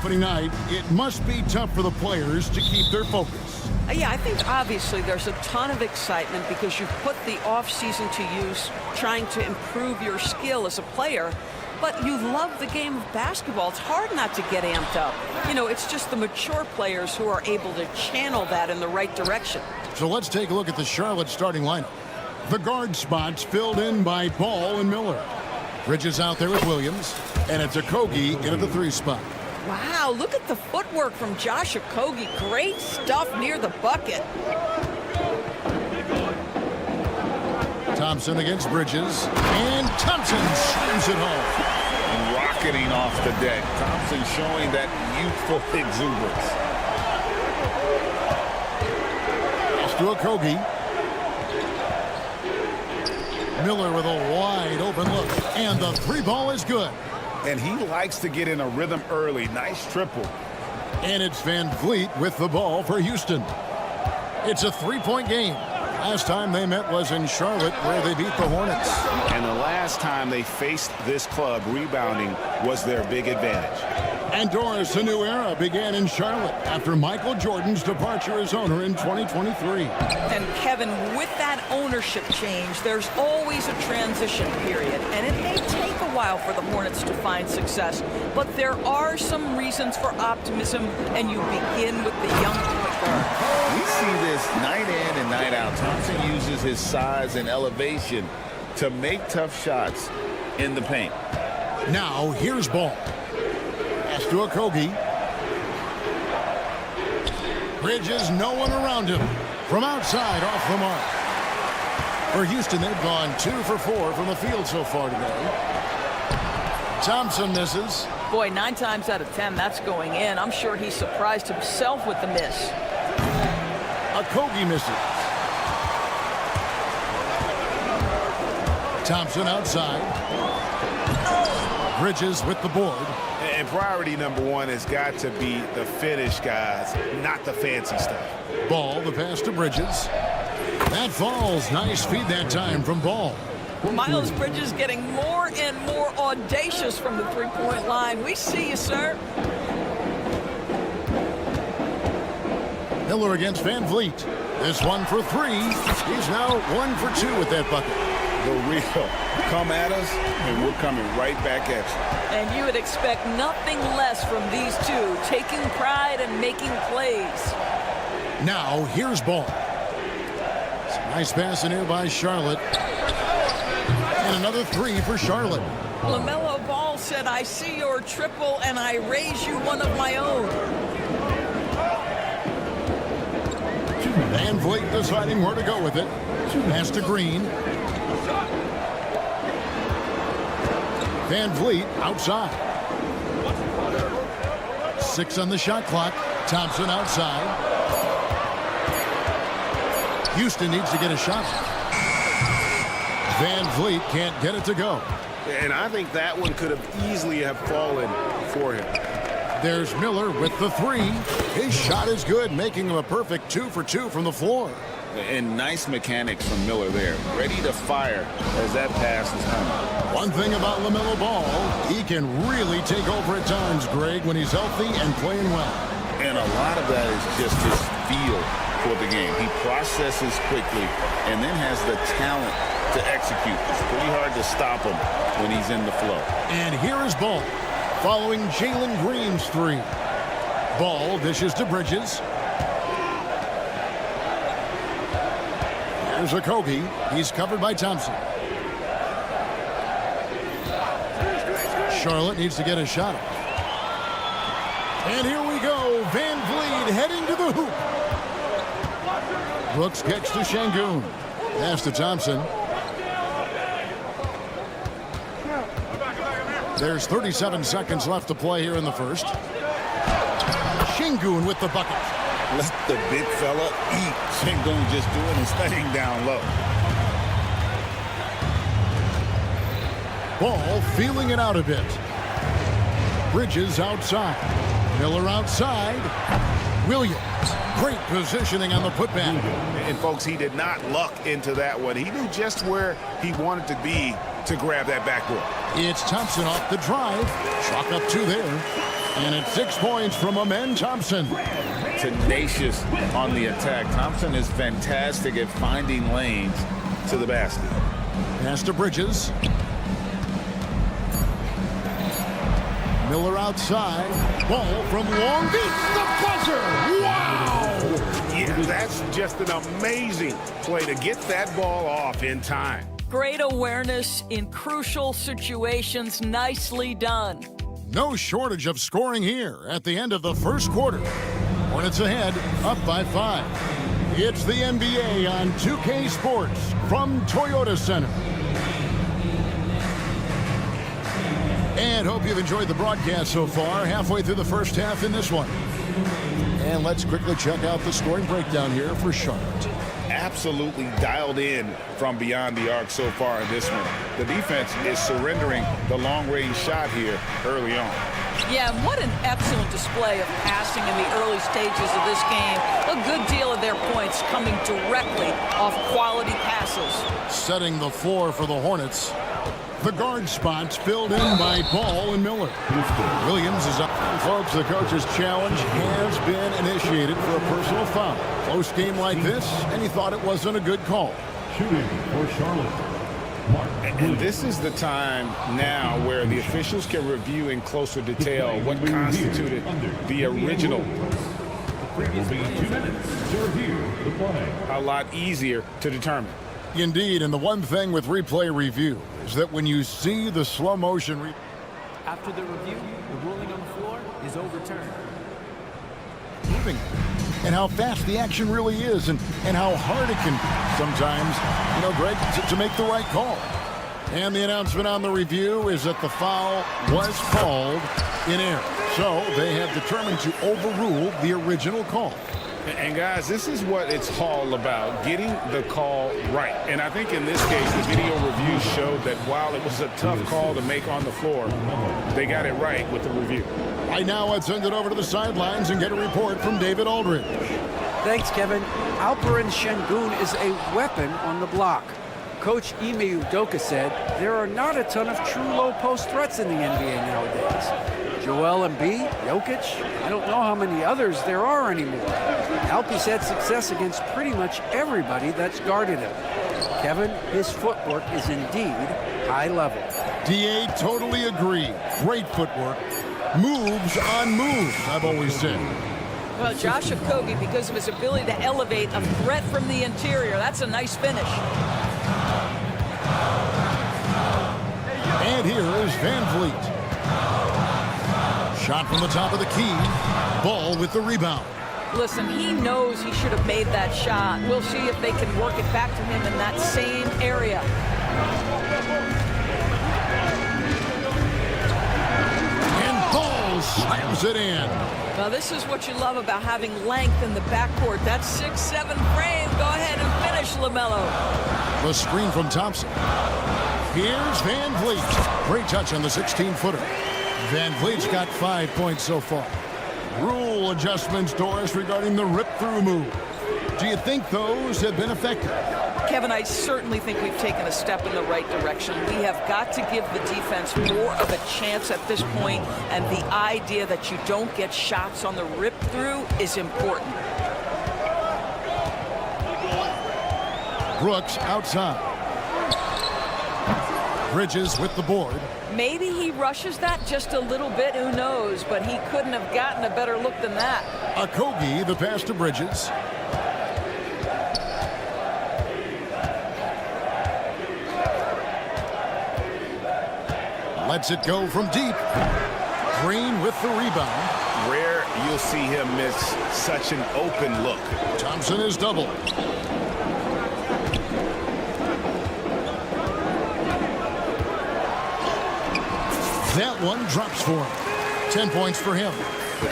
opening night, it must be tough for the players to keep their focus. Yeah, I think obviously there's a ton of excitement because you've put the off-season to use trying to improve your skill as a player. But you love the game of basketball. It's hard not to get amped up. You know, it's just the mature players who are able to channel that in the right direction. So let's take a look at the Charlotte starting lineup. The guard spots filled in by Ball and Miller. Bridges out there with Williams. And it's Okogie into the 3 spot. Wow, look at the footwork from Josh Okogie. Great stuff near the bucket. Thompson against Bridges. And Thompson slams it home. Rocketing off the deck. Thompson showing that youthful exuberance. Pass to Okogie. Miller with a wide open look. And the 3 ball is good. And he likes to get in a rhythm early. Nice triple. And it's Van Vliet with the ball for Houston. It's a 3-point game. Last time they met was in Charlotte, where they beat the Hornets. And the last time they faced this club, rebounding was their big advantage. And Doris, a new era began in Charlotte after Michael Jordan's departure as owner in 2023. And Kevin, with that ownership change, there's always a transition period. And it may take a while for the Hornets to find success. But there are some reasons for optimism, and you begin with the young point guard. We see this night in and night out. Thompson uses his size and elevation to make tough shots in the paint. Now, here's Ball. Pass to Okogie. Bridges, no one around him. From outside, off the mark. For Houston, they've gone 2 for 4 from the field so far today. Thompson misses. Boy, 9 times out of 10, that's going in. I'm sure he surprised himself with the miss. Okogie misses. Thompson outside. Bridges with the board. And priority number 1 has got to be the finish, guys, not the fancy stuff. Ball, the pass to Bridges. That falls. Nice feed that time from Ball. Miles Bridges getting more and more audacious from the 3-point line. We see you, sir. Miller against Van Vliet. This one for 3. He's now 1 for 2 with that bucket. The real. Come at us, and we're coming right back at you. And you would expect nothing less from these two, taking pride and making plays. Now, here's Ball. Some nice pass in here by Charlotte. And another 3 for Charlotte. LaMelo Ball said, I see your triple, and I raise you one of my own. Van Vliet deciding where to go with it. Pass to Green. Van Vliet outside. 6 on the shot clock. Thompson outside. Houston needs to get a shot. Van Vliet can't get it to go. And I think that one could have easily have fallen for him. There's Miller with the 3. His shot is good, making him a perfect 2 for 2 from the floor. And nice mechanics from Miller there. Ready to fire as that pass is coming. One thing about LaMelo Ball, he can really take over at times, Greg, when he's healthy and playing well. And a lot of that is just his feel for the game. He processes quickly and then has the talent to execute. It's pretty hard to stop him when he's in the flow. And here is Ball, following Jalen Green's 3. Ball dishes to Bridges. There's Okogie. He's covered by Thompson. Charlotte needs to get a shot off. And here we go. Van Vliet heading to the hoop. Brooks gets to Şengün. Pass to Thompson. There's 37 seconds left to play here in the first. Şengün with the bucket. Let the big fella eat. Şengün just doing his thing down low. Ball feeling it out a bit. Bridges outside. Miller outside. Williams. Great positioning on the putback. And folks, he did not luck into that one. He knew just where he wanted to be to grab that backboard. It's Thompson off the drive. Chalk up 2 there. And it's 6 points from Amen Thompson. Tenacious on the attack. Thompson is fantastic at finding lanes to the basket. Pass to Bridges. Miller outside. Ball from long beach. The buzzer. Wow! Yeah, that's just an amazing play to get that ball off in time. Great awareness in crucial situations. Nicely done. No shortage of scoring here at the end of the first quarter. Hornets ahead, up by 5. It's the NBA on 2K Sports from Toyota Center. And hope you've enjoyed the broadcast so far, halfway through the first half in this one. And let's quickly check out the scoring breakdown here for Charlotte. Absolutely dialed in from beyond the arc so far in this one. The defense is surrendering the long-range shot here early on. Yeah, and what an excellent display of passing in the early stages of this game. A good deal of their points coming directly off quality passes. Setting the floor for the Hornets. The guard spots filled in by Ball and Miller. Williams is up. Folks, the coach's challenge has been initiated for a personal foul. Close game like this, and he thought it wasn't a good call. Shooting for Charlotte. And this is the time now where the officials can review in closer detail what constituted the original. There will be 2 minutes to review the play. A lot easier to determine. Indeed, and the one thing with replay review is that when you see the slow motion After the review, the ruling on the floor is overturned. moving, and how fast the action really is, and how hard it can sometimes, Greg, to make the right call. And the announcement on the review is that the foul was called in error. So they have determined to overrule the original call. And guys, this is what it's all about, getting the call right. And I think in this case, the video review showed that while it was a tough call to make on the floor, they got it right with the review. Right now, let's send it over to the sidelines and get a report from David Aldridge. Thanks, Kevin. Alperen Şengün is a weapon on the block. Coach Ime Udoka said there are not a ton of true low-post threats in the NBA nowadays. Joel Embiid, Jokic, I don't know how many others there are anymore. Alpe's had success against pretty much everybody that's guarded him. Kevin, his footwork is indeed high level. DA totally agree. Great footwork. Moves on moves, I've always said. Well, Josh Okogie, because of his ability to elevate a threat from the interior, that's a nice finish. And here is Van Vliet. Shot from the top of the key. Ball with the rebound. Listen, he knows he should have made that shot. We'll see if they can work it back to him in that same area. And Ball slams it in. Now, this is what you love about having length in the backcourt. That 6'7" frame. Go ahead and finish, LaMelo. The screen from Thompson. Here's Van Vliet. Great touch on the 16-footer. Van Vliet's got 5 points so far. Rule adjustments, Doris, regarding the rip-through move. Do you think those have been effective? Kevin, I certainly think we've taken a step in the right direction. We have got to give the defense more of a chance at this point, and the idea that you don't get shots on the rip-through is important. Brooks outside. Bridges with the board. Maybe he rushes that just a little bit, who knows, but he couldn't have gotten a better look than that. Okogie, the pass to Bridges. Lets it go from deep. Green with the rebound. Rare you'll see him miss such an open look. Thompson is doubled. That one drops for him. 10 points for him.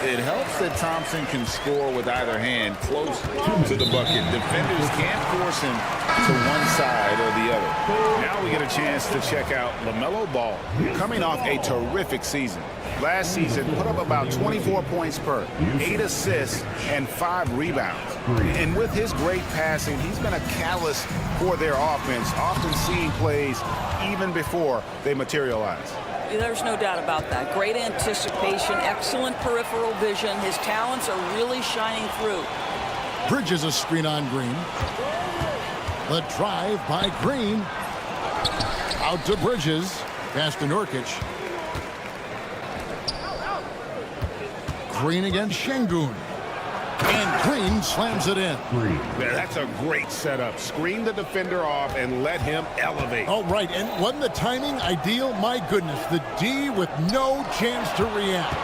It helps that Thompson can score with either hand close to the bucket. Defenders can't force him to one side or the other. Now we get a chance to check out LaMelo Ball, coming off a terrific season. Last season, put up about 24 points per, 8 assists, and 5 rebounds. And with his great passing, he's been a catalyst for their offense, often seeing plays even before they materialize. There's no doubt about that. Great anticipation, excellent peripheral vision. His talents are really shining through. Bridges a screen on Green. The drive by Green. Out to Bridges. Pass to Nurkic. Green against Şengün. And Green slams it in. That's a great setup. Screen the defender off and let him elevate. Oh, right. And wasn't the timing ideal? My goodness. The D with no chance to react.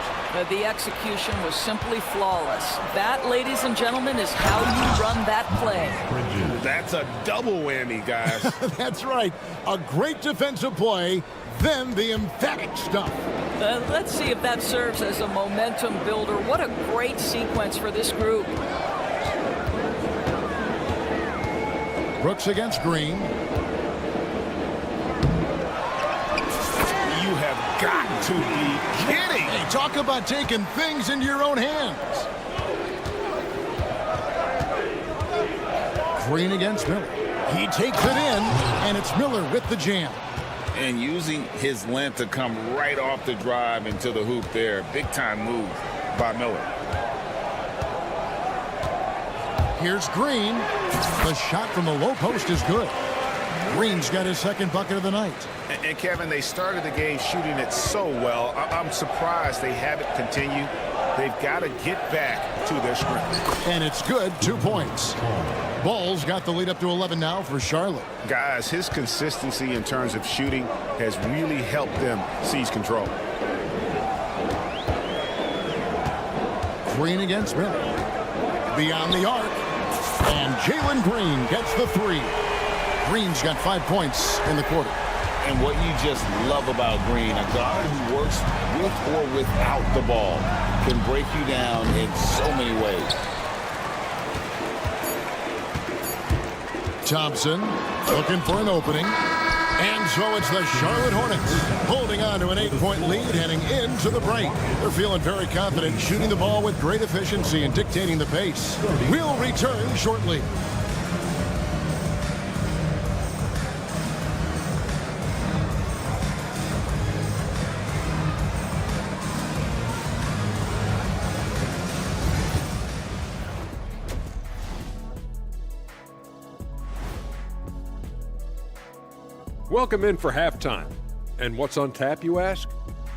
The execution was simply flawless. That, ladies and gentlemen, is how you run that play. That's a double whammy, guys. That's right. A great defensive play, then the emphatic stuff. Let's see if that serves as a momentum builder. What a great sequence for this group. Brooks against Green. You have got to be kidding. Hey, talk about taking things into your own hands. Green against Miller. He takes it in, and it's Miller with the jam. And using his length to come right off the drive into the hoop there. Big time move by Miller. Here's Green. The shot from the low post is good. Green's got his second bucket of the night. And Kevin, they started the game shooting it so well. I'm surprised they haven't continued. They've got to get back to their scrimmage. And it's good, 2 points. Ball's got the lead up to 11 now for Charlotte. Guys, his consistency in terms of shooting has really helped them seize control. Green against Miller. Beyond the arc. And Jalen Green gets the three. Green's got 5 points in the quarter. And what you just love about Green, a guy who works with or without the ball, can break you down in so many ways. Thompson looking for an opening. And so it's the Charlotte Hornets holding on to an 8-point lead heading into the break. They're feeling very confident, shooting the ball with great efficiency and dictating the pace. We'll return shortly. Welcome in for halftime. And what's on tap, you ask?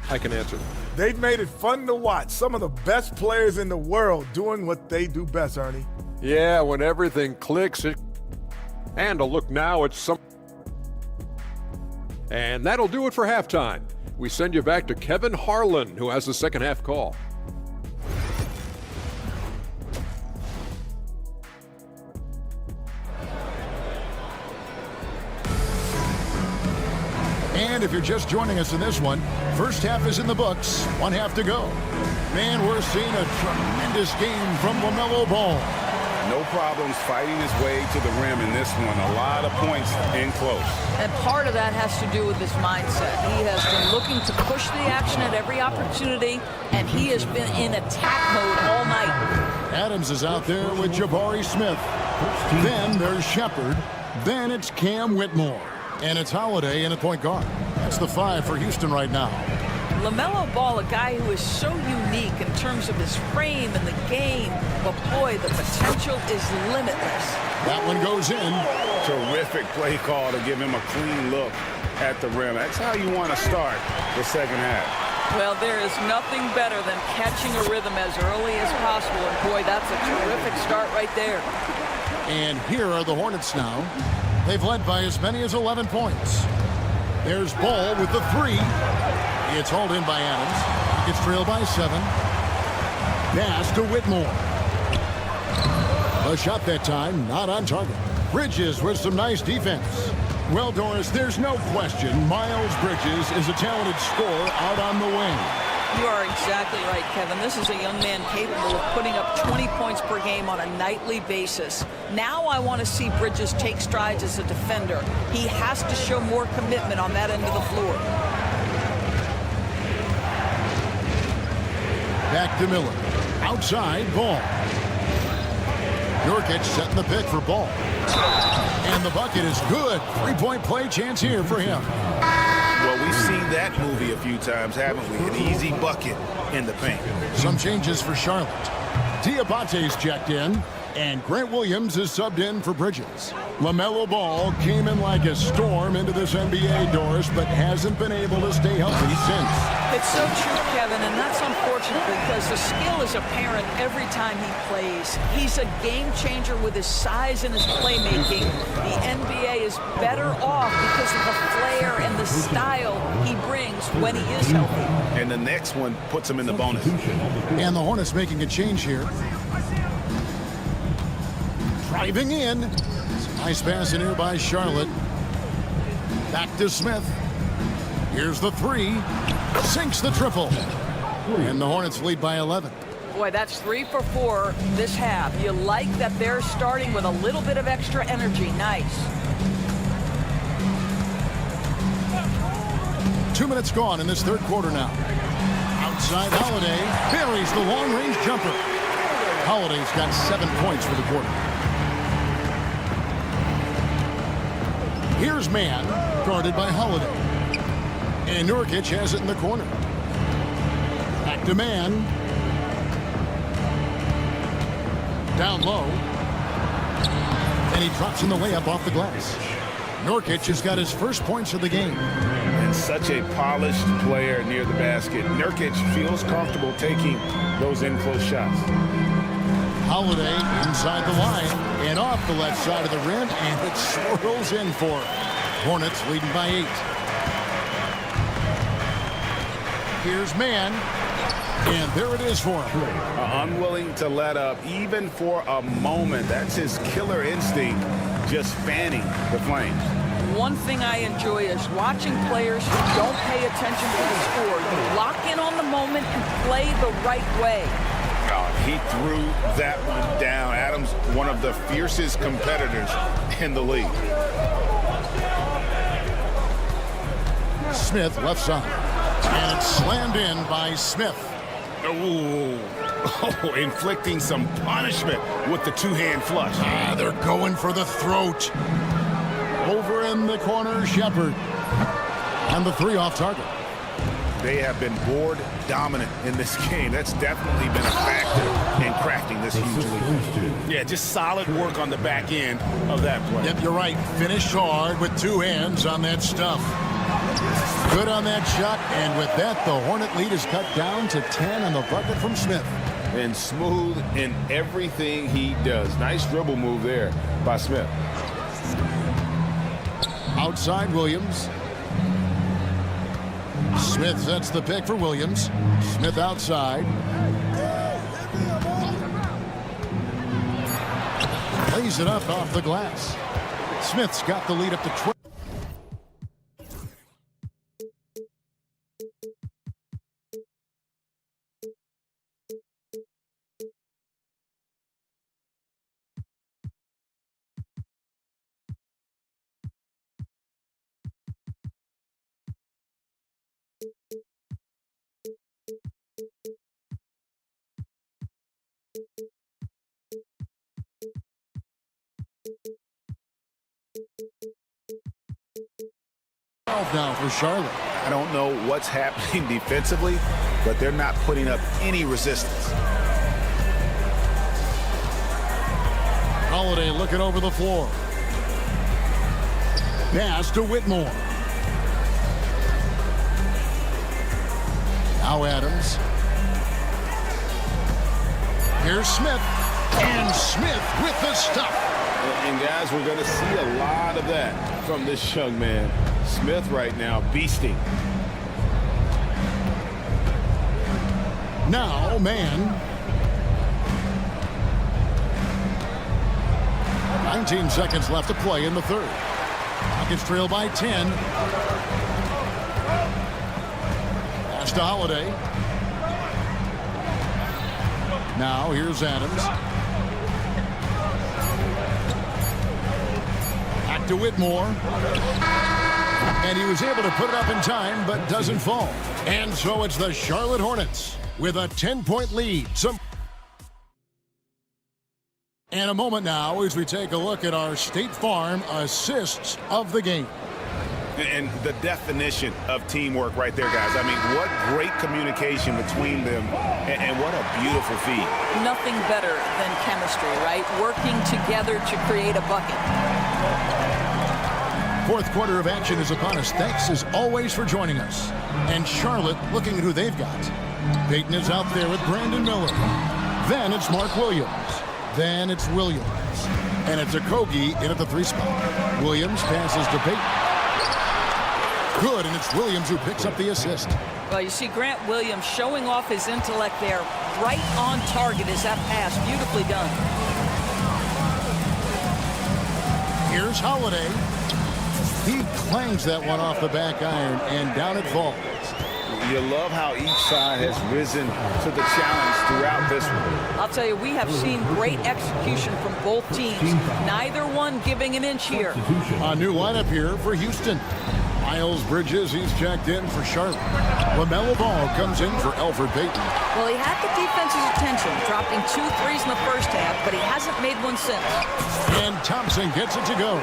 I can answer. They've made it fun to watch. Some of the best players in the world doing what they do best, Ernie. Yeah, when everything clicks, and a look now at some. And that'll do it for halftime. We send you back to Kevin Harlan, who has the second half call. And if you're just joining us in this one, first half is in the books, 1 half to go. Man, we're seeing a tremendous game from LaMelo Ball. No problems fighting his way to the rim in this one. A lot of points in close. And part of that has to do with his mindset. He has been looking to push the action at every opportunity, and he has been in attack mode all night. Adams is out there with Jabari Smith. Then there's Shepard. Then it's Cam Whitmore. And it's Holiday in at point guard. That's the 5 for Houston right now. LaMelo Ball, a guy who is so unique in terms of his frame and the game, but boy, the potential is limitless. That one goes in. Terrific play call to give him a clean look at the rim. That's how you want to start the second half. Well, there is nothing better than catching a rhythm as early as possible, and boy, that's a terrific start right there. And here are the Hornets now. They've led by as many as 11 points. There's Ball with the 3. It's hauled in by Adams. It's trailed by 7. Pass to Whitmore. A shot that time, not on target. Bridges with some nice defense. Well, Doris, there's no question Miles Bridges is a talented scorer out on the wing. You are exactly right, Kevin. This is a young man capable of putting up 20 points per game on a nightly basis. Now I want to see Bridges take strides as a defender. He has to show more commitment on that end of the floor. Back to Miller. Outside, Ball. Nurkic setting the pick for Ball. And the bucket is good. 3-point play chance here for him. Well, we seen that movie a few times, haven't we? An easy bucket in the paint. Some changes for Charlotte. Diabate's checked in, and Grant Williams is subbed in for Bridges. LaMelo Ball came in like a storm into this NBA, Doris, but hasn't been able to stay healthy since. It's so true, Kevin, and that's unfortunate because the skill is apparent every time he plays. He's a game changer with his size and his playmaking. The NBA is better off because of the flair and the style he brings when he is healthy. And the next one puts him in the bonus. And the Hornets making a change here. Driving in. Nice pass in here by Charlotte. Back to Smith. Here's the three. Sinks the triple. And the Hornets lead by 11. Boy, that's 3 for 4 this half. You like that they're starting with a little bit of extra energy. Nice. 2 minutes gone in this third quarter now. Outside Holiday buries the long-range jumper. Holiday's got 7 points for the quarter. Here's Man, guarded by Holiday. And Nurkic has it in the corner. Back to Man. Down low. And he drops in the layup off the glass. Nurkic has got his first points of the game. And such a polished player near the basket. Nurkic feels comfortable taking those in-close shots. Holiday inside the line and off the left side of the rim, and it swirls in for him. Hornets leading by 8. Here's Man, and there it is for him. Unwilling to let up even for a moment. That's his killer instinct, just fanning the flames. One thing I enjoy is watching players who don't pay attention to the score. You lock in on the moment and play the right way. He threw that one down. Adams, one of the fiercest competitors in the league. Smith left side. And it's slammed in by Smith. Ooh. Oh, inflicting some punishment with the two-hand flush. They're going for the throat. Over in the corner, Shepard. And the three off target. They have been board dominant in this game. That's definitely been a factor in crafting this huge lead. Yeah, just solid work on the back end of that play. Yep, you're right. Finished hard with two hands on that stuff. Good on that shot, and with that, the Hornet lead is cut down to 10 on the bucket from Smith. And smooth in everything he does. Nice dribble move there by Smith. Outside Williams. Smith sets the pick for Williams. Smith outside. Lays it up off the glass. Smith's got the lead up to 12. Now for Charlotte. I don't know what's happening defensively, but they're not putting up any resistance. Holiday looking over the floor. Pass to Whitmore. Now Adams. Here's Smith. And Smith with the stuff. And guys, we're going to see a lot of that from this young man. Smith right now beasting. Now Man. 19 seconds left to play in the third. Rockets trail by 10. Pass to Holiday. Now here's Adams. Back to Whitmore. And he was able to put it up in time, but doesn't fall. And so it's the Charlotte Hornets with a 10-point lead. And a moment now as we take a look at our State Farm assists of the game. And the definition of teamwork right there, guys. I mean, what great communication between them, and what a beautiful feed. Nothing better than chemistry, right? Working together to create a bucket. Fourth quarter of action is upon us. Thanks as always for joining us. And Charlotte looking at who they've got. Peyton is out there with Brandon Miller. Then it's Mark Williams. Then it's Williams. And it's Okogie in at the 3 spot. Williams passes to Peyton. Good, and it's Williams who picks up the assist. Well, you see Grant Williams showing off his intellect there. Right on target is that pass. Beautifully done. Here's Holiday. He clangs that one off the back iron, and down it falls. You love how each side has risen to the challenge throughout this one. I'll tell you, we have seen great execution from both teams. Neither one giving an inch here. A new lineup here for Houston. Miles Bridges, he's checked in for Charlotte. LaMelo Ball comes in for Elfrid Payton. Well, he had the defense's attention, dropping 2 threes in the first half, but he hasn't made one since. And Thompson gets it to go.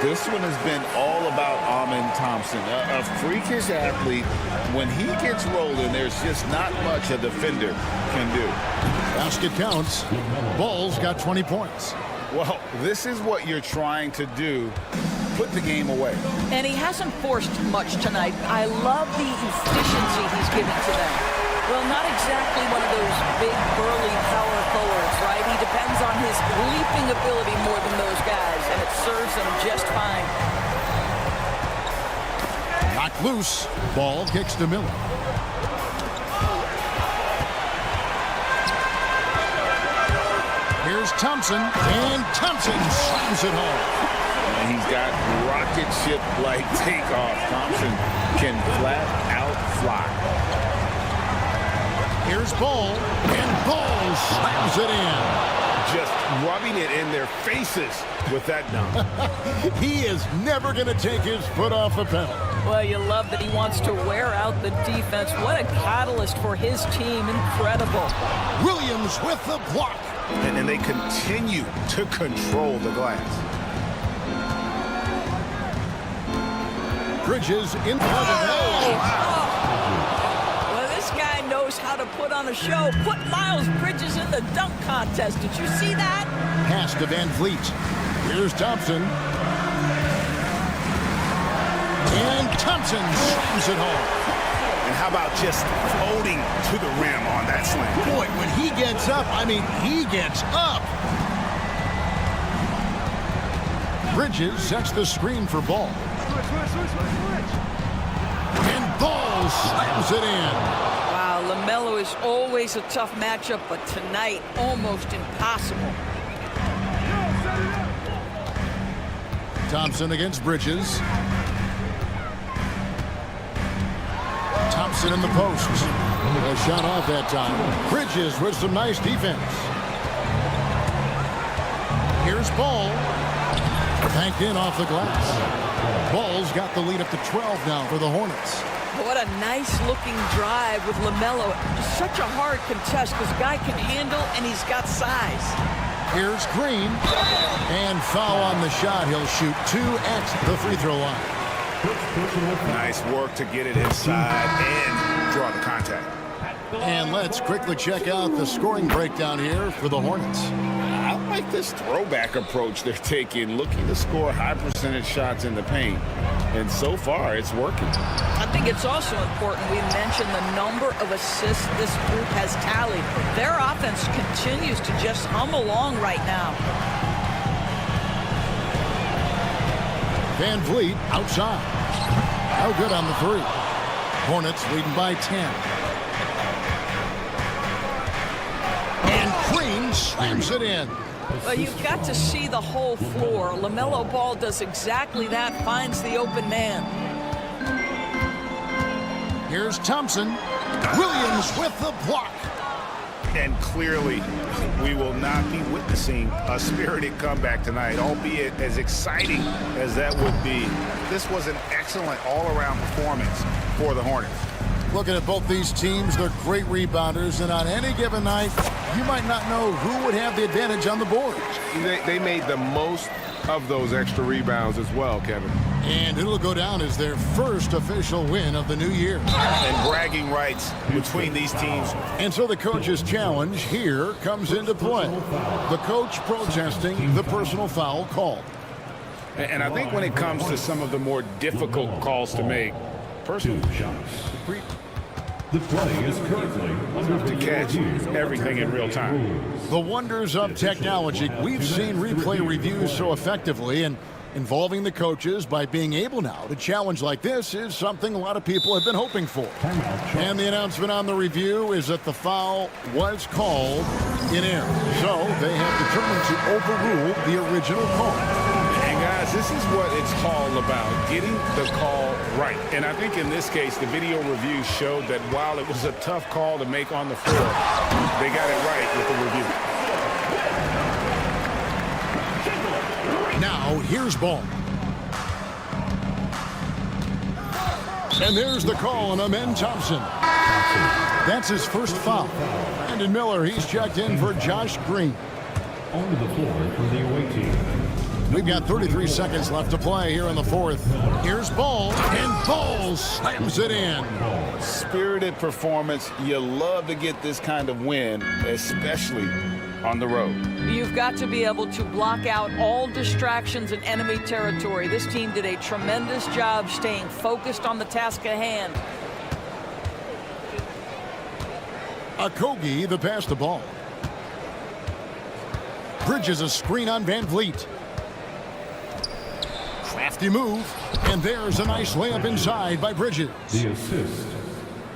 This one has been all about Amen Thompson, a freakish athlete. When he gets rolling, there's just not much a defender can do. Basket counts. Ball's got 20 points. Well, this is what you're trying to do. Put the game away. And he hasn't forced much tonight. I love the efficiency he's giving to them. Well, not exactly one of those big, burly power forwards, right? He depends on his leaping ability more than those guys, and it serves him just fine. Knocked loose. Ball kicks to Miller. Here's Thompson, and Thompson slams it home. And he's got rocket ship-like takeoff. Thompson can flat out fly. Here's Ball, and Ball slams it in. Just rubbing it in their faces with that dunk. He is never going to take his foot off the pedal. Well, you love that he wants to wear out the defense. What a catalyst for his team. Incredible. Williams with the block. And they continue to control the glass. Bridges in front of the Well, this guy knows how to put on a show. Put Miles Bridges in the dunk contest. Did you see that? Pass to Van Vliet. Here's Thompson. And Thompson slams it home. And how about just floating to the rim on that slam? Boy, when he gets up, I mean, he gets up. Bridges sets the screen for Ball. And Ball slams it in. Wow, LaMelo is always a tough matchup, but tonight, almost impossible. Thompson against Bridges. Thompson in the post. A shot off that time. Bridges with some nice defense. Here's Ball. Banked in off the glass. Ball's got the lead up to 12 now for the Hornets. What a nice-looking drive with LaMelo. Such a hard contest because guy can handle and he's got size. Here's Green. And foul on the shot. He'll shoot 2 at the free throw line. Nice work to get it inside and draw the contact. And let's quickly check out the scoring breakdown here for the Hornets. I like this throwback approach they're taking, looking to score high percentage shots in the paint. And so far, it's working. I think it's also important we mention the number of assists this group has tallied. Their offense continues to just hum along right now. Van Vliet outside. No good on the 3. Hornets leading by 10. And Green slams it in. Well, you've got to see the whole floor. LaMelo Ball does exactly that, finds the open man. Here's Thompson. Williams with the block. And clearly, we will not be witnessing a spirited comeback tonight, albeit as exciting as that would be. This was an excellent all-around performance for the Hornets. Looking at both these teams, they're great rebounders, and on any given night, you might not know who would have the advantage on the board. They made the most of those extra rebounds as well, Kevin. And it'll go down as their first official win of the new year. And bragging rights between these teams. And so the coach's challenge here comes into play. The coach protesting the personal foul call. And I think when it comes to some of the more difficult calls to make, personal shots. The play is currently under to catch everything in real time. The wonders of technology. We've seen replay reviews so effectively, and involving the coaches by being able now to challenge like this is something a lot of people have been hoping for. And the announcement on the review is that the foul was called in error. So they have determined to overrule the original call. And guys, this is what it's all about, getting the call right. And I think in this case, the video review showed that while it was a tough call to make on the floor, they got it right with the review. Now, here's ball. And there's the call on Amen Thompson. That's his first foul. Brandon Miller, he's checked in for Josh Green. On the floor for the away team. We've got 33 seconds left to play here in the fourth. Here's Ball, and Ball slams it in. Spirited performance. You love to get this kind of win, especially on the road. You've got to be able to block out all distractions in enemy territory. This team did a tremendous job staying focused on the task at hand. Okogie, the pass the ball. Bridges a screen on Van Vliet. Crafty move, and there's a nice layup inside by Bridges. The assist,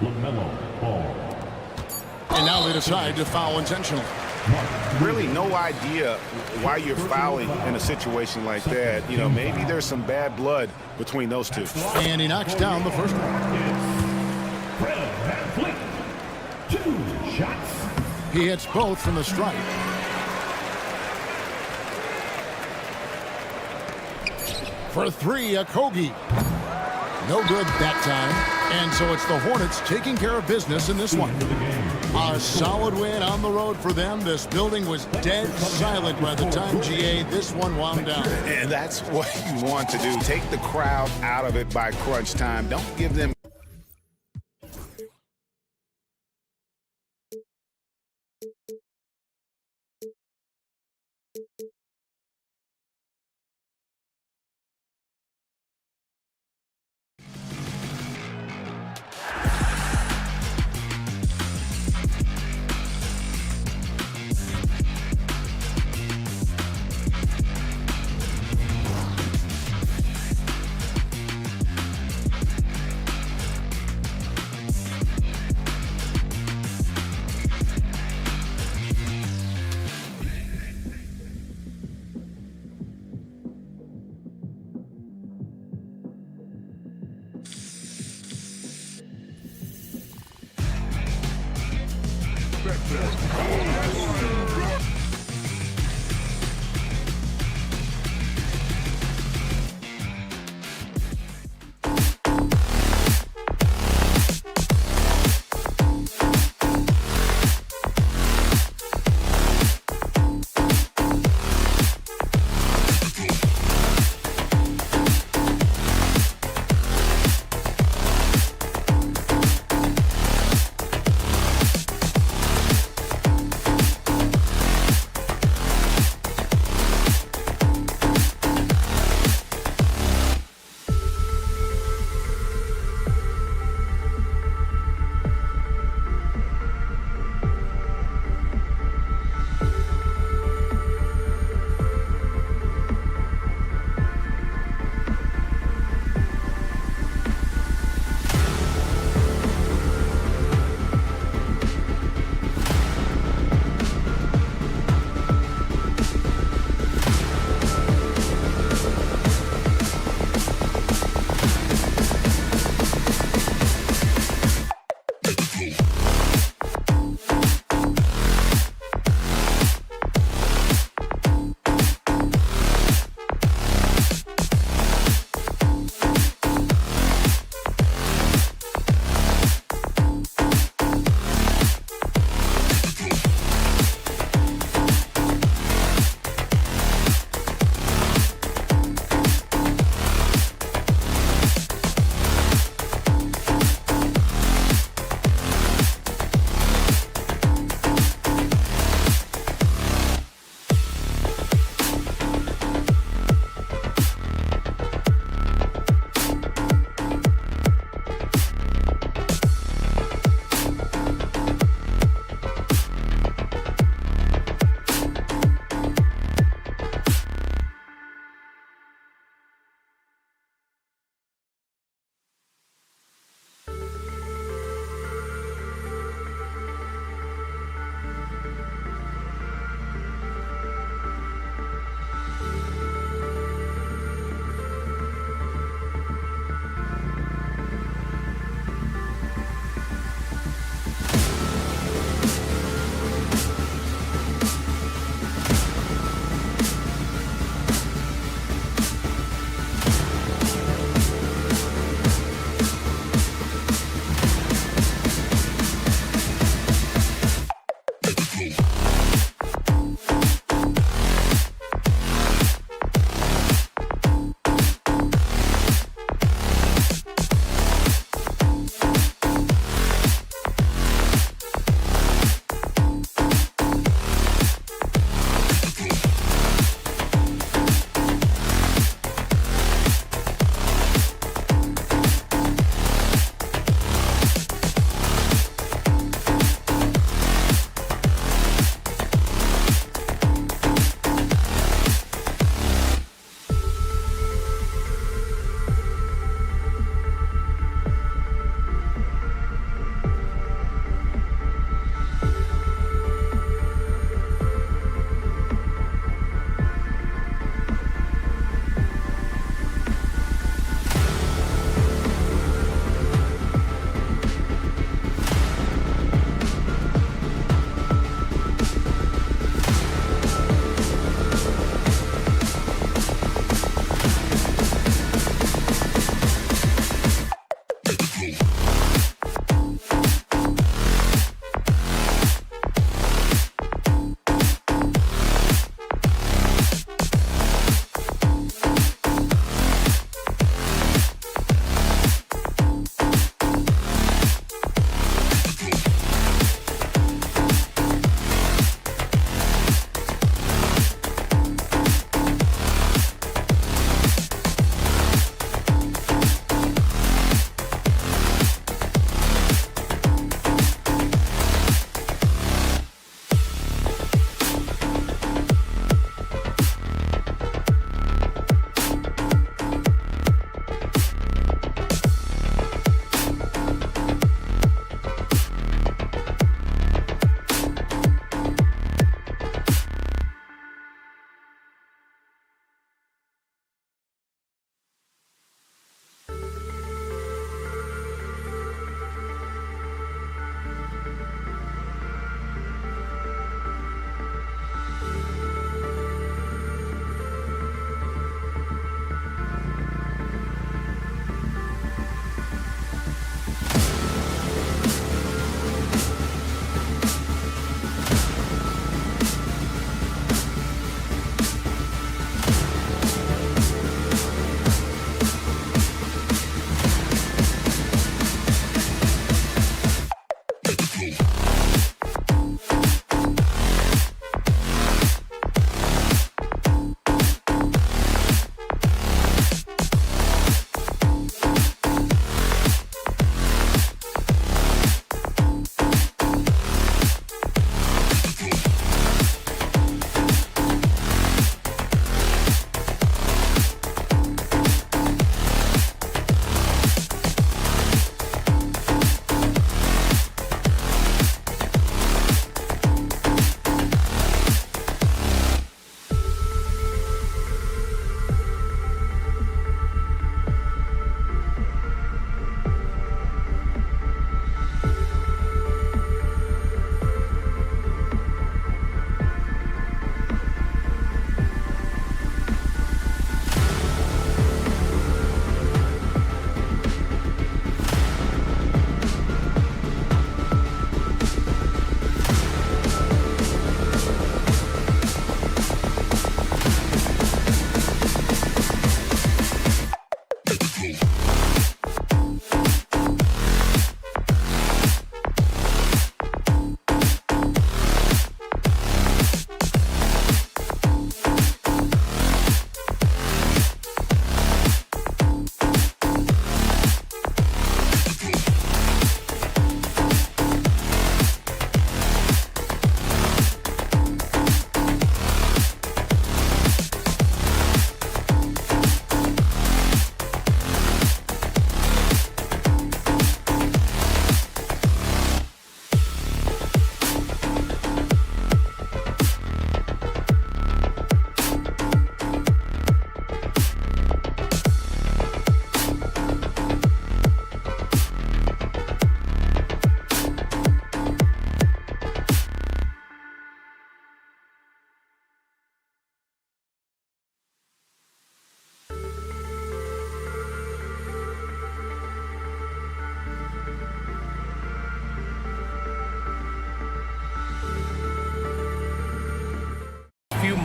LaMelo Ball. And now they decide to foul intentionally. Really no idea why you're fouling in a situation like that. You know, maybe there's some bad blood between those two. And he knocks down the first one. Van Vliet. 2 shots. He hits both from the stripe. For 3, Okogie. No good that time. And so it's the Hornets taking care of business in this one. A solid win on the road for them. This building was dead silent by the time GA this one wound down. And that's what you want to do. Take the crowd out of it by crunch time. Don't give them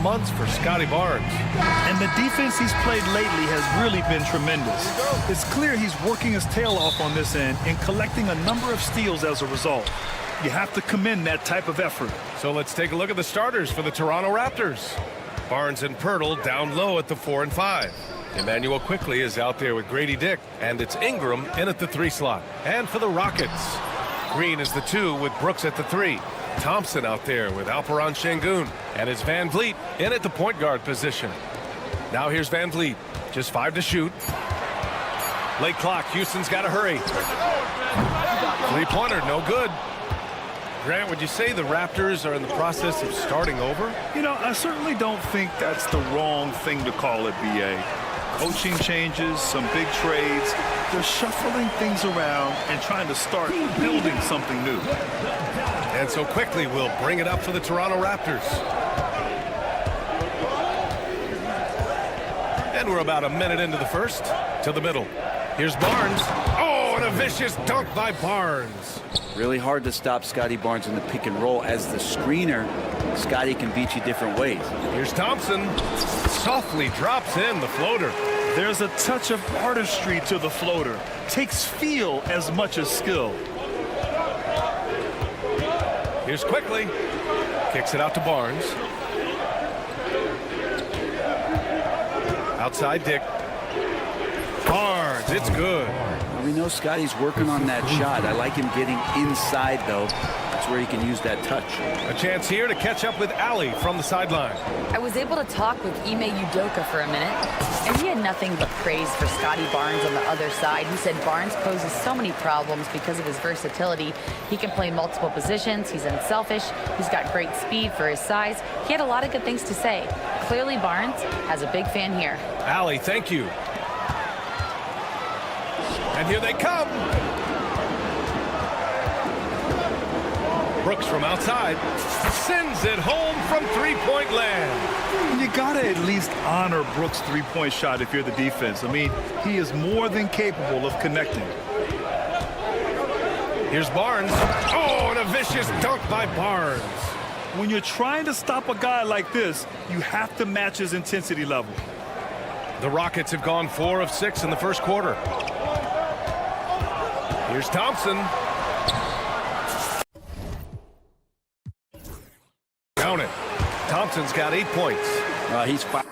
months for Scotty Barnes. And the defense he's played lately has really been tremendous. It's clear he's working his tail off on this end and collecting a number of steals as a result. You have to commend that type of effort. So let's take a look at the starters for the Toronto Raptors. Barnes and Pirtle down low at the 4 and 5. Emmanuel quickly is out there with Grady Dick, and it's Ingram in at the 3 slot. And for the Rockets, Green is the 2 with Brooks at the 3. Thompson out there with Alperen Şengün, and it's Van Vliet in at the point guard position. Now here's Van Vliet, just 5 to shoot. Late clock, Houston's got to hurry. 3-pointer, no good. Grant, would you say the Raptors are in the process of starting over? You know, I certainly don't think that's the wrong thing to call it, B.A. Coaching changes, some big trades. They're shuffling things around and trying to start building something new. And so quickly we'll bring it up for the Toronto Raptors. And we're about a minute into the first. To the middle. Here's Barnes. Oh, and a vicious dunk by Barnes. Really hard to stop Scotty Barnes in the pick and roll. As the screener, Scotty can beat you different ways. Here's Thompson. Softly drops in the floater. There's a touch of artistry to the floater. Takes feel as much as skill. Here's quickly. Kicks it out to Barnes. Outside Dick. Barnes, it's good. We know Scotty's working on that shot. I like him getting inside, though. That's where he can use that touch. A chance here to catch up with Ali from the sideline. I was able to talk with Ime Udoka for a minute, and he had nothing but praise for Scotty Barnes on the other side. He said Barnes poses so many problems because of his versatility. He can play multiple positions. He's unselfish. He's got great speed for his size. He had a lot of good things to say. Clearly, Barnes has a big fan here. Ali, thank you. And here they come. Brooks from outside sends it home from three-point land. You gotta at least honor Brooks' three-point shot if you're the defense. I mean, he is more than capable of connecting. Here's Barnes. Oh, and a vicious dunk by Barnes. When you're trying to stop a guy like this, you have to match his intensity level. The Rockets have gone 4 of 6 in the first quarter. Here's Thompson. Count it. Thompson's got 8 points. He's fine.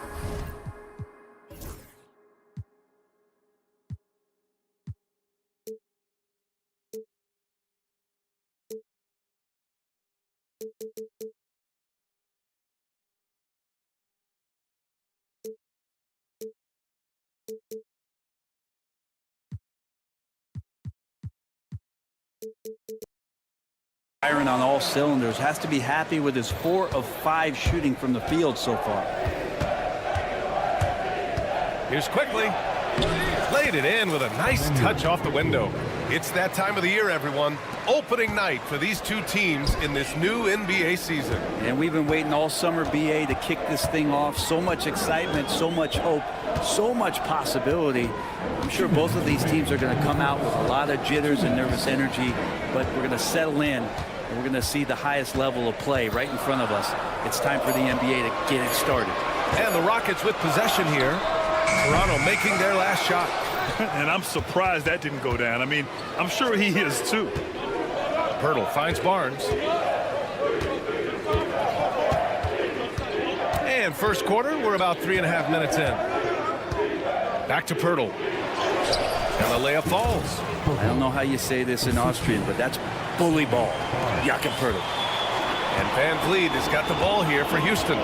Firing on all cylinders, has to be happy with his 4 of 5 shooting from the field so far. Here's quickly. Laid it in with a nice touch off the window. It's that time of the year, everyone. Opening night for these two teams in this new NBA season. And we've been waiting all summer, BA, to kick this thing off. So much excitement, so much hope, so much possibility. I'm sure both of these teams are going to come out with a lot of jitters and nervous energy, but we're going to settle in, and we're going to see the highest level of play right in front of us. It's time for the NBA to get it started. And the Rockets with possession here. Toronto making their last shot. And I'm surprised that didn't go down. I mean, I'm sure he is too. Pirtle finds Barnes. And first quarter, we're about 3.5 minutes in. Back to Pirtle. And the layup falls. I don't know how you say this in Austrian, but that's bully ball. Jakob Pirtle. And Van Vliet has got the ball here for Houston.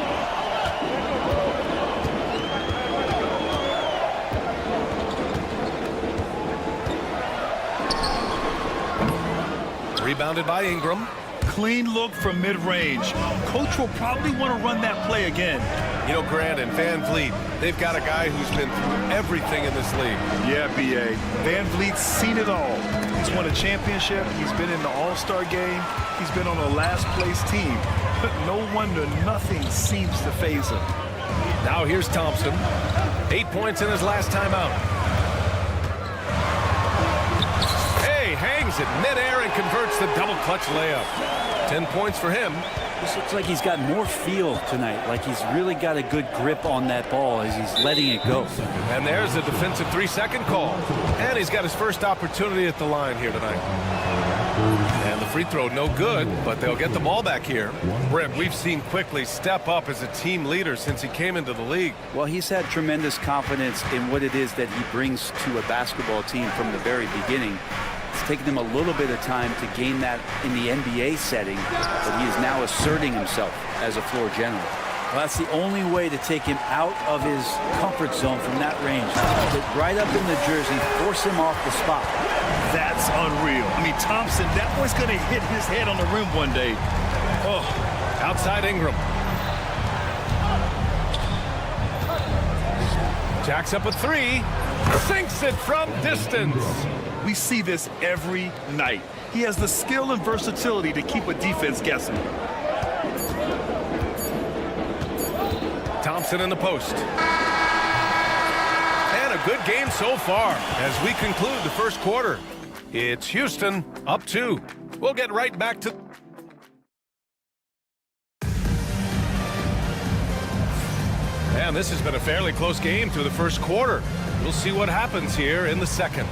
Rebounded by Ingram. Clean look from mid-range. Coach will probably want to run that play again. You know, Grant and Van Vliet, they've got a guy who's been through everything in this league. Yeah, B.A. Van Vliet's seen it all. He's won a championship. He's been in the All-Star game. He's been on a last-place team. No wonder nothing seems to faze him. Now here's Thompson. 8 points in his last time out. hangs it midair and converts the double clutch layup. 10 points for him. This looks like he's got more feel tonight, like he's really got a good grip on that ball as he's letting it go. And there's a defensive 3-second call. And he's got his first opportunity at the line here tonight. And the free throw no good, but they'll get the ball back here. Brent, we've seen Quickly step up as a team leader since he came into the league. Well, he's had tremendous confidence in what it is that he brings to a basketball team from the very beginning. It's taken him a little bit of time to gain that in the NBA setting, but he is now asserting himself as a floor general. Well, that's the only way to take him out of his comfort zone from that range. Get right up in the jersey, force him off the spot. That's unreal. I mean, Thompson, that boy's going to hit his head on the rim one day. Oh, outside Ingram. Jacks up a three, sinks it from distance. We see this every night. He has the skill and versatility to keep a defense guessing. Thompson in the post. And a good game so far as we conclude the first quarter. It's Houston up 2. We'll get right back to... And this has been a fairly close game through the first quarter. We'll see what happens here in the second.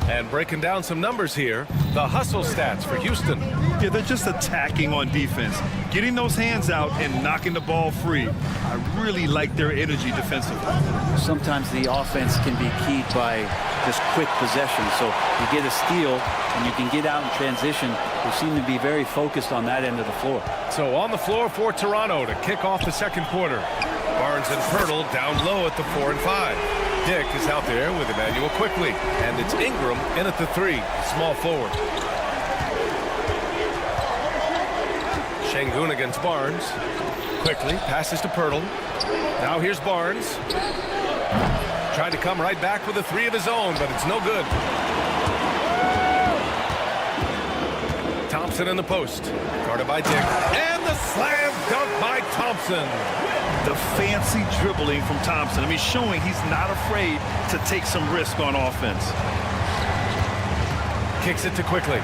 And breaking down some numbers here, the hustle stats for Houston. Yeah, they're just attacking on defense, getting those hands out and knocking the ball free. I really like their energy defensively. Sometimes the offense can be keyed by just quick possession. So you get a steal and you can get out in transition. They seem to be very focused on that end of the floor. So on the floor for Toronto to kick off the second quarter. Barnes and Pirtle down low at the 4 and 5. Dick is out there with Emmanuel Quickly, and it's Ingram in at the 3, small forward. Şengün against Barnes. Quickly passes to Pirtle. Now here's Barnes. Trying to come right back with a 3 of his own, but it's no good. Thompson in the post. Guarded by Dick. And the slam dunk by Thompson. The fancy dribbling from Thompson. I mean, showing he's not afraid to take some risk on offense. Kicks it to Quickly.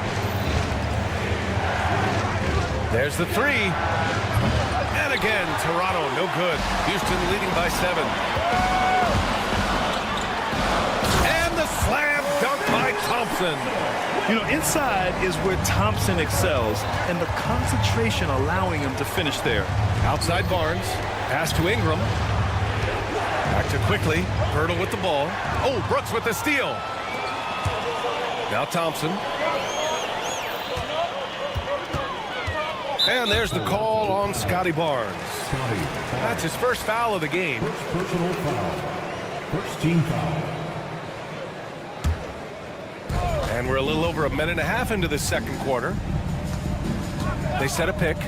There's the 3. And again, Toronto, no good. Houston leading by 7. And the slam dunk by Thompson. You know, inside is where Thompson excels, and the concentration allowing him to finish there. Outside Barnes. Pass to Ingram. Back to Quickly. Pirtle with the ball. Oh, Brooks with the steal. Now Thompson. And there's the call on Scotty Barnes. That's his first foul of the game. Personal foul. First team foul. And we're a little over a minute and a half into the second quarter. They set a pick.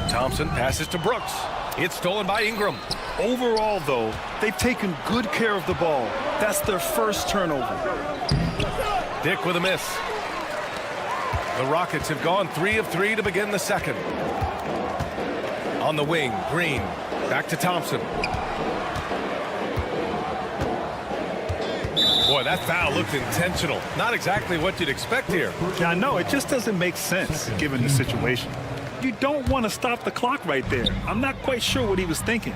Thompson passes to Brooks. It's stolen by Ingram. Overall, though, they've taken good care of the ball. That's their first turnover. Dick with a miss. The Rockets have gone 3 of 3 to begin the second. On the wing, Green. Back to Thompson. Boy, that foul looked intentional. Not exactly what you'd expect here. Yeah, I know. It just doesn't make sense given the situation. You don't want to stop the clock right there. I'm not quite sure what he was thinking.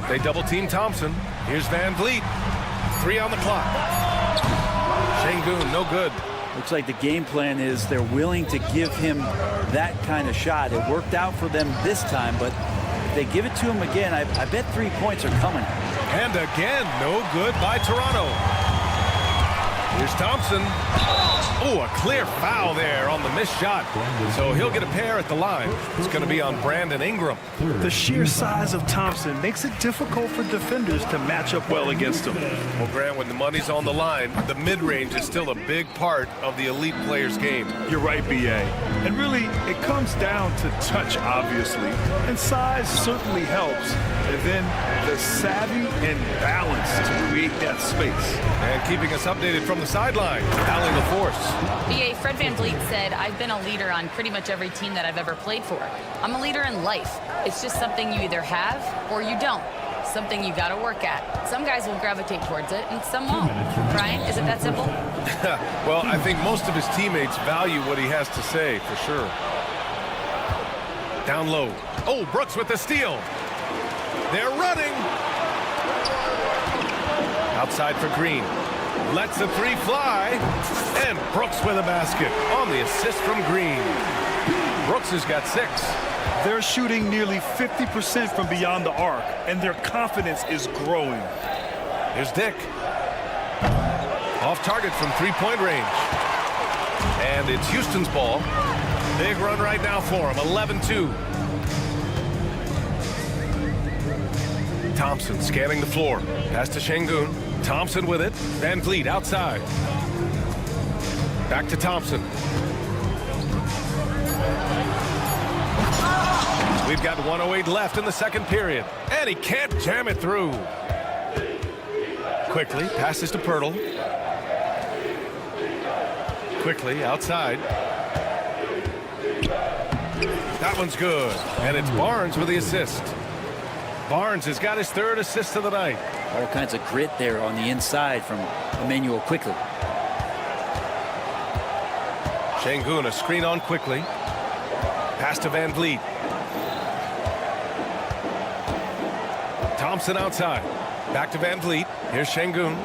They double team Thompson. Here's Van Vliet. 3 on the clock. Şengün, no good. Looks like the game plan is they're willing to give him that kind of shot. It worked out for them this time, but if they give it to him again, I bet 3 points are coming. And again, no good by Toronto. Here's Thompson. Oh, a clear foul there on the missed shot. So he'll get a pair at the line. It's going to be on Brandon Ingram. The sheer size of Thompson makes it difficult for defenders to match up well against him. Well, Grant, when the money's on the line, the mid-range is still a big part of the elite player's game. You're right, B.A. And really, it comes down to touch, obviously. And size certainly helps. And then the savvy and balance to create that space. And keeping us updated from the sideline, Allie LaForce. BA, Fred VanVleet said, I've been a leader on pretty much every team that I've ever played for. I'm a leader in life. It's just something you either have or you don't. something you got to work at. Some guys will gravitate towards it, and some won't. Brian, is it that simple? Well, I think most of his teammates value what he has to say, for sure. Down low. Oh, Brooks with the steal. They're running. Outside for Green. Lets the three fly. And Brooks with a basket on the assist from Green. Brooks has got 6. They're shooting nearly 50% from beyond the arc, and their confidence is growing. Here's Dick. Off target from three-point range. And it's Houston's ball. Big run right now for him, 11-2. Thompson scanning the floor. Pass to Şengün. Thompson with it. Van Vliet outside. Back to Thompson. We've got 1:08 left in the second period. And he can't jam it through. Quickly passes to Pirtle. Quickly outside. That one's good. And it's Barnes with the assist. Barnes has got his 3rd assist of the night. All kinds of grit there on the inside from Emmanuel Quickly. Şengün, a screen on Quickly. Pass to Van Vliet. Thompson outside. Back to Van Vliet. Here's Şengün.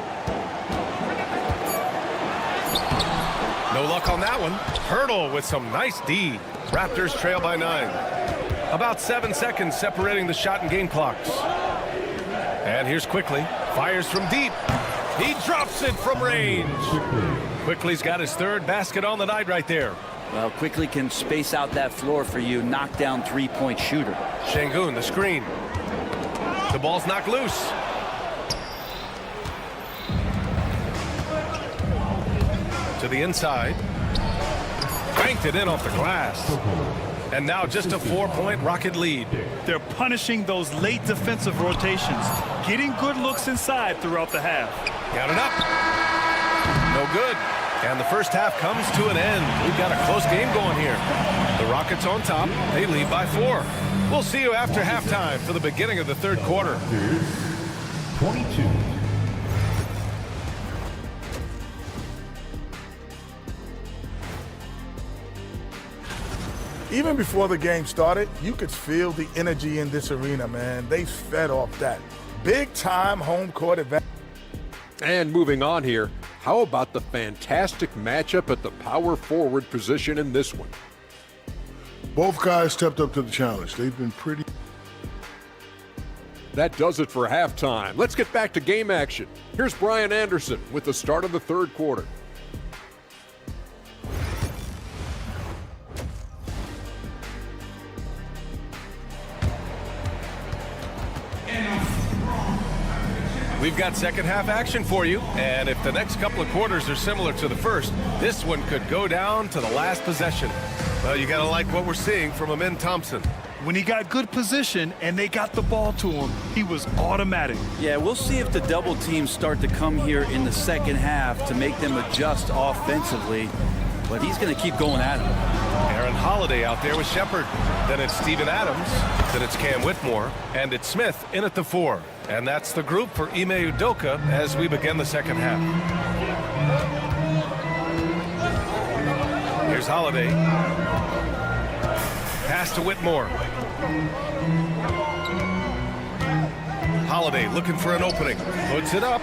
No luck on that one. Pirtle with some nice D. Raptors trail by 9. About 7 seconds separating the shot and game clocks. And here's Quickly. Fires from deep. He drops it from range. Quickly's got his 3rd basket on the night right there. Well, Quickly can space out that floor for you. Knock down three-point shooter. Şengün, the screen. The ball's knocked loose. To the inside. Banked it in off the glass. And now just a 4-point Rocket lead. They're punishing those late defensive rotations, getting good looks inside throughout the half. Got it up. No good. And the first half comes to an end. We've got a close game going here. The Rockets on top. They lead by 4. We'll see you after halftime for the beginning of the third quarter. 22. Even before the game started, you could feel the energy in this arena, man. They fed off that. Big-time home court advantage. And moving on here, how about the fantastic matchup at the power forward position in this one? Both guys stepped up to the challenge. They've been pretty. That does it for halftime. Let's get back to game action. Here's Brian Anderson with the start of the third quarter. We've got second half action for you, and if the next couple of quarters are similar to the first, this one could go down to the last possession. Well, you gotta like what we're seeing from Amin Thompson. When he got good position and they got the ball to him, he was automatic. Yeah, we'll see if the double teams start to come here in the second half to make them adjust offensively, but he's gonna keep going at him. Aaron Holiday out there with Shepard. Then it's Steven Adams. Then it's Cam Whitmore. And it's Smith in at the 4. And that's the group for Ime Udoka as we begin the second half. Here's Holiday. Pass to Whitmore. Holiday looking for an opening. Puts it up.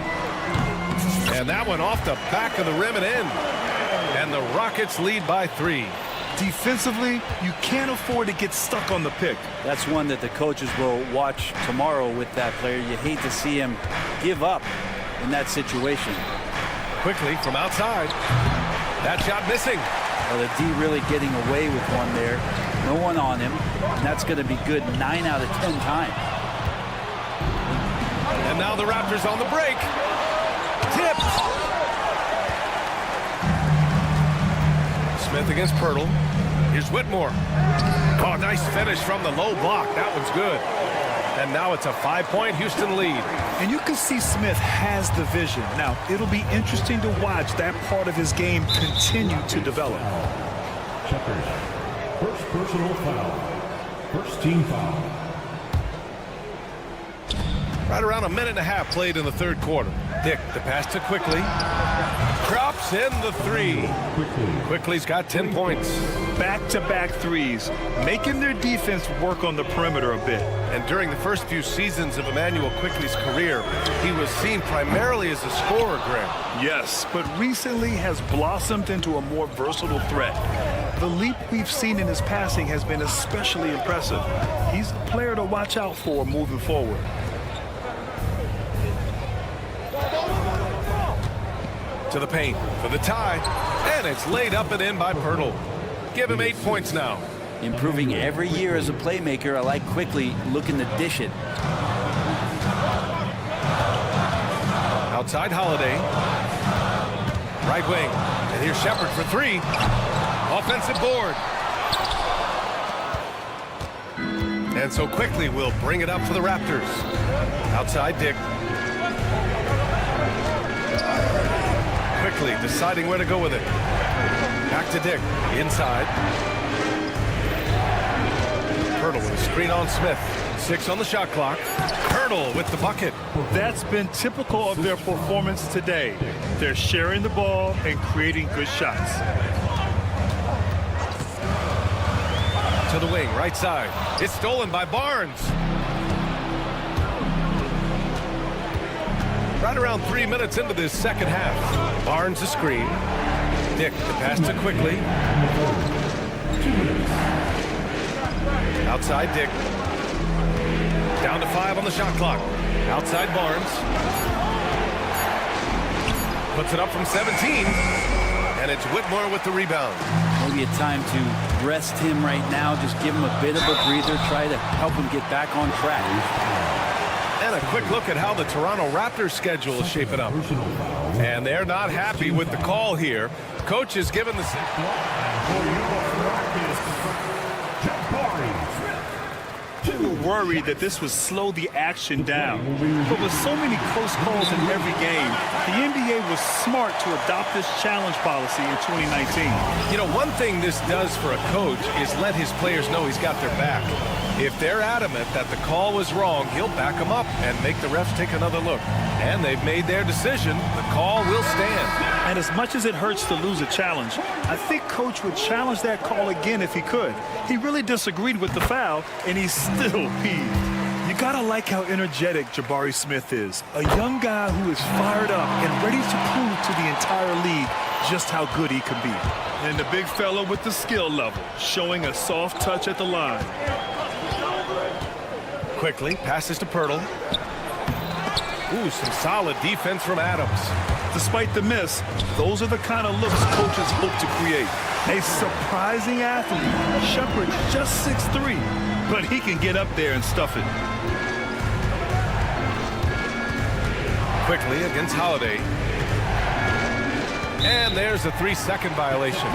And that one off the back of the rim and in. And the Rockets lead by 3. Defensively, you can't afford to get stuck on the pick. That's one that the coaches will watch tomorrow with that player. You hate to see him give up in that situation. Quickly from outside. That shot missing. Well, the D really getting away with one there. No one on him. And that's going to be good 9 out of 10 times. And now the Raptors on the break. Tipped. Smith against Pirtle. Here's Whitmore. Oh, nice finish from the low block. That one's good. And now it's a 5-point Houston lead. And you can see Smith has the vision. Now, it'll be interesting to watch that part of his game continue to develop. Checkers. First personal foul. First team foul. Right around a minute and a half played in the third quarter. Dick, the pass to Quickly. Drops in the three. Quickly's got 10 points. Back-to-back threes, making their defense work on the perimeter a bit. And during the first few seasons of Emmanuel Quickly's career, he was seen primarily as a scorer, Graham. Yes, but recently has blossomed into a more versatile threat. The leap we've seen in his passing has been especially impressive. He's a player to watch out for moving forward. To the paint for the tie, and it's laid up and in by Pirtle. Give him 8 points now. Improving every year as a playmaker. I like Quickly looking to dish it. Outside Holiday. Right wing. And here's Shepard for three. Offensive board. And so Quickly will bring it up for the Raptors. Outside Dick. Quickly deciding where to go with it. Back to Dick. Inside. Pirtle with a screen on Smith. 6 on the shot clock. Pirtle with the bucket. That's been typical of their performance today. They're sharing the ball and creating good shots. To the wing, right side. It's stolen by Barnes. Right around 3 minutes into this second half. Barnes the screen. Dick the pass to Quickly. Outside Dick. Down to 5 on the shot clock. Outside Barnes. Puts it up from 17. And it's Whitmore with the rebound. Maybe a time to rest him right now. Just give him a bit of a breather. Try to help him get back on track. And a quick look at how the Toronto Raptors schedule is shaping up. And they're not happy with the call here. Coach is given the... People were worried that this would slow the action down. But with so many close calls in every game, the NBA was smart to adopt this challenge policy in 2019. You know, one thing this does for a coach is let his players know he's got their back. If they're adamant that the call was wrong, he'll back them up and make the refs take another look. And they've made their decision. The call will stand. And as much as it hurts to lose a challenge, I think Coach would challenge that call again if he could. He really disagreed with the foul, and he's still peeved. You gotta like how energetic Jabari Smith is. A young guy who is fired up and ready to prove to the entire league just how good he can be. And the big fella with the skill level, showing a soft touch at the line. Quickly, passes to Pirtle. Ooh, some solid defense from Adams. Despite the miss, those are the kind of looks coaches hope to create. A surprising athlete. Shepard's just 6'3", but he can get up there and stuff it. Quickly against Holiday. And there's a 3-second violation.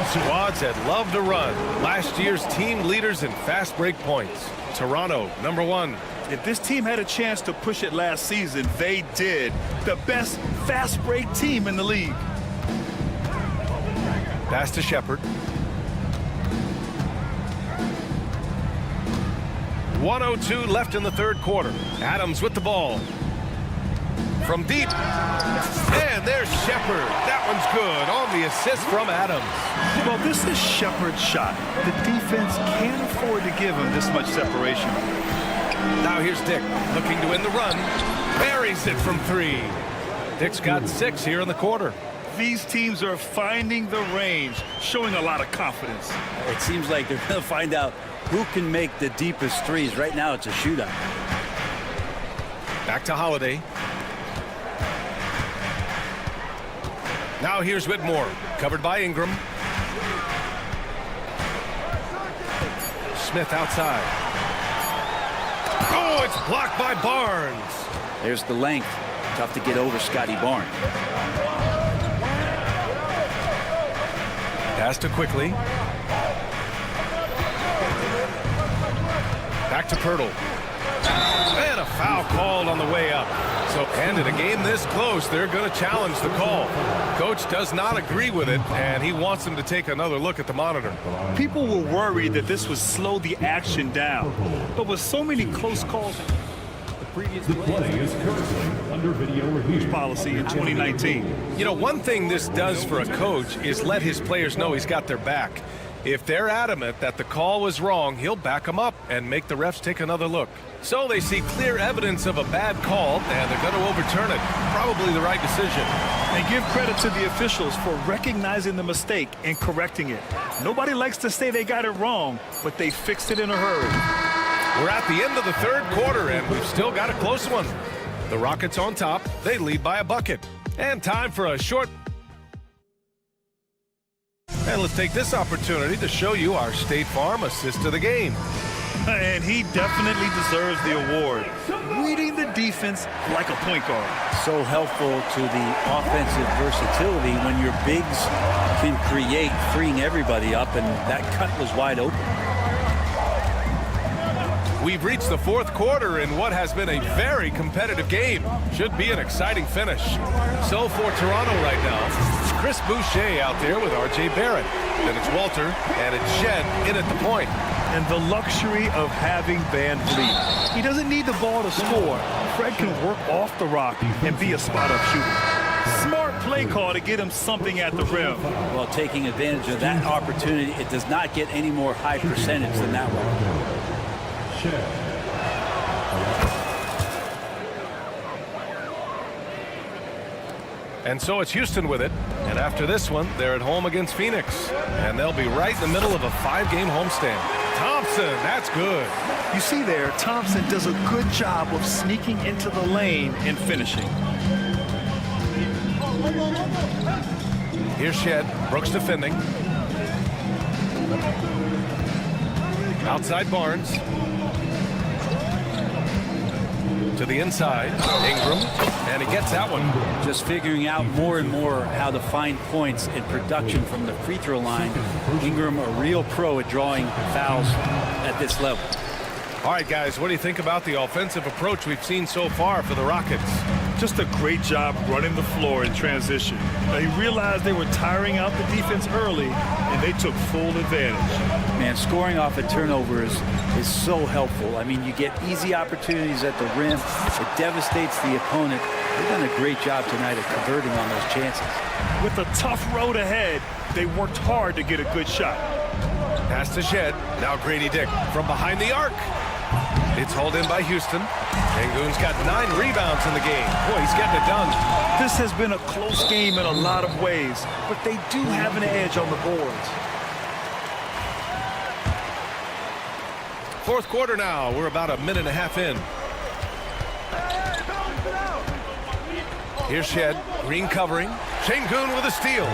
Squads that love to run. Last year's team leaders in fast break points. Toronto, number 1. If this team had a chance to push it last season, they did. The best fast break team in the league. Pass to Shepard. 1:02 left in the third quarter. Adams with the ball. From deep. And there's Shepard. That one's good on the assist from Adams. Well, this is Shepard's shot. The defense can't afford to give him this much separation. Now here's Dick looking to win the run. Buries it from 3. Dick's got 6 here in the quarter. These teams are finding the range, showing a lot of confidence. It seems like they're going to find out who can make the deepest threes. Right now, it's a shootout. Back to Holiday. Now here's Whitmore, covered by Ingram. Smith outside. Oh, it's blocked by Barnes. There's the length. Tough to get over Scotty Barnes. Pass to Quickly. Back to Pirtle. And a foul called on the way up. So, and in a game this close, they're going to challenge the call. Coach does not agree with it, and he wants them to take another look at the monitor. People were worried that this would slow the action down. But with so many close calls... The play is currently under video review. Policy in 2019. You know, one thing this does for a coach is let his players know he's got their back. If they're adamant that the call was wrong, he'll back them up and make the refs take another look. So they see clear evidence of a bad call, and they're going to overturn it. Probably the right decision. And give credit to the officials for recognizing the mistake and correcting it. Nobody likes to say they got it wrong, but they fixed it in a hurry. We're at the end of the third quarter, and we've still got a close one. The Rockets on top. They lead by a bucket. And time for a short... And let's take this opportunity to show you our State Farm assist of the game. And he definitely deserves the award. Reading the defense like a point guard. So helpful to the offensive versatility when your bigs can create, freeing everybody up, and that cut was wide open. We've reached the fourth quarter in what has been a very competitive game. Should be an exciting finish. So for Toronto right now, Chris Boucher out there with R.J. Barrett. Then it's Walter, and it's Shed in at the point. And the luxury of having Van Vliet. He doesn't need the ball to score. Fred can work off the rock and be a spot-up shooter. Smart play call to get him something at the rim. Well, taking advantage of that opportunity, it does not get any more high percentage than that one. And so it's Houston with it. And after this one, they're at home against Phoenix. And they'll be right in the middle of a 5-game homestand. Thompson, that's good. You see there, Thompson does a good job of sneaking into the lane and finishing. Here's Shed. Brooks defending. Outside Barnes. To the inside. Ingram. And he gets that one. Just figuring out more and more how to find points in production from the free throw line. Ingram, a real pro at drawing fouls at this level. All right, guys, what do you think about the offensive approach we've seen so far for the Rockets? Just a great job running the floor in transition. He realized they were tiring out the defense early, and they took full advantage. Man, scoring off of turnovers is so helpful. I mean, you get easy opportunities at the rim. It devastates the opponent. They've done a great job tonight of converting on those chances. With a tough road ahead, they worked hard to get a good shot. Pass to Shed. Now Grady Dick from behind the arc. It's hauled in by Houston. Sengun's got 9 rebounds in the game. Boy, he's getting it done. This has been a close game in a lot of ways, but they do have an edge on the boards. Fourth quarter now. We're about a minute and a half in. Here's Shed. Green covering. Sengun with a steal.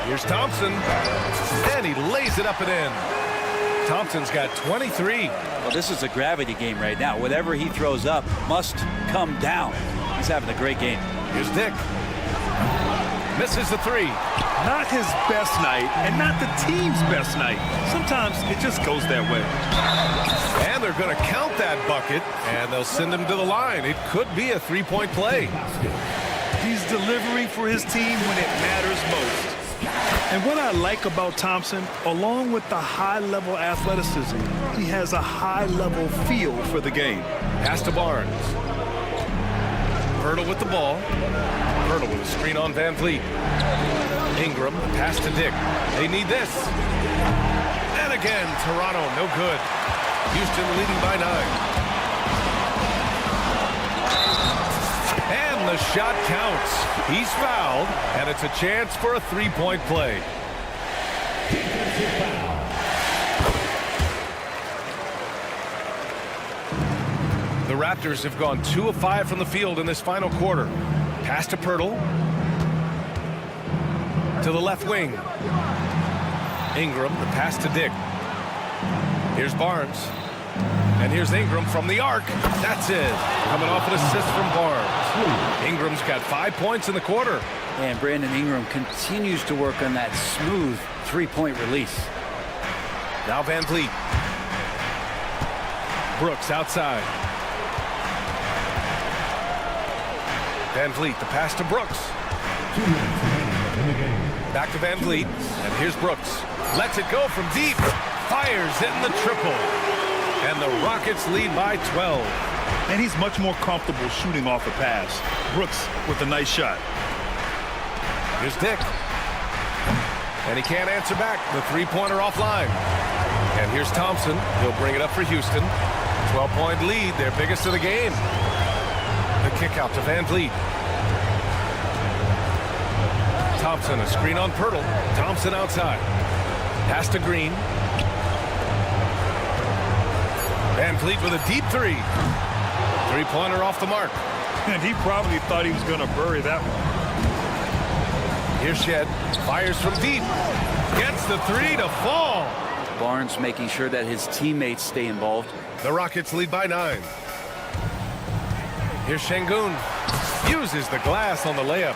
Here's Thompson. And he lays it up and in. Thompson's got 23. Well, this is a gravity game right now. Whatever he throws up must come down. He's having a great game. Here's Dick. Misses the 3. Not his best night, and not the team's best night. Sometimes it just goes that way. And they're going to count that bucket, and they'll send him to the line. It could be a 3-point play. He's delivering for his team when it matters most. And what I like about Thompson, along with the high-level athleticism, he has a high-level feel for the game. Pass to Barnes. Pirtle with the ball. Pirtle with a screen on Van Vliet. Ingram, pass to Dick. They need this. And again, Toronto, no good. Houston leading by 9. And the shot counts. He's fouled, and it's a chance for a 3-point play. The Raptors have gone 2 of 5 from the field in this final quarter. Pass to Pirtle. To the left wing. Ingram, the pass to Dick. Here's Barnes. And here's Ingram from the arc. That's it. Coming off an assist from Barnes. Ingram's got 5 points in the quarter. And Brandon Ingram continues to work on that smooth 3-point release. Now Van Vliet. Brooks outside. Van Vliet, the pass to Brooks. Back to Van Vliet. And here's Brooks. Lets it go from deep. Fires in the triple. And the Rockets lead by 12. And he's much more comfortable shooting off a pass. Brooks with a nice shot. Here's Dick. And he can't answer back. The three-pointer offline. And here's Thompson. He'll bring it up for Houston. 12-point lead, their biggest of the game. The kick out to Van Vliet. Thompson, a screen on Pirtle. Thompson outside. Pass to Green. Van Vliet with a deep three. Three-pointer off the mark. And he probably thought he was going to bury that one. Here's Shed. Fires from deep. Gets the three to fall. Barnes making sure that his teammates stay involved. The Rockets lead by 9. Here's Şengün. Uses the glass on the layup.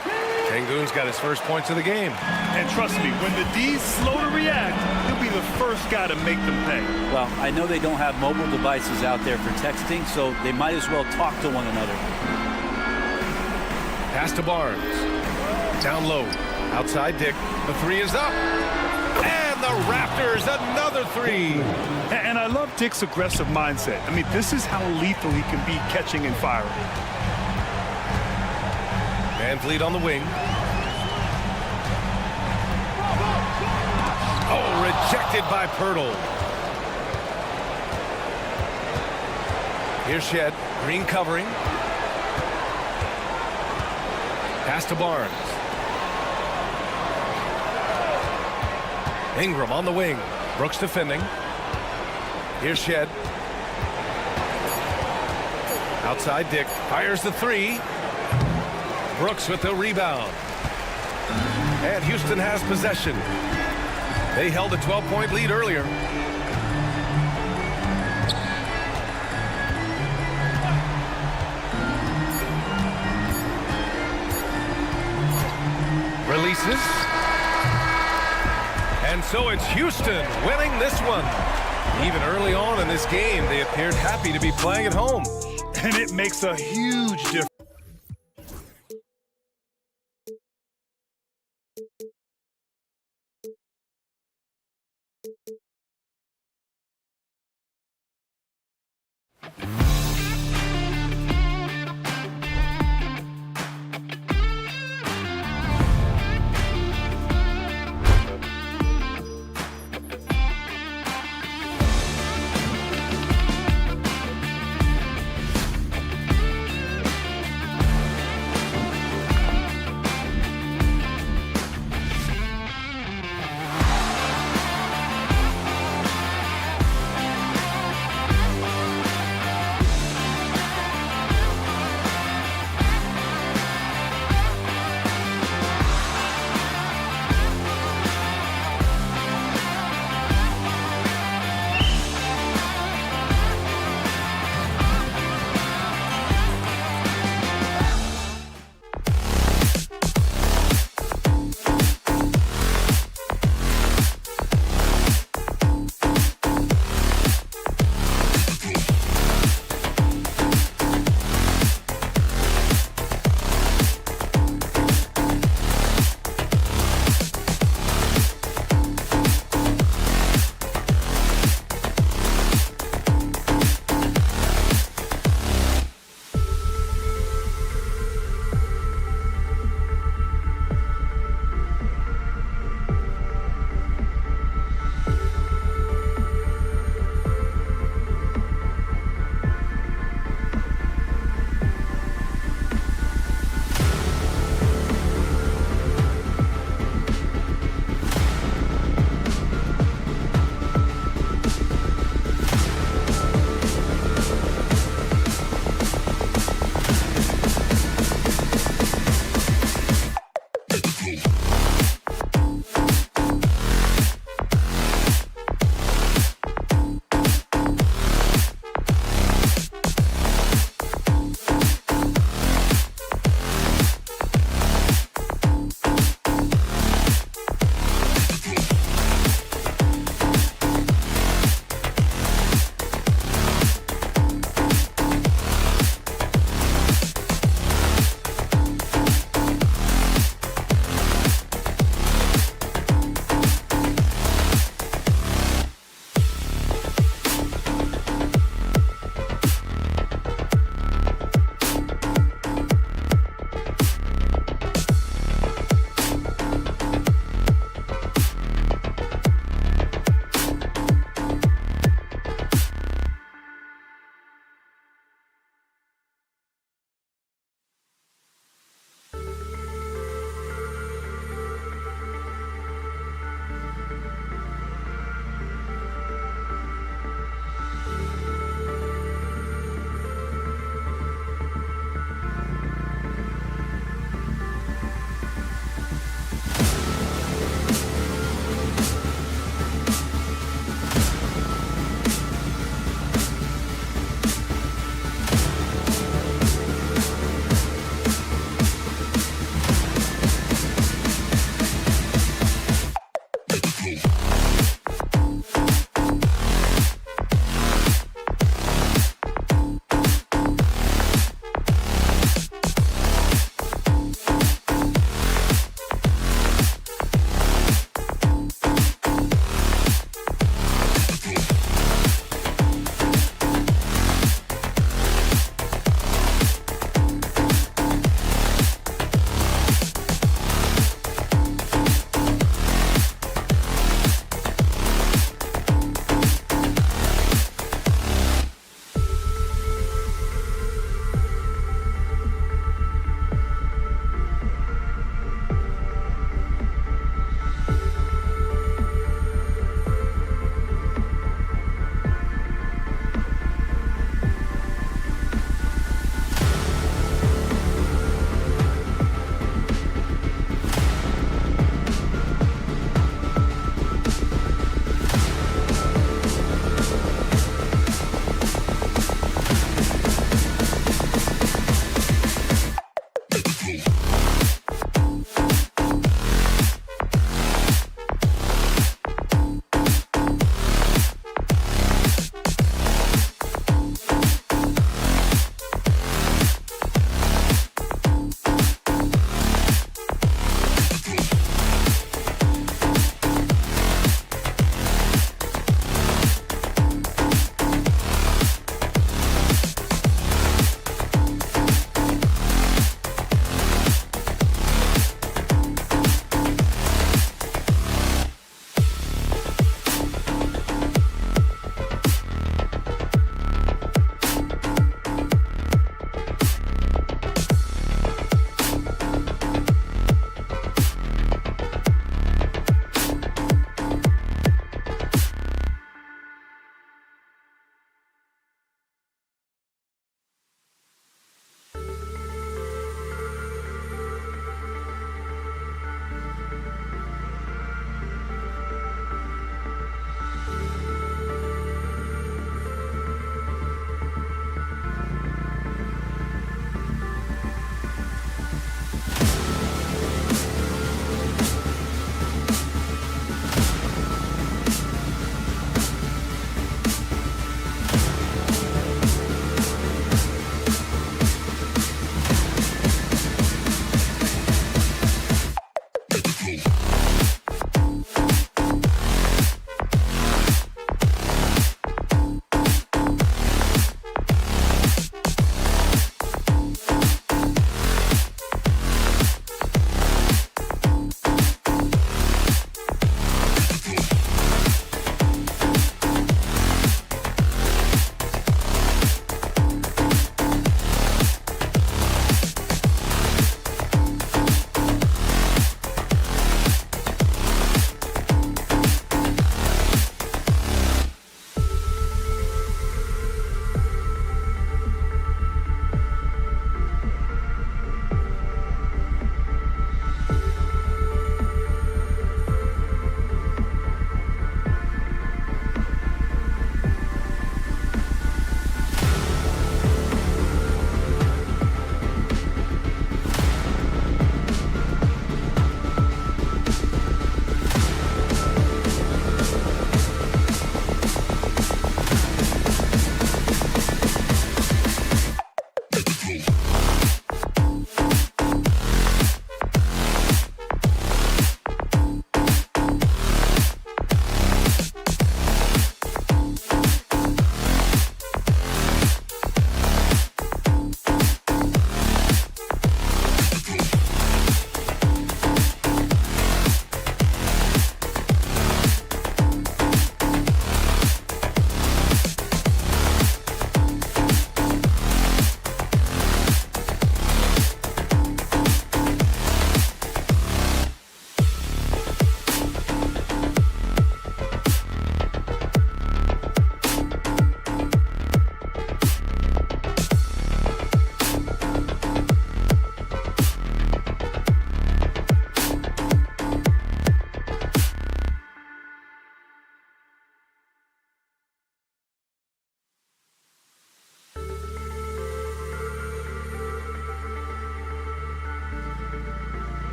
Şengün's got his first points of the game. And trust me, when the D's slow to react, he'll be the first guy to make them pay. Well, I know they don't have mobile devices out there for texting, so they might as well talk to one another. Pass to Barnes. Down low. Outside Dick. The three is up. And the Raptors, another three. And I love Dick's aggressive mindset. I mean, this is how lethal he can be catching and firing. Van Vliet on the wing. Oh, rejected by Pirtle. Here's Shed. Green covering. Pass to Barnes. Ingram on the wing. Brooks defending. Here's Shed. Outside Dick. Fires the three. Brooks with the rebound. And Houston has possession. They held a 12-point lead earlier. Releases. And so it's Houston winning this one. Even early on in this game, they appeared happy to be playing at home. And it makes a huge difference.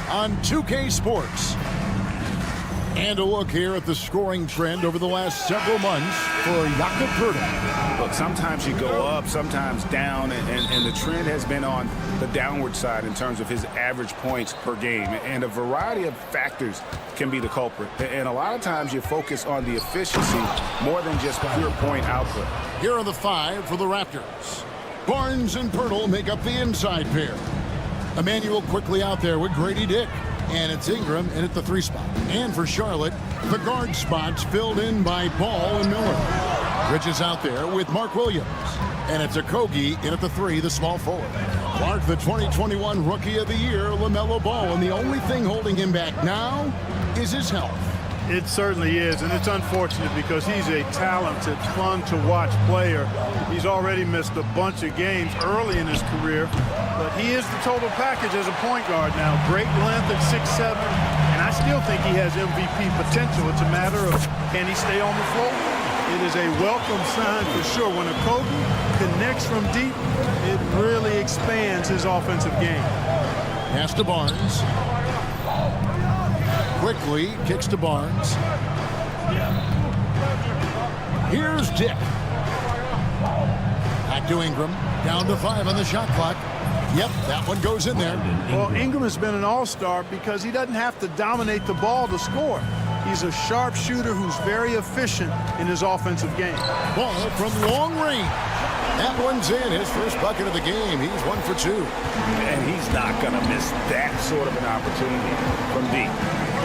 on 2K Sports. And a look here at the scoring trend over the last several months for Jakob Poeltl. Look, sometimes you go up, sometimes down, and the trend has been on the downward side in terms of his average points per game. And a variety of factors can be the culprit. And a lot of times you focus on the efficiency more than just pure point output. Here are the 5 for the Raptors. Barnes and Poeltl make up the inside pair. Emmanuel quickly out there with Grady Dick. And it's Ingram in at the 3 spot. And for Charlotte, the guard spots filled in by Ball and Miller. Bridges out there with Mark Williams. And it's Okogie in at the 3, the small forward. Clark, the 2021 Rookie of the Year, LaMelo Ball. And the only thing holding him back now is his health. It certainly is, and it's unfortunate because he's a talented, fun-to-watch player. He's already missed a bunch of games early in his career, but he is the total package as a point guard now. Great length at 6'7", and I still think he has MVP potential. It's a matter of can he stay on the floor? It is a welcome sign for sure. When Okogie connects from deep, it really expands his offensive game. Pass to Barnes. Quickly kicks to Barnes. Here's Dick. Back to Ingram. Down to 5 on the shot clock. Yep, that one goes in there. Well, Ingram has been an all-star because he doesn't have to dominate the ball to score. He's a sharp shooter who's very efficient in his offensive game. Ball from long range. That one's in. His first bucket of the game. He's 1 for 2. And he's not going to miss that sort of an opportunity from deep.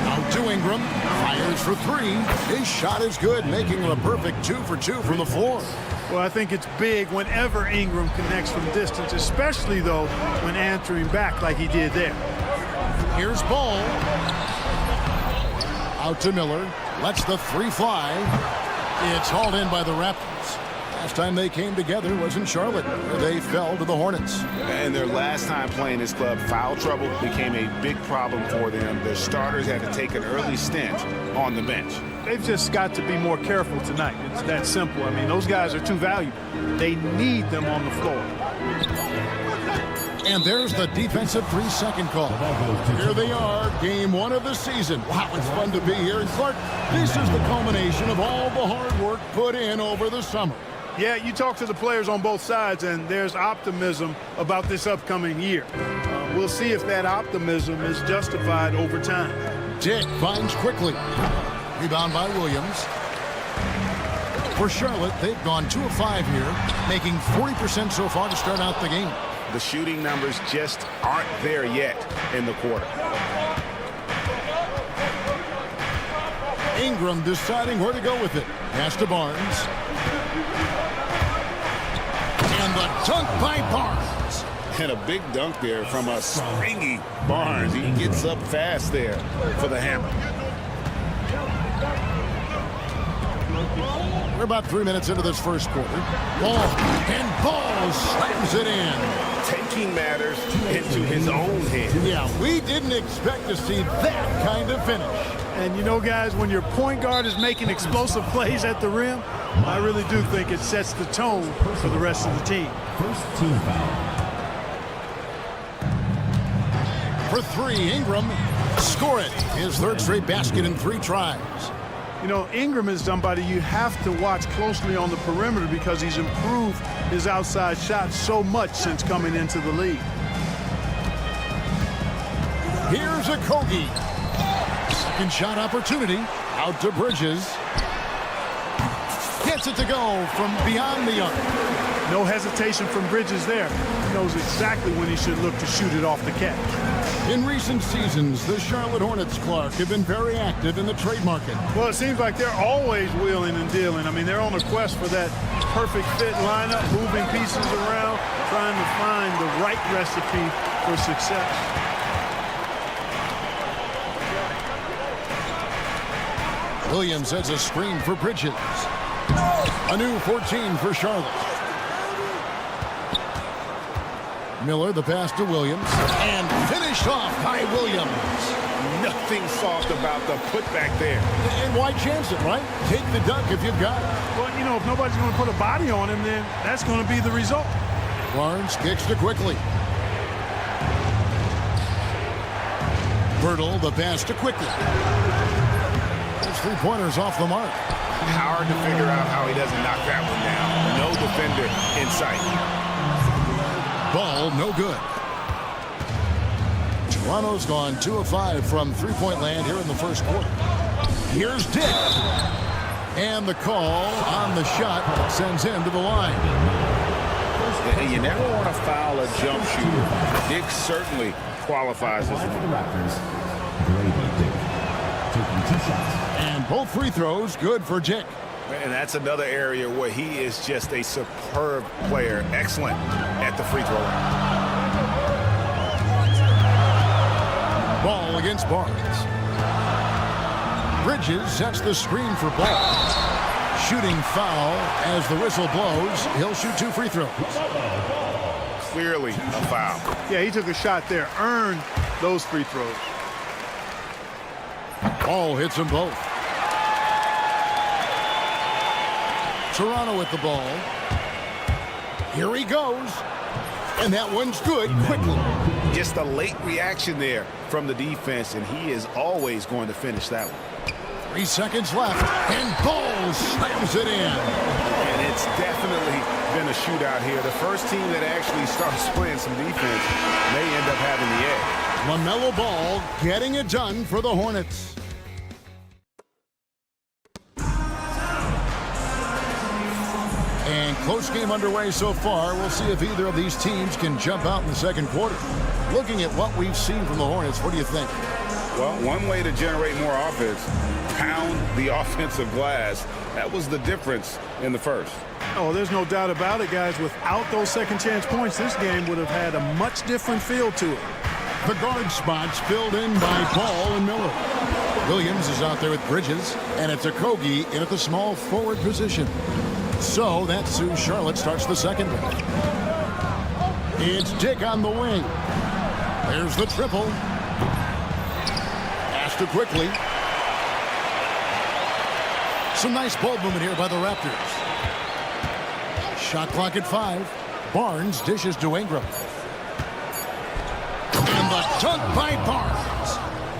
Out to Ingram. Fires for 3. His shot is good, making him a perfect 2 for 2 from the floor. Well, I think it's big whenever Ingram connects from distance, especially, though, when answering back like he did there. Here's Ball. Out to Miller. Lets the 3 fly. It's hauled in by the Raptors. Last time they came together was in Charlotte, where they fell to the Hornets. And their last time playing this club, foul trouble became a big problem for them. Their starters had to take an early stint on the bench. They've just got to be more careful tonight. It's that simple. I mean, those guys are too valuable. They need them on the floor. And there's the defensive 3-second call. Here they are, game 1 of the season. Wow, it's fun to be here. And Clark, this is the culmination of all the hard work put in over the summer. Yeah, you talk to the players on both sides, and there's optimism about this upcoming year. We'll see if that optimism is justified over time. Dick finds quickly. Rebound by Williams. For Charlotte, they've gone 2 of 5 here, making 40% so far to start out the game. The shooting numbers just aren't there yet in the quarter. Ingram deciding where to go with it. Pass to Barnes. And the dunk by Barnes. And a big dunk there from a springy Barnes. He gets up fast there for the hammer. We're about 3 minutes into this first quarter. Ball, and Ball slams it in. Taking matters into his own hands. Yeah, we didn't expect to see that kind of finish. And you know, guys, when your point guard is making explosive plays at the rim, I really do think it sets the tone for the rest of the team. First team foul. For 3, Ingram. Score it. His 3rd straight basket in 3 tries. You know, Ingram is somebody you have to watch closely on the perimeter because he's improved his outside shot so much since coming into the league. Here's Okogie. Second shot opportunity. Out to Bridges. Gets it to go from beyond the arc. No hesitation from Bridges there. He knows exactly when he should look to shoot it off the catch. In recent seasons, the Charlotte Hornets, Clark, have been very active in the trade market. Well, it seems like they're always wheeling and dealing. I mean, they're on a quest for that perfect fit lineup, moving pieces around, trying to find the right recipe for success. Williams has a screen for Bridges. A new 14 for Charlotte. Miller, the pass to Williams, and finished off by Williams. Nothing soft about the putback there. And why chance it, right? Take the dunk if you've got it. Well, you know, if nobody's going to put a body on him, then that's going to be the result. Barnes kicks to quickly. Pirtle, the pass to Quickly. Those three-pointers off the mark. Hard to figure out how he doesn't knock that one down. No defender in sight. Ball no good. Toronto's gone 2 of 5 from three-point land here in the first quarter. Here's Dick. And the call on the shot sends him to the line. You never want to foul a jump shooter. Dick certainly qualifies as one. And both free throws good for Dick. And that's another area where he is just a superb player. Excellent at the free throw line. Ball against Barnes. Bridges sets the screen for Ball. Shooting foul as the whistle blows. He'll shoot 2 free throws. Clearly a foul. Yeah, he took a shot there, earned those free throws. Ball hits them both. Toronto with the ball. Here he goes. And that one's good quickly. Just a late reaction there from the defense, and he is always going to finish that one. 3 seconds left, and Ball slams it in. And it's definitely been a shootout here. The first team that actually starts playing some defense may end up having the edge. LaMelo Ball getting it done for the Hornets. And close game underway so far. We'll see if either of these teams can jump out in the second quarter. Looking at what we've seen from the Hornets, what do you think? Well, one way to generate more offense, pound the offensive glass. That was the difference in the first. Oh, there's no doubt about it, guys. Without those second chance points, this game would have had a much different feel to it. The guard spots filled in by Ball and Miller. Williams is out there with Bridges, and it's Okogie in at the small forward position. So that's who Charlotte starts the second with. It's Dick on the wing. There's the triple. Pass to Quickly. Some nice ball movement here by the Raptors. Shot clock at 5. Barnes dishes to Ingram. And the dunk by Barnes.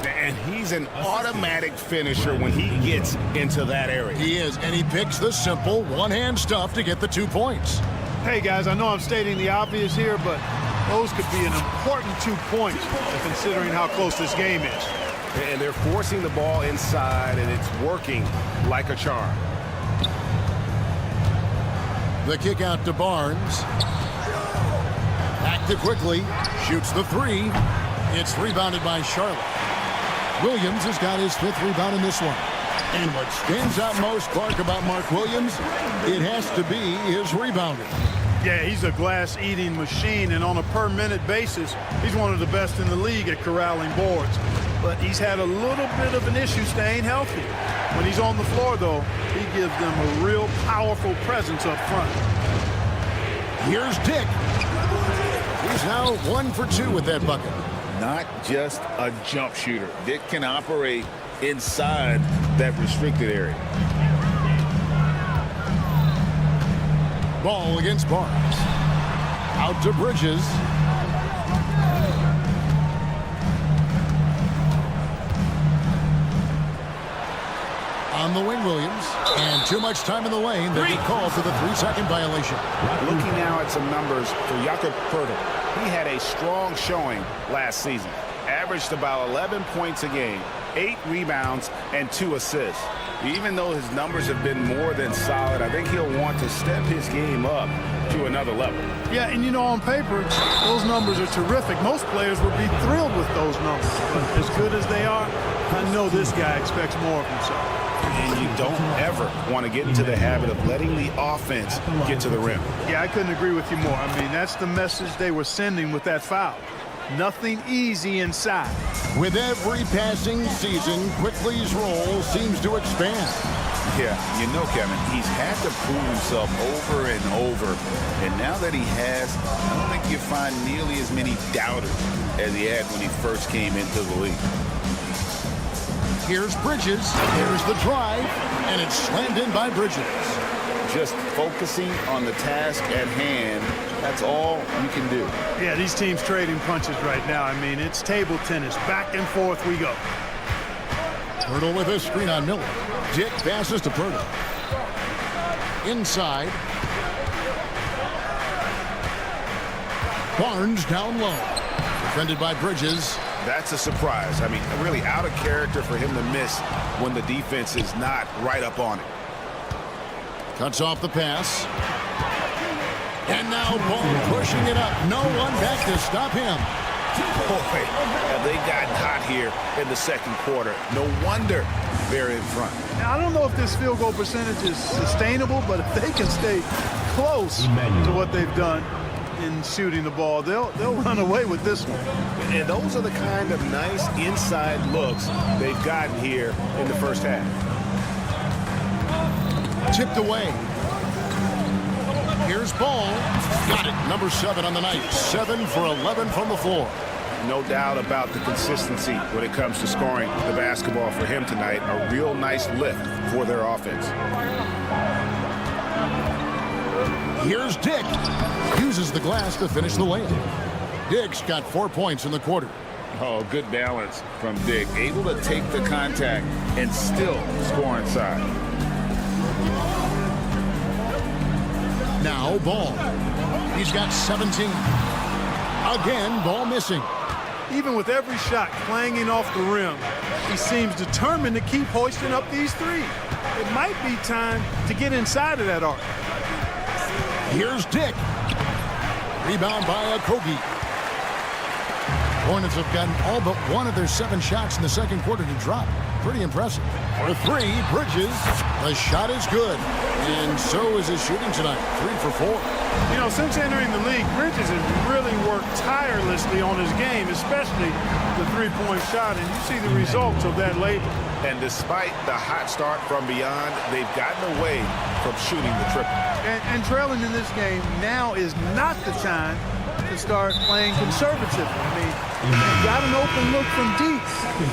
And he's an automatic finisher when he gets into that area. He is, and he picks the simple one-hand stuff to get the 2 points. Hey, guys, I know I'm stating the obvious here, but those could be an important 2 points considering how close this game is. And they're forcing the ball inside, and it's working like a charm. The kick out to Barnes. Back to Quickly. Shoots the 3. It's rebounded by Charlotte. Williams has got his 5th rebound in this one. And what stands out most, Clark, about Mark Williams, it has to be his rebounding. Yeah, he's a glass-eating machine, and on a per-minute basis, he's one of the best in the league at corralling boards. But he's had a little bit of an issue staying healthy. When he's on the floor, though, he gives them a real powerful presence up front. Here's Dick. He's now 1 for 2 with that bucket. Not just a jump shooter. Dick can operate inside that restricted area. Ball against Barnes. Out to Bridges. On the wing, Williams. And too much time in the lane. They get called for the 3-second violation. Looking now at some numbers for Jakob Poeltl. He had a strong showing last season. Averaged about 11 points a game, 8 rebounds, and 2 assists. Even though his numbers have been more than solid, I think he'll want to step his game up to another level. Yeah, and you know, on paper, those numbers are terrific. Most players would be thrilled with those numbers. But as good as they are, I know this guy expects more of himself. And you don't ever want to get into the habit of letting the offense get to the rim. Yeah, I couldn't agree with you more. I mean, that's the message they were sending with that foul. Nothing easy inside. With every passing season, Quickly's role seems to expand. Yeah, you know, Kevin, he's had to prove himself over and over. And now that he has, I don't think you find nearly as many doubters as he had when he first came into the league. Here's Bridges. Here's the drive. And it's slammed in by Bridges. Just focusing on the task at hand That's all you can do. Yeah, these teams trading punches right now. I mean, it's table tennis. Back and forth we go. Pirtle with a screen on Miller. Dick passes to Pirtle. Inside. Barnes down low. Defended by Bridges. That's a surprise. I mean, really out of character for him to miss when the defense is not right up on it. Cuts off the pass. And now Ball pushing it up. No one back to stop him. Boy, have they gotten hot here in the second quarter. No wonder they're in front. Now, I don't know if this field goal percentage is sustainable, but if they can stay close to what they've done in shooting the ball, they'll run away with this one. And those are the kind of nice inside looks they've gotten here in the first half. Tipped away. Here's Ball. Got it. Number 7 on the night. 7 for 11 from the floor. No doubt about the consistency when it comes to scoring the basketball for him tonight. A real nice lift for their offense. Here's Dick. Uses the glass to finish the layup. Dick's got 4 points in the quarter. Oh, good balance from Dick. Able to take the contact and still score inside. Now Ball. He's got 17. Again, Ball missing. Even with every shot clanging off the rim, he seems determined to keep hoisting up these threes. It might be time to get inside of that arc. Here's Dick. Rebound by Okogie. Hornets have gotten all but one of their 7 shots in the second quarter to drop. Pretty impressive. For 3, Bridges. The shot is good. And so is his shooting tonight. 3 for 4. You know, since entering the league, Bridges has really worked tirelessly on his game, especially the three-point shot, and you see the results of that labor. And despite the hot start from beyond, they've gotten away from shooting the triple. And trailing in this game now is not the time to start playing conservatively. I mean, you got an open look from deep.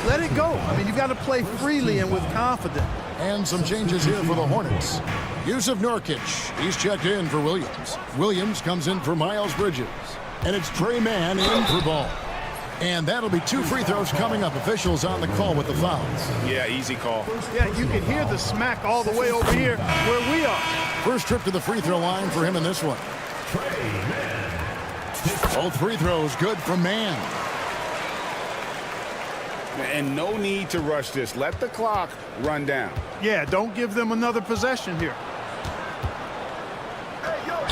Let it go. I mean, you've got to play freely and with confidence. And some changes here for the Hornets. Yusuf Nurkic, he's checked in for Williams. Williams comes in for Miles Bridges. And it's Trey Mann in for Ball. And that'll be 2 free throws coming up. Officials on the call with the fouls. Yeah, easy call. Yeah, you can hear the smack all the way over here where we are. First trip to the free throw line for him in this one. Both free throws good from Mann. And no need to rush this. Let the clock run down. Yeah, don't give them another possession here.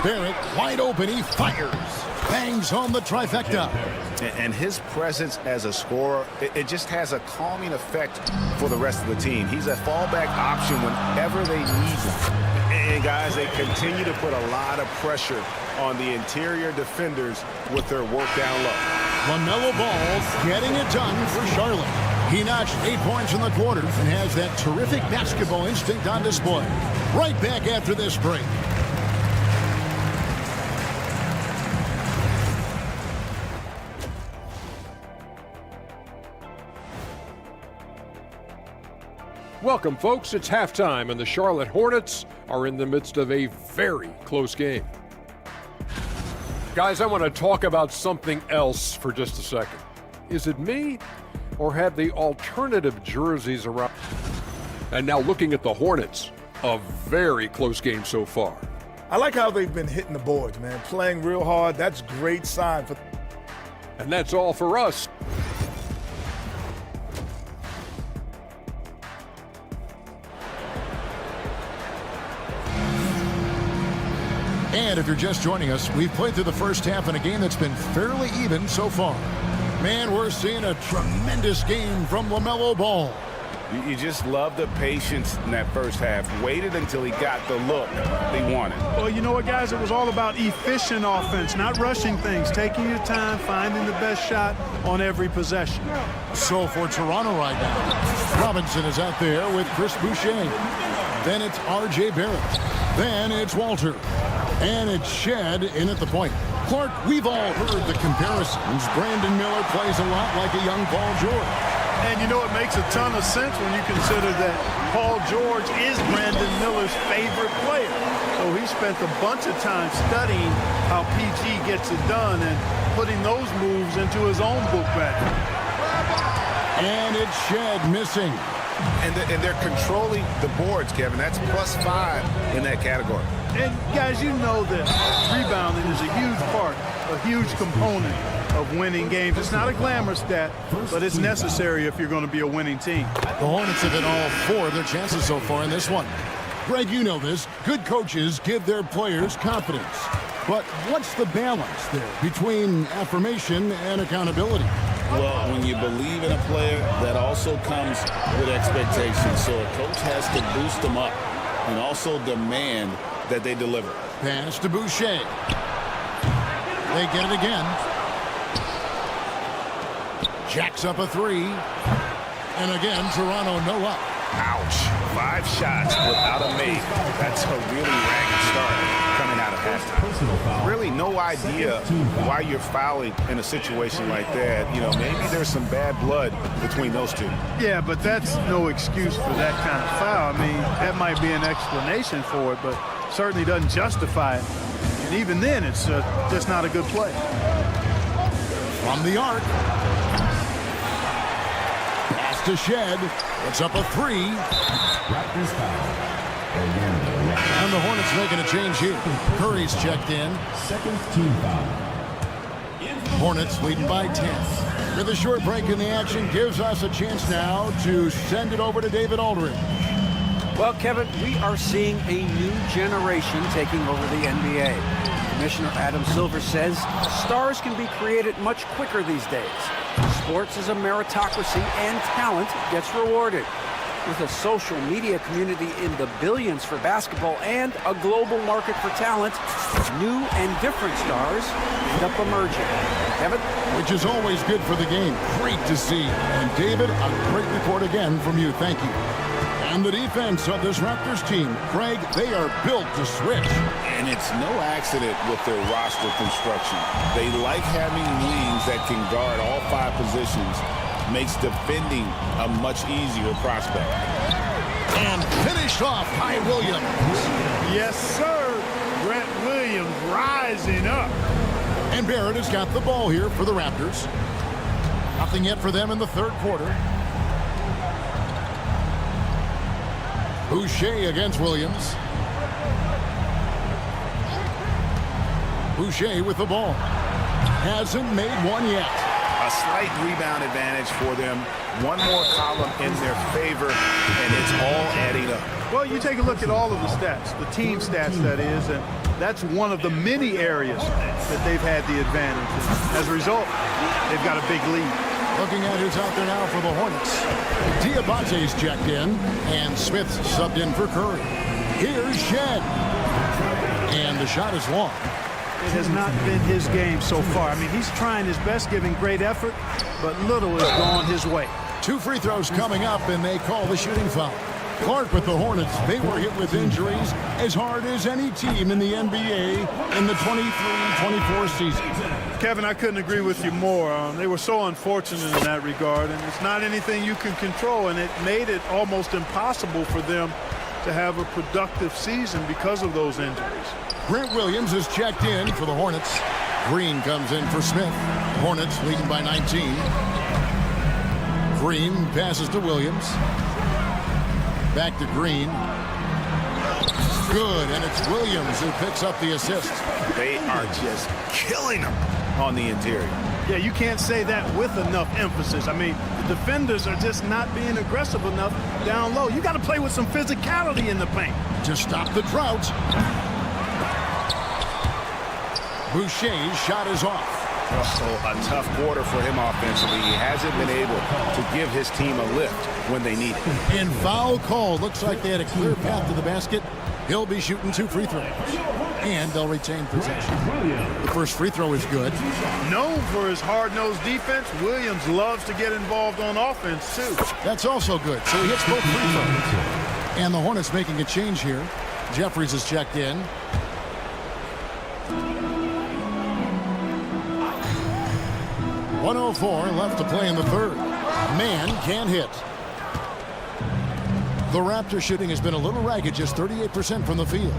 Barrett wide open. He fires. Bangs home the trifecta. And his presence as a scorer, it just has a calming effect for the rest of the team. He's a fallback option whenever they need one. And guys, they continue to put a lot of pressure on the interior defenders with their work down low. LaMelo Ball getting it done for Charlotte. He notched 8 points in the quarter and has that terrific basketball instinct on display. Right back after this break. Welcome, folks. It's halftime, and the Charlotte Hornets are in the midst of a very close game. Guys, I want to talk about something else for just a second. Is it me, or have the alternative jerseys around? And now looking at the Hornets, a very close game so far. I like how they've been hitting the boards, man. Playing real hard. That's a great sign for. And that's all for us. And if you're just joining us, we've played through the first half in a game that's been fairly even so far. Man, we're seeing a tremendous game from LaMelo Ball. You just love the patience in that first half. Waited until he got the look they wanted. Well, you know what, guys? It was all about efficient offense, not rushing things, taking your time, finding the best shot on every possession. So for Toronto right now, Robinson is out there with Chris Boucher. Then it's R.J. Barrett. Then it's Walter. And it's Shed in at the point. Clark, we've all heard the comparisons. Brandon Miller plays a lot like a young Paul George. And you know, it makes a ton of sense when you consider that Paul George is Brandon Miller's favorite player. So he spent a bunch of time studying how PG gets it done and putting those moves into his own book bag. And it's Shed missing. And they're controlling the boards, Kevin. That's +5 in that category. And guys, you know that rebounding is a huge part, a huge component of winning games. It's not a glamorous stat, but it's necessary if you're going to be a winning team. The Hornets have hit all 4 of their chances so far in this one. Greg, you know this. Good coaches give their players confidence. But what's the balance there between affirmation and accountability? Well, when you believe in a player, that also comes with expectations. So a coach has to boost them up and also demand that they deliver. Pass to Boucher. They get it again. Jacks up a 3. And again, Toronto no up. Ouch. 5 shots without a make. That's a really ragged start coming out of halftime. Really no idea why you're fouling in a situation like that. You know, maybe there's some bad blood between those two. Yeah, but that's no excuse for that kind of foul. I mean, that might be an explanation for it, but certainly doesn't justify it. And even then, it's just not a good play. From the arc. Pass to Shed. It's up a 3. And the Hornets making a change here. Curry's checked in. Second team foul. Hornets leading by 10. With a short break in the action gives us a chance now to send it over to David Aldridge. Well, Kevin, we are seeing a new generation taking over the NBA. Commissioner Adam Silver says stars can be created much quicker these days. Sports is a meritocracy and talent gets rewarded. With a social media community in the billions for basketball and a global market for talent, new and different stars end up emerging. Kevin? Which is always good for the game. Great to see. And David, a great report again from you. Thank you. And the defense of this Raptors team, Craig, they are built to switch. And it's no accident with their roster construction. They like having wings that can guard all 5 positions. Makes defending a much easier prospect. And finished off by Williams. Yes, sir. Grant Williams rising up. And Barrett has got the ball here for the Raptors. Nothing yet for them in the third quarter. Boucher against Williams. Boucher with the ball. Hasn't made one yet. A slight rebound advantage for them. One more column in their favor, and it's all adding up. Well, you take a look at all of the stats, the team stats, that is, and that's one of the many areas that they've had the advantage. And as a result, they've got a big lead. Looking at who's out there now for the Hornets. Diabate's checked in, and Smith's subbed in for Curry. Here's Shed. And the shot is long. It has not been his game so far. I mean, he's trying his best, giving great effort, but little has gone his way. 2 free throws coming up, and they call the shooting foul. Clark with the Hornets. They were hit with injuries as hard as any team in the NBA in the 23-24 season. Kevin, I couldn't agree with you more. They were so unfortunate in that regard, and it's not anything you can control, and it made it almost impossible for them to have a productive season because of those injuries. Grant Williams is checked in for the Hornets. Green comes in for Smith. Hornets leading by 19. Green passes to Williams. Back to Green. Good, and it's Williams who picks up the assist. They are just killing them on the interior. Yeah, you can't say that with enough emphasis. I mean, the defenders are just not being aggressive enough down low. You got to play with some physicality in the paint. To stop the drought. Boucher's shot is off. Oh, a tough quarter for him offensively. He hasn't been able to give his team a lift when they need it. And foul call. Looks like they had a clear path to the basket. He'll be shooting 2 free throws. And they'll retain possession. The first free throw is good. Known for his hard-nosed defense, Williams loves to get involved on offense, too. That's also good. So he hits both free throws. And the Hornets making a change here. Jeffries is checked in. .104 left to play in the third. Man can't hit. The Raptor shooting has been a little ragged, just 38% from the field.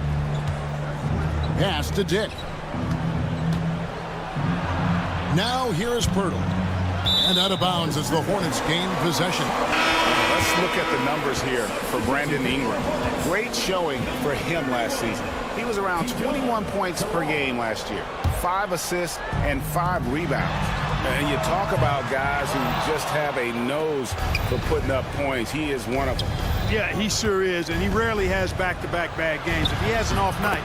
Pass to Dick. Now here is Pirtle. And out of bounds as the Hornets gain possession. Let's look at the numbers here for Brandon Ingram. Great showing for him last season. He was around 21 points per game last year, 5 assists and 5 rebounds. And you talk about guys who just have a nose for putting up points. He is one of them. Yeah, he sure is, and he rarely has back-to-back bad games. If he has an off night,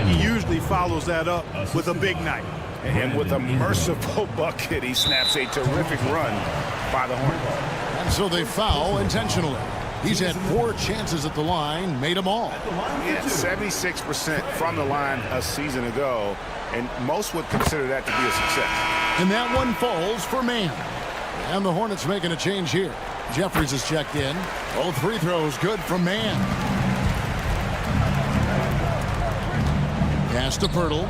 he usually follows that up with a big night. And with a merciful bucket, he snaps a terrific run by the Hornets. And so they foul intentionally. He's had 4 chances at the line, made them all. He had 76% from the line a season ago, and most would consider that to be a success. And that one falls for Man. And the Hornets making a change here. Jeffries is checked in. Both free throws good from Man. Pass to Pirtle.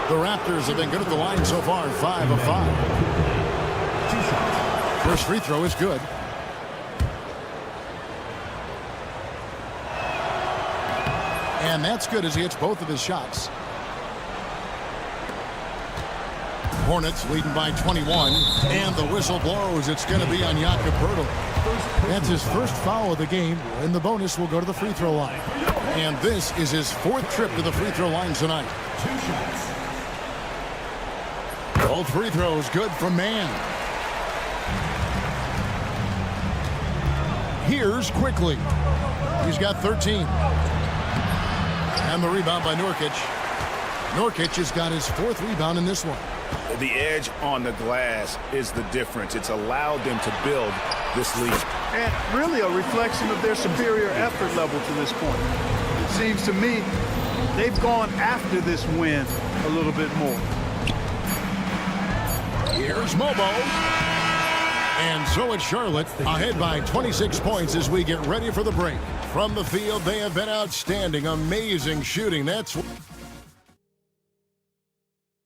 The Raptors have been good at the line so far, 5 of 5. First free throw is good. And that's good as he hits both of his shots. Hornets leading by 21. And the whistle blows. It's going to be on Jakob Pirtle. That's his first foul of the game. And the bonus will go to the free throw line. And this is his 4th trip to the free throw line tonight. Both free throws good from Man. Here's Quickly. He's got 13. And the rebound by Nurkic. Nurkic has got his 4th rebound in this one. The edge on the glass is the difference. It's allowed them to build this lead. And really a reflection of their superior effort level to this point. It seems to me they've gone after this win a little bit more. Here's Mobo. And so it's Charlotte ahead by 26 points as we get ready for the break. From the field, they have been outstanding. Amazing shooting.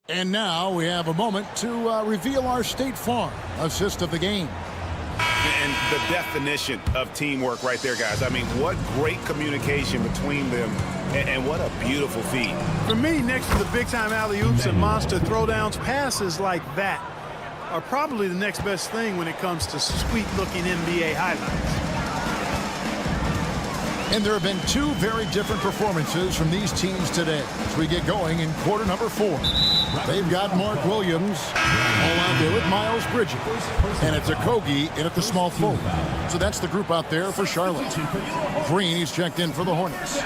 And now we have a moment to reveal our State Farm assist of the game. And the definition of teamwork right there, guys. I mean, what great communication between them, and what a beautiful feed. For me, next to the big-time alley-oops and monster throwdowns, passes like that are probably the next best thing when it comes to sweet-looking NBA highlights. And there have been 2 very different performances from these teams today as we get going in quarter number 4. They've got Mark Williams all out there with Miles Bridges. And it's Okogie in at the small forward. So that's the group out there for Charlotte. Green, he's checked in for the Hornets.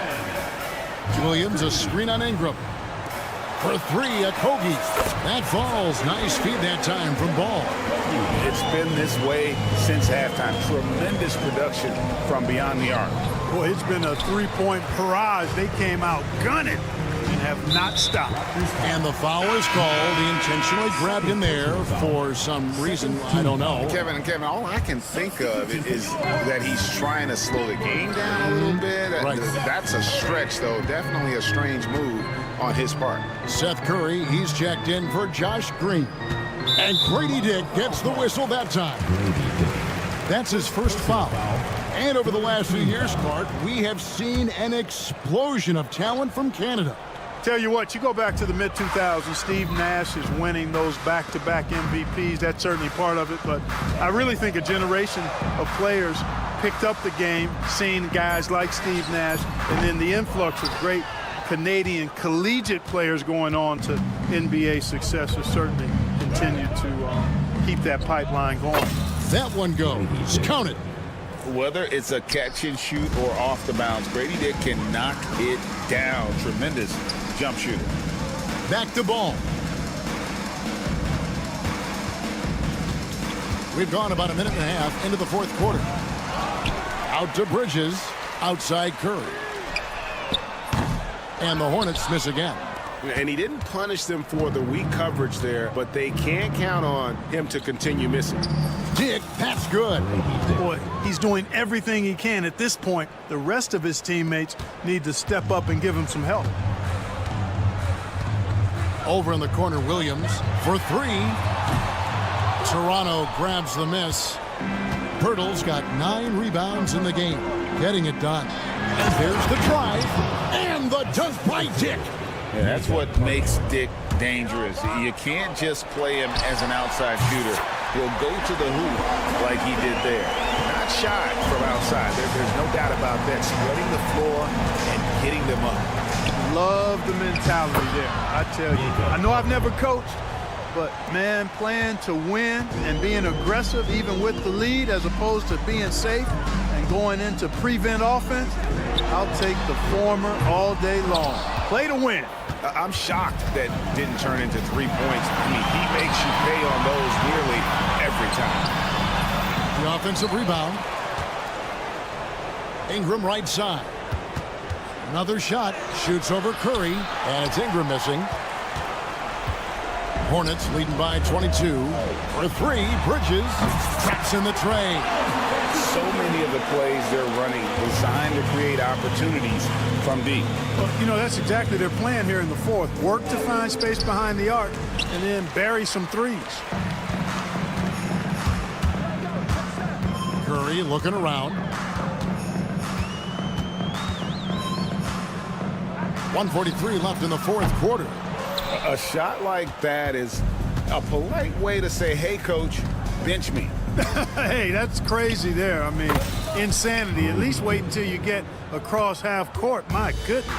Williams, a screen on Ingram. For 3, Okogie. That falls. Nice feed that time from Ball. It's been this way since halftime. Tremendous production from beyond the arc. Boy, it's been a 3-point barrage. They came out gunning and have not stopped. And the foul is called. He intentionally grabbed him there for some reason. I don't know. Kevin, all I can think of is that he's trying to slow the game down a little bit. Right. That's a stretch, though. Definitely a strange move on his part. Seth Curry, he's checked in for Josh Green. And Grady Dick gets the whistle that time. That's his first foul. And over the last few years, Clark, we have seen an explosion of talent from Canada. Tell you what, you go back to the mid-2000s, Steve Nash is winning those back-to-back MVPs. That's certainly part of it. But I really think a generation of players picked up the game, seeing guys like Steve Nash, and then the influx of great Canadian collegiate players going on to NBA success has certainly continued to keep that pipeline going. That one goes. Count it. Whether it's a catch and shoot or off the bounce, Grady Dick can knock it down. Tremendous jump shooter. Back to Ball. We've gone about a minute and a half into the 4th quarter. Out to Bridges. Outside Curry. And the Hornets miss again. And he didn't punish them for the weak coverage there, but they can't count on him to continue missing. Dick, that's good. Boy, he's doing everything he can at this point. The rest of his teammates need to step up and give him some help. Over in the corner, Williams for three. Toronto grabs the miss. Pirtle's got 9 rebounds in the game, getting it done. And there's the drive and the dunk by Dick. Yeah, that's what makes Dick dangerous. You can't just play him as an outside shooter. He'll go to the hoop like he did there. Not shy from outside. There's no doubt about that. Spreading the floor and hitting them up. Love the mentality there, I tell you. I know I've never coached, but, man, playing to win and being aggressive even with the lead as opposed to being safe and going into prevent offense, I'll take the former all day long. Play to win. I'm shocked that didn't turn into 3 points. I mean, he makes you pay on those nearly every time. The offensive rebound. Ingram right side. Another shot. Shoots over Curry. And it's Ingram missing. Hornets leading by 22. For three, Bridges traps in the tray. So many of the plays they're running designed to create opportunities from deep. Well, you know, that's exactly their plan here in the fourth. Work to find space behind the arc and then bury some threes. Curry looking around. 1:43 left in the fourth quarter. A shot like that is a polite way to say, hey, coach, bench me. Hey, that's crazy there. I mean, insanity. At least wait until you get across half court. My goodness.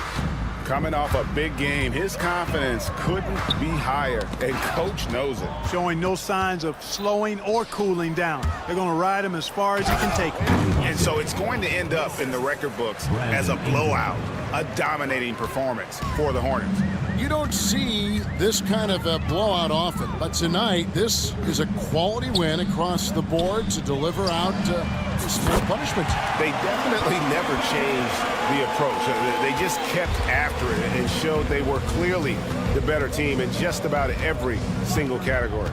Coming off a big game, his confidence couldn't be higher, and coach knows it. Showing no signs of slowing or cooling down. They're going to ride him as far as he can take him. And so it's going to end up in the record books as a blowout, a dominating performance for the Hornets. You don't see this kind of a blowout often, but tonight this is a quality win across the board to deliver out sport punishments. They definitely never changed the approach. They just kept after it and showed they were clearly the better team in just about every single category.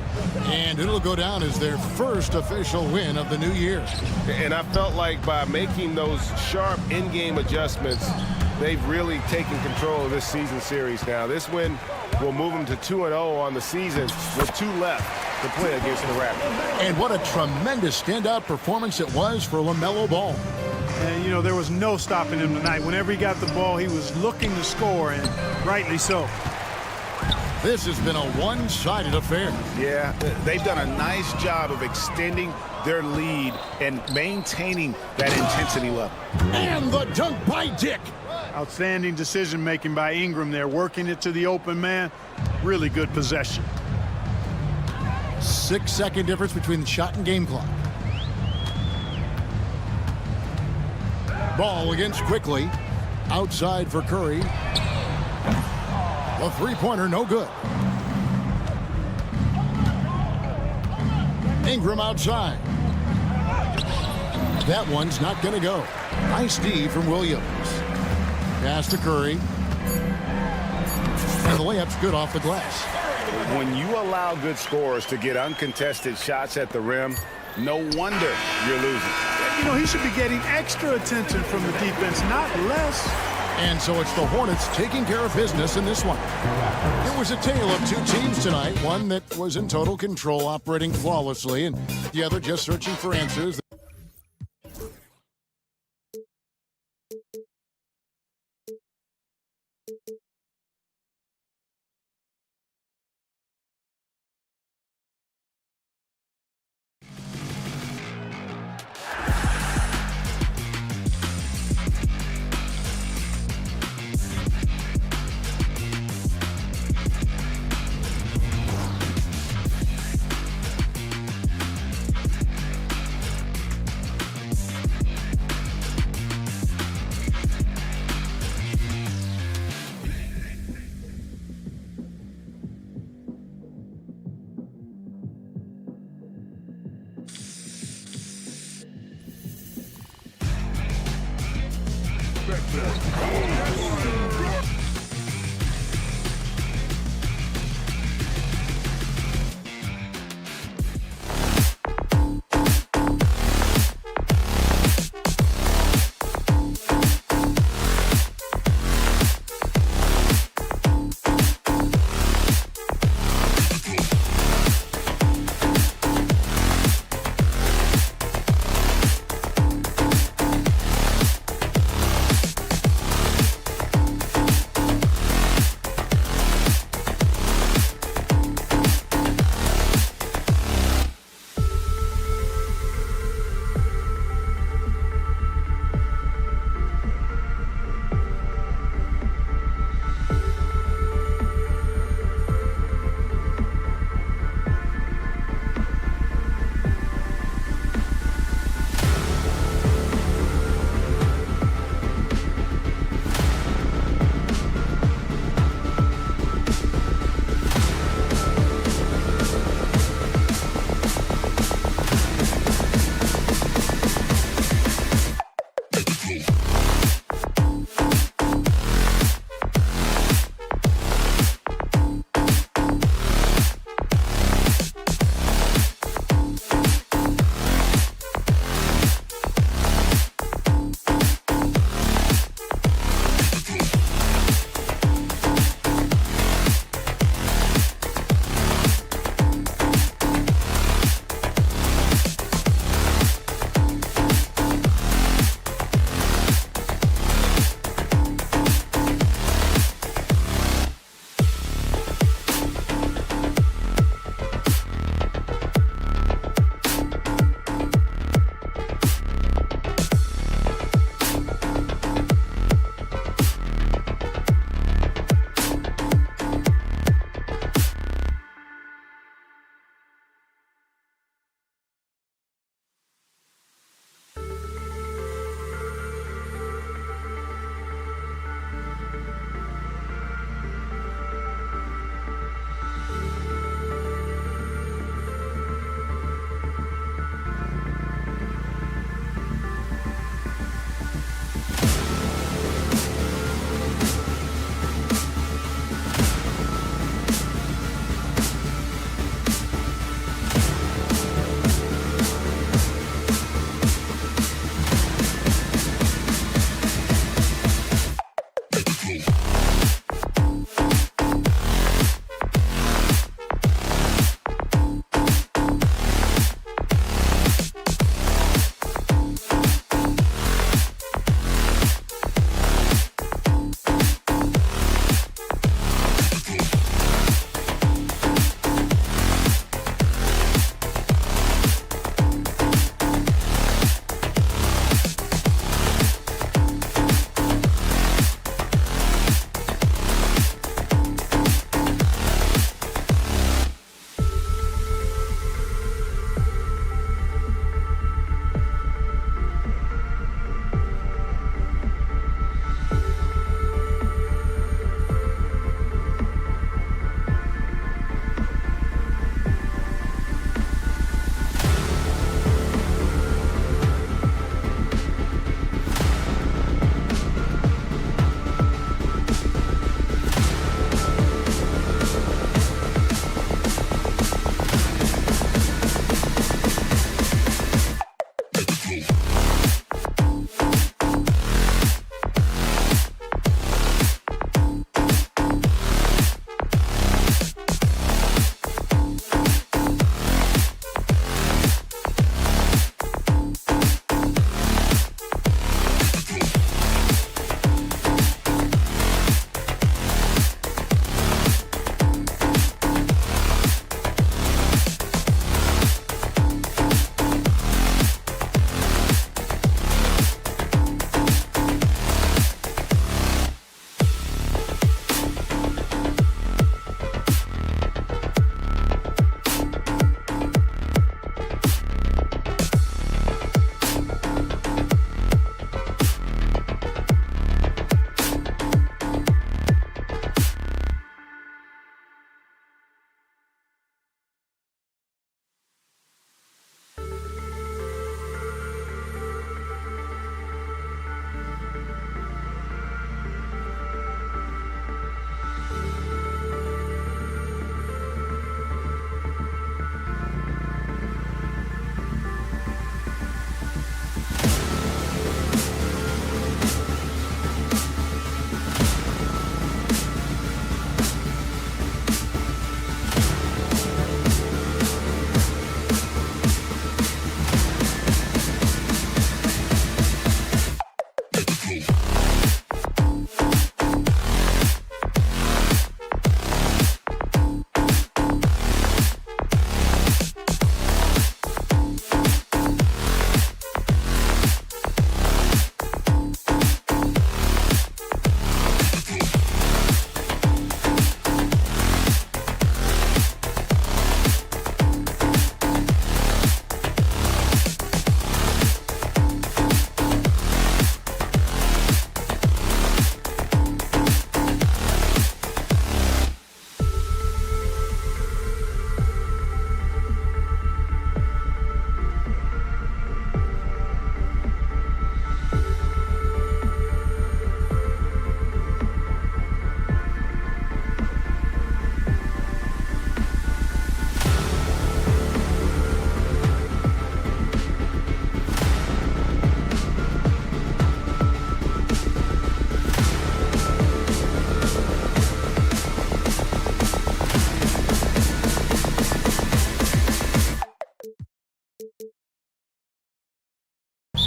And it'll go down as their first official win of the new year. And I felt like by making those sharp in-game adjustments, they've really taken control of this season series now. This win will move them to 2-0 on the season with 2 left to play against the Raptors. And what a tremendous standout performance it was for LaMelo Ball. And, you know, there was no stopping him tonight. Whenever he got the ball, he was looking to score, and rightly so. This has been a one-sided affair. Yeah, they've done a nice job of extending their lead and maintaining that intensity level. And the dunk by Dick. Outstanding decision-making by Ingram there, working it to the open man. Really good possession. 6-second difference between the shot and game clock. Ball against quickly. Outside for Curry. The three-pointer no good. Ingram outside. That one's not going to go. Nice D from Williams. Pass to Curry. And the layup's good off the glass. When you allow good scorers to get uncontested shots at the rim, no wonder you're losing. You know, he should be getting extra attention from the defense, not less. And so it's the Hornets taking care of business in this one. It was a tale of two teams tonight, one that was in total control, operating flawlessly, and the other just searching for answers.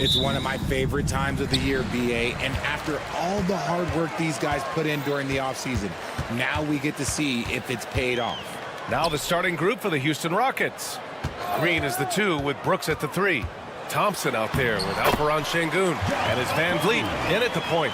It's one of my favorite times of the year, BA, and after all the hard work these guys put in during the offseason, now we get to see if it's paid off. Now the starting group for the Houston Rockets. Green is the 2 with Brooks at the 3. Thompson out there with Alperen Sengun, and it's Van Vliet in at the point.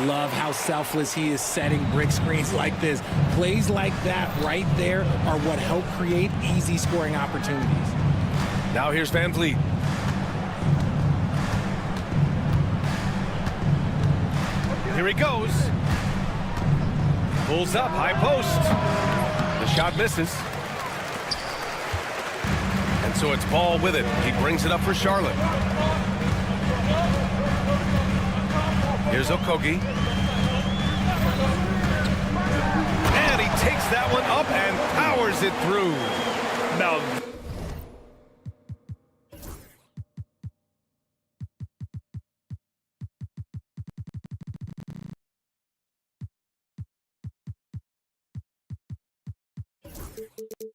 Love how selfless he is setting brick screens like this. Plays like that right there are what help create easy scoring opportunities. Now here's Van Vliet. Here he goes. Pulls up, high post. The shot misses. And so it's Ball with it. He brings it up for Charlotte. Here's Okogie. And he takes that one up and powers it through. Now,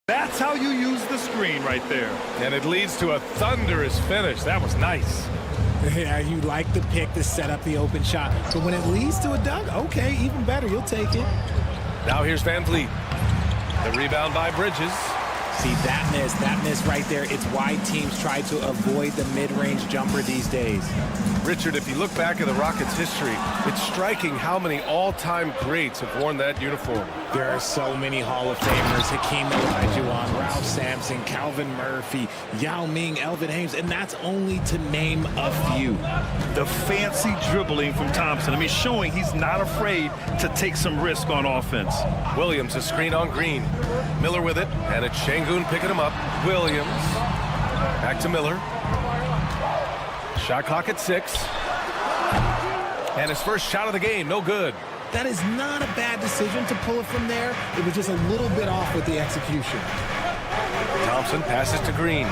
that's how you use the screen right there. And it leads to a thunderous finish. That was nice. Yeah, you like the pick to set up the open shot. But when it leads to a dunk, okay, even better. You'll take it. Now here's Van Vliet. The rebound by Bridges. See, that miss right there, it's why teams try to avoid the mid-range jumper these days. Richard, if you look back at the Rockets' history, it's striking how many all-time greats have worn that uniform. There are so many Hall of Famers: Hakeem Olajuwon, Ralph Sampson, Calvin Murphy, Yao Ming, Elvin Hayes, and that's only to name a few. The fancy dribbling from Thompson. I mean, showing he's not afraid to take some risk on offense. Williams, a screen on Green. Miller with it, and it's Sengun picking him up. Williams, back to Miller. Shot clock at 6. And his first shot of the game, no good. That is not a bad decision to pull it from there. It was just a little bit off with the execution. Thompson passes to Green.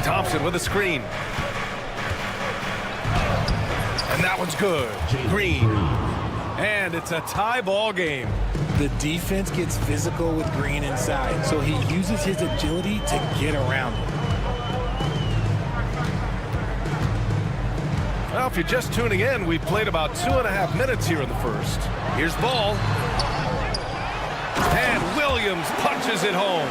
Thompson with a screen. And that one's good. Green. And it's a tie ball game. The defense gets physical with Green inside, so he uses his agility to get around it. Well, if you're just tuning in, we've played about 2.5 minutes here in the first. Here's Ball. And Williams punches it home.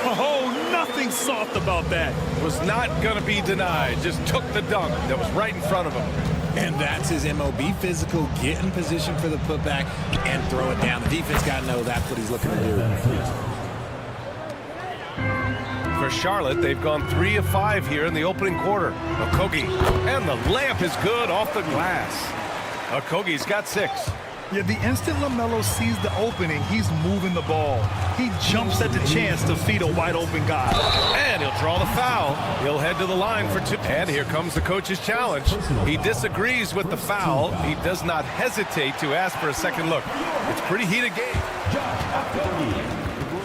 Oh, nothing soft about that. Was not going to be denied. Just took the dunk that was right in front of him. And that's his MOB, physical, get in position for the putback, and throw it down. The defense got to know that's what he's looking to do. For Charlotte, they've gone 3 of 5 here in the opening quarter. Okogie, and the layup is good off the glass. Okogie's got 6. Yeah, the instant LaMelo sees the opening, he's moving the ball. He jumps at the chance to feed a wide-open guy. And he'll draw the foul. He'll head to the line for 2. And here comes the coach's challenge. He disagrees with the foul. He does not hesitate to ask for a second look. It's a pretty heated game.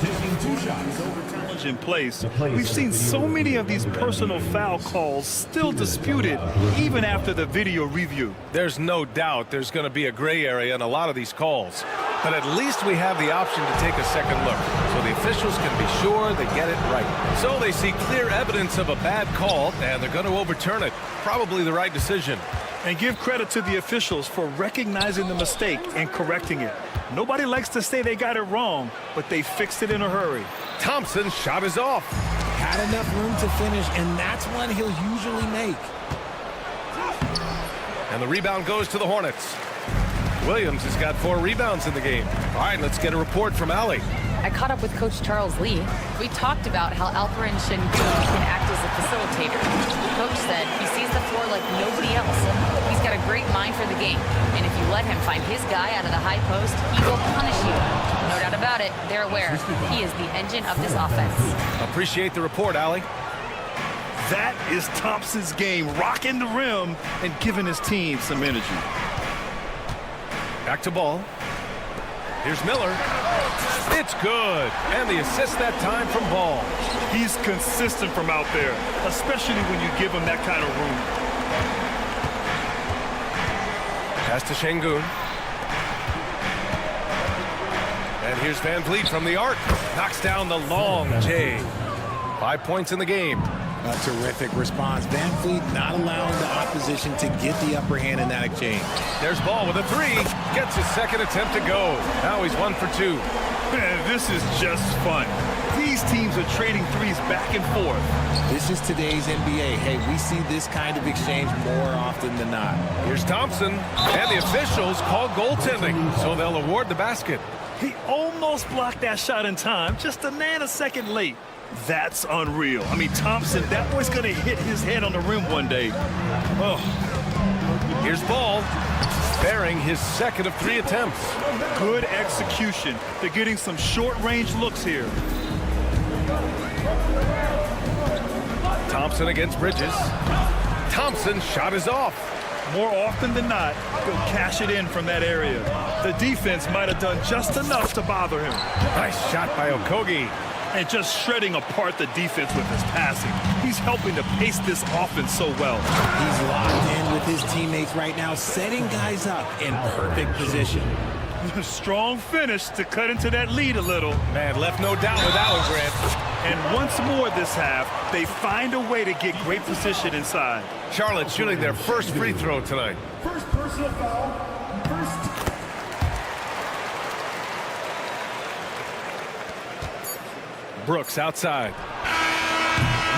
Taking 2 shots over time. In place. We've seen so many of these personal foul calls still disputed even after the video review. There's no doubt there's going to be a gray area in a lot of these calls, but at least we have the option to take a second look so the officials can be sure they get it right. So they see clear evidence of a bad call and they're going to overturn it. Probably the right decision. And give credit to the officials for recognizing the mistake and correcting it. Nobody likes to say they got it wrong, but they fixed it in a hurry. Thompson's shot is off. Had enough room to finish, and that's one he'll usually make. And the rebound goes to the Hornets. Williams has got 4 rebounds in the game. All right, let's get a report from Allie. I caught up with Coach Charles Lee. We talked about how Alperen Sengun can act as a facilitator. Coach said he sees the floor like nobody else. He's got a great mind for the game, and if you let him find his guy out of the high post, he will punish you. No doubt about it, they're aware. He is the engine of this offense. Appreciate the report, Allie. That is Thompson's game, rocking the rim and giving his team some energy. Back to Ball. Here's Miller. It's good. And the assist that time from Ball. He's consistent from out there, especially when you give him that kind of room. Pass to Sengun. And here's Van Vliet from the arc. Knocks down the long J. 5 points in the game. A terrific response. Van Vliet not allowing the opposition to get the upper hand in that exchange. There's Ball with a 3. Gets his second attempt to go. Now he's 1 for 2. Man, this is just fun. These teams are trading threes back and forth. This is today's NBA. Hey, we see this kind of exchange more often than not. Here's Thompson. And the officials call goaltending, so they'll award the basket. He almost blocked that shot in time, just a nanosecond late. That's unreal. I mean, Thompson, that boy's going to hit his head on the rim one day. Oh. Here's Ball, bearing his second of 3 attempts. Good execution. They're getting some short-range looks here. Thompson against Bridges. Thompson's shot is off. More often than not, he'll cash it in from that area. The defense might have done just enough to bother him. Nice shot by Okogie. And just shredding apart the defense with his passing. He's helping to pace this offense so well. He's locked in with his teammates right now, setting guys up in perfect position. Strong finish to cut into that lead a little. Man, left no doubt with that one, Grant. And once more this half, they find a way to get great position inside. Charlotte shooting their first free throw tonight. First personal foul. Brooks outside.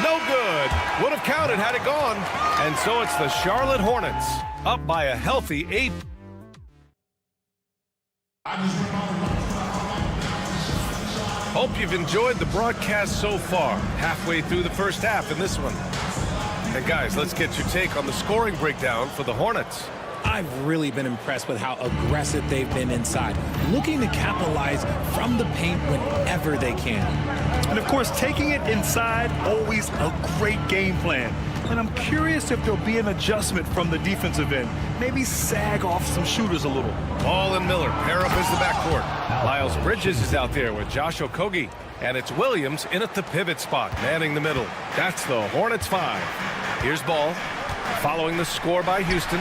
No good. Would have counted had it gone. And so it's the Charlotte Hornets up by a healthy 8. Hope you've enjoyed the broadcast so far. Halfway through the first half in this one. And guys, let's get your take on the scoring breakdown for the Hornets. I've really been impressed with how aggressive they've been inside, looking to capitalize from the paint whenever they can. And of course, taking it inside, always a great game plan. And I'm curious if there'll be an adjustment from the defensive end. Maybe sag off some shooters a little. Ball and Miller pair up as the backcourt. Miles Bridges is out there with Josh Okogie. And it's Williams in at the pivot spot, manning the middle. That's the Hornets 5. Here's Ball, following the score by Houston.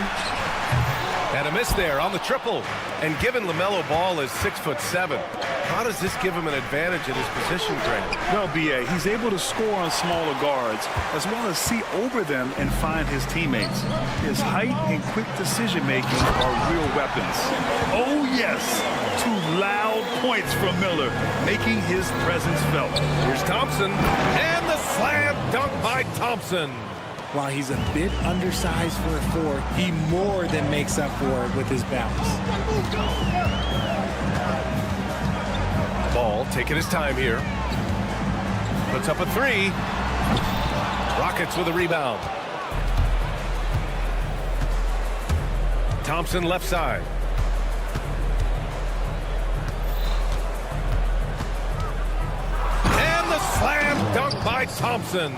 And a miss there on the triple. And given LaMelo Ball is 6'7", how does this give him an advantage in his position, Grant? Well, B.A., he's able to score on smaller guards, as well as see over them and find his teammates. His height and quick decision-making are real weapons. Oh, yes, 2 loud points from Miller, making his presence felt. Here's Thompson, and the slam dunk by Thompson. While he's a bit undersized for a 4, he more than makes up for it with his bounce. Ball taking his time here. Puts up a 3. Rockets with a rebound. Thompson left side. And the slam dunk by Thompson.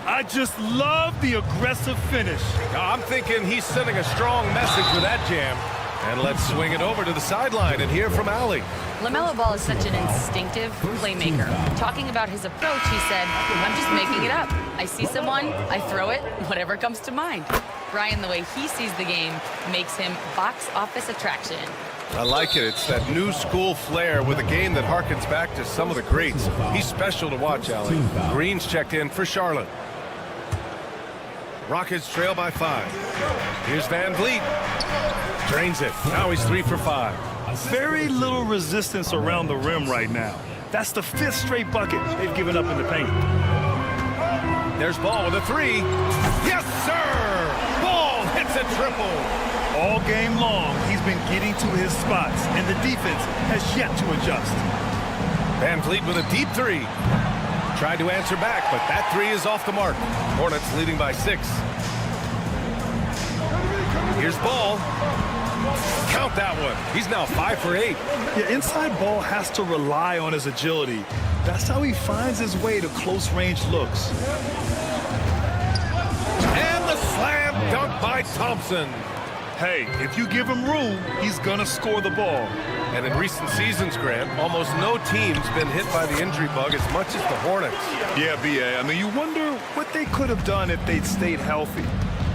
I just love the aggressive finish. I'm thinking he's sending a strong message with that jam. And let's swing it over to the sideline and hear from Allie. LaMelo Ball is such an instinctive playmaker. Talking about his approach, he said, I'm just making it up. I see someone, I throw it, whatever comes to mind. Brian, the way he sees the game makes him box office attraction. I like it. It's that new school flair with a game that harkens back to some of the greats. He's special to watch, Allie. Green's checked in for Charlotte. Rockets trail by 5. Here's Van Vliet. Drains it. Now he's 3 for 5. Very little resistance around the rim right now. That's the 5th straight bucket they've given up in the paint. There's Ball with a three. Yes, sir! Ball hits a triple. All game long, he's been getting to his spots, and the defense has yet to adjust. Van Vliet with a deep three. Tried to answer back, but that three is off the mark. Hornets leading by 6. Here's Ball. Count that one. He's now 5 for 8. Yeah, inside Ball has to rely on his agility. That's how he finds his way to close-range looks. And the slam dunk by Thompson. Hey, if you give him room, he's going to score the ball. And in recent seasons, Grant, almost no team's been hit by the injury bug as much as the Hornets. Yeah, B.A. I mean, you wonder what they could have done if they'd stayed healthy.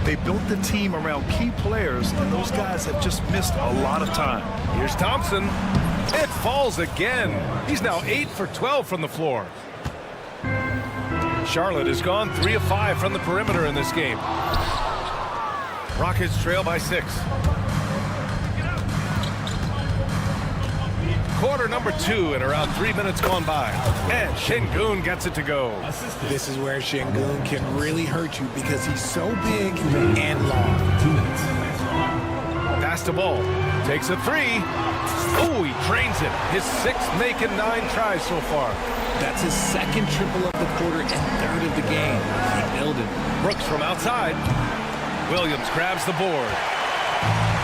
They built the team around key players, and those guys have just missed a lot of time. Here's Thompson. It falls again. He's now 8 for 12 from the floor. Charlotte has gone 3 of 5 from the perimeter in this game. Rockets trail by 6. Quarter number 2 and around 3 minutes gone by. And Şengün gets it to go. This is where Şengün can really hurt you because he's so big and long. Pass to Ball. Takes a three. Oh, he drains it. His 6th make and 9 tries so far. That's his 2nd triple of the quarter and 3rd of the game. Keep building. Brooks from outside. Williams grabs the board.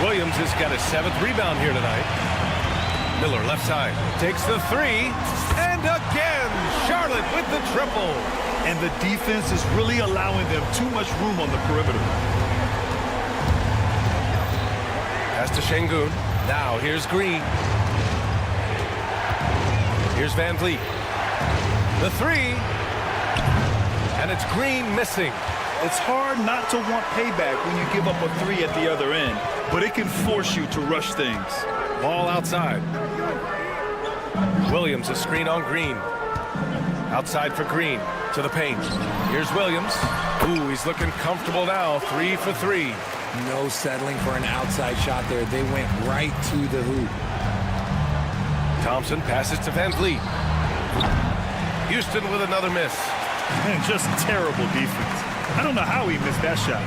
Williams has got his 7th rebound here tonight. Miller left side. Takes the three. And again, Charlotte with the triple. And the defense is really allowing them too much room on the perimeter. Pass to Şengün. Now here's Green. Here's Van Vliet. The three. And it's Green missing. It's hard not to want payback when you give up a three at the other end, but it can force you to rush things. Ball outside. Williams, a screen on Green. Outside for Green. To the paint. Here's Williams. Ooh, he's looking comfortable now. 3 for 3. No settling for an outside shot there. They went right to the hoop. Thompson passes to Van Vliet. Houston with another miss. Man, just terrible defense. I don't know how he missed that shot.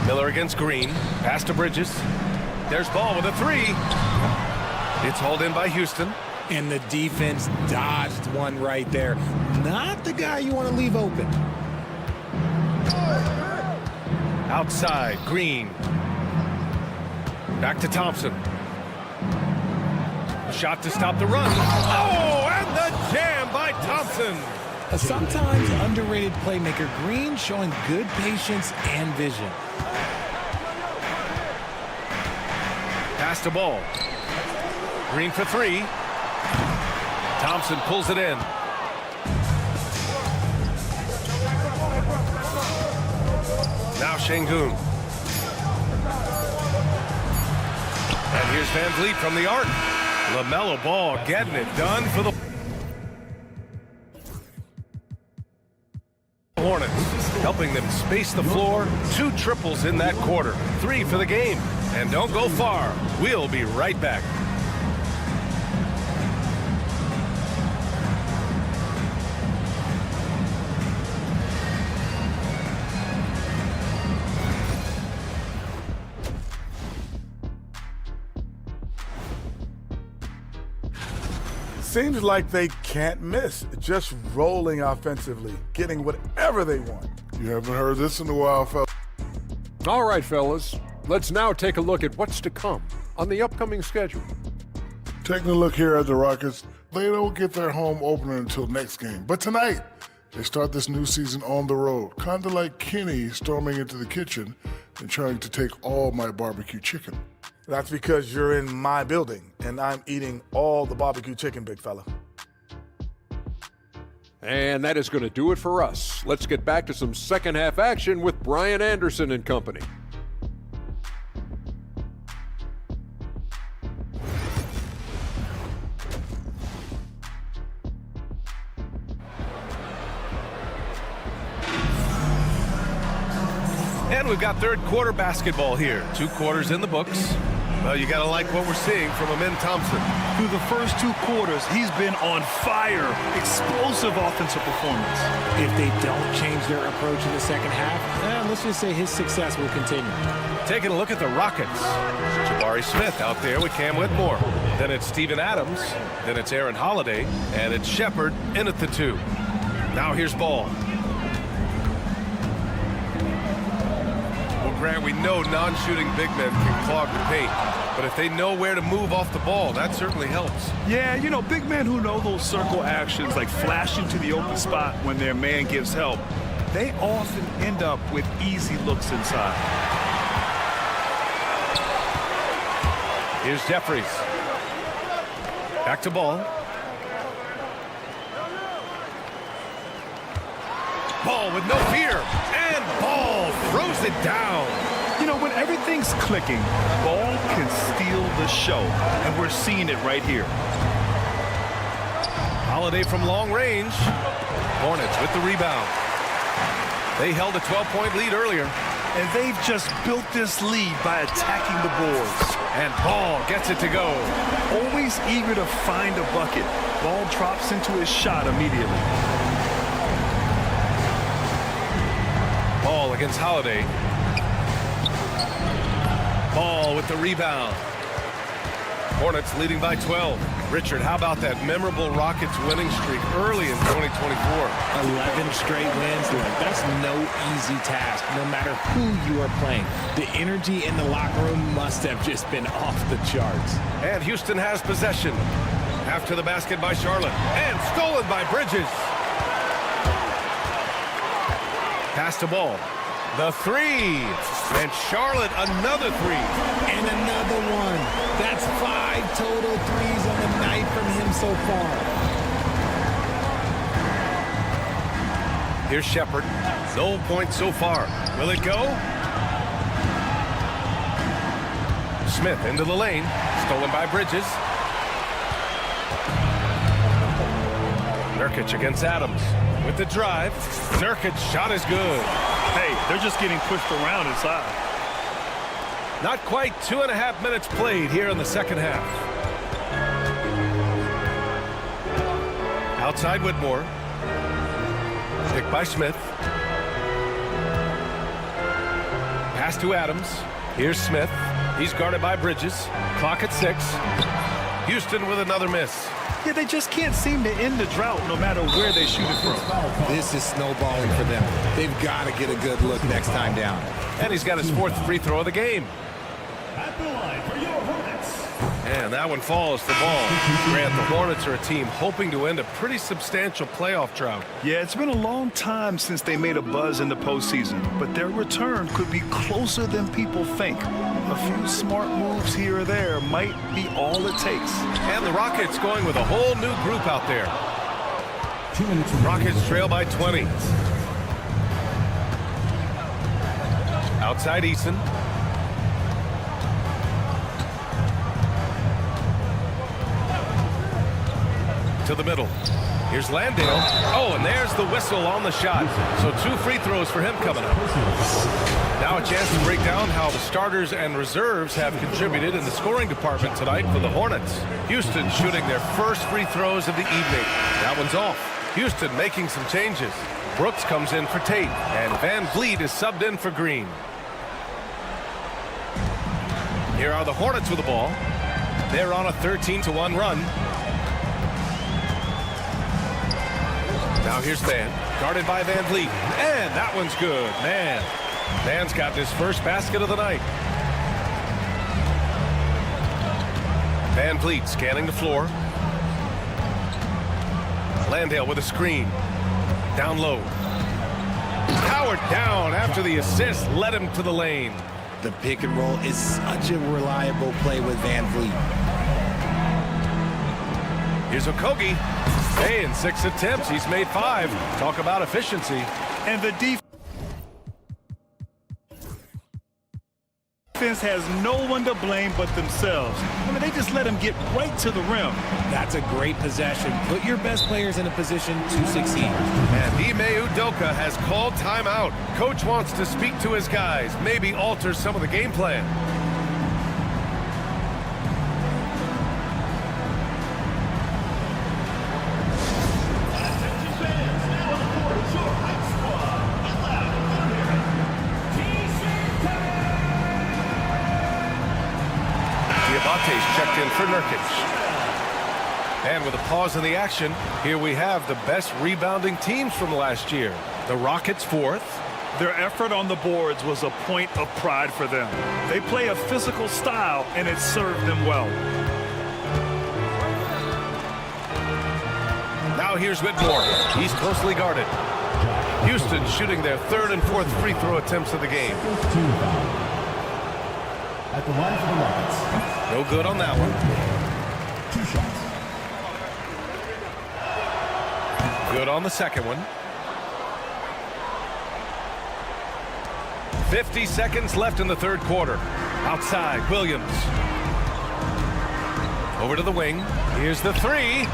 Miller against Green. Pass to Bridges. There's Ball with a three. It's hauled in by Houston. And the defense dodged one right there. Not the guy you want to leave open. Outside, Green. Back to Thompson. Shot to stop the run. Oh, and the jam by Thompson. A sometimes underrated playmaker, Green showing good patience and vision. Pass to Ball. Green for three. Thompson pulls it in. Now Şengün. And here's Van Vliet from the arc. LaMelo Ball getting it done for the Hornets, helping them space the floor. 2 triples in that quarter. 3 for the game. And don't go far. We'll be right back. Seems like they can't miss, just rolling offensively, getting whatever they want. You haven't heard this in a while, fellas. All right, fellas. Let's now take a look at what's to come on the upcoming schedule. Taking a look here at the Rockets, they don't get their home opener until next game. But tonight, they start this new season on the road, kind of like Kenny storming into the kitchen and trying to take all my barbecue chicken. That's because you're in my building, and I'm eating all the barbecue chicken, big fella. And that is going to do it for us. Let's get back to some second half action with Brian Anderson and company. And we've got third quarter basketball here. 2 quarters in the books. Well, you got to like what we're seeing from Amin Thompson. Through the first 2 quarters, he's been on fire. Explosive offensive performance. If they don't change their approach in the second half, let's just say his success will continue. Taking a look at the Rockets. Jabari Smith out there with Cam Whitmore. Then it's Steven Adams. Then it's Aaron Holiday. And it's Shepard in at the 2. Now here's Ball. Well, Grant, we know non-shooting big men can clog the paint. But if they know where to move off the ball, that certainly helps. Yeah, you know, big men who know those circle actions, like flashing to the open spot when their man gives help, they often end up with easy looks inside. Here's Jeffries. Back to Ball. Ball with no fear. And Ball throws it down. You know, when everything's clicking, Ball can steal the show. And we're seeing it right here. Holiday from long range. Hornets with the rebound. They held a 12-point lead earlier. And they've just built this lead by attacking the boards. And Ball gets it to go. Always eager to find a bucket. Ball drops into his shot immediately. Ball against Holiday. Ball with the rebound. Hornets leading by 12. Richard, how about that memorable Rockets winning streak early in 2024? 11 straight wins. That's no easy task, no matter who you are playing. The energy in the locker room must have just been off the charts. And Houston has possession. After the basket by Charlotte. And stolen by Bridges. Pass to Ball. The 3. And Charlotte another 3. And another one. That's 5 total threes on the night from him so far. Here's Shepard. No points so far. Will it go? Smith into the lane. Stolen by Bridges. Nurkic against Adams. With the drive. Nurkic's shot is good. Hey, they're just getting pushed around inside. Not quite 2.5 minutes played here in the second half. Outside Whitmore. Picked by Smith. Pass to Adams. Here's Smith. He's guarded by Bridges. Clock at 6. Houston with another miss. Yeah, they just can't seem to end the drought no matter where they shoot it from. This is snowballing for them. They've got to get a good look next time down. And he's got his 4th free throw of the game. At the line for your Hornets. And that one falls to Ball. Grant, the Hornets are a team hoping to end a pretty substantial playoff drought. Yeah, it's been a long time since they made a buzz in the postseason, but their return could be closer than people think. A few smart moves here or there might be all it takes. And the Rockets going with a whole new group out there. Rockets trail by 20. Outside Eason. To the middle. Here's Landale. Oh, and there's the whistle on the shot. So 2 free throws for him coming up. Now a chance to break down how the starters and reserves have contributed in the scoring department tonight for the Hornets. Houston shooting their first free throws of the evening. That one's off. Houston making some changes. Brooks comes in for Tate, and Van Vliet is subbed in for Green. Here are the Hornets with the ball. They're on a 13-1 run. Now here's Van, guarded by Van Vliet. And that one's good, man. Van's got his first basket of the night. Van Vliet scanning the floor. Landale with a screen. Down low. Howard down after the assist led him to the lane. The pick and roll is such a reliable play with Van Vliet. Here's Okogie. Hey, in 6 attempts, he's made 5. Talk about efficiency. And the defense has no one to blame but themselves. I mean, they just let him get right to the rim. That's a great possession. Put your best players in a position to succeed. And Ime Udoka has called timeout. Coach wants to speak to his guys, maybe alter some of the game plan. for Nurkic. And with a pause in the action, here we have the best rebounding teams from last year. The Rockets 4th. Their effort on the boards was a point of pride for them. They play a physical style, and it served them well. Now here's Whitmore. He's closely guarded. Houston shooting their 3rd and 4th free throw attempts of the game. At the line for the Rockets. No good on that one. 2 shots. Good on the second one. 50 seconds left in the 3rd quarter. Outside, Williams. Over to the wing. Here's the 3.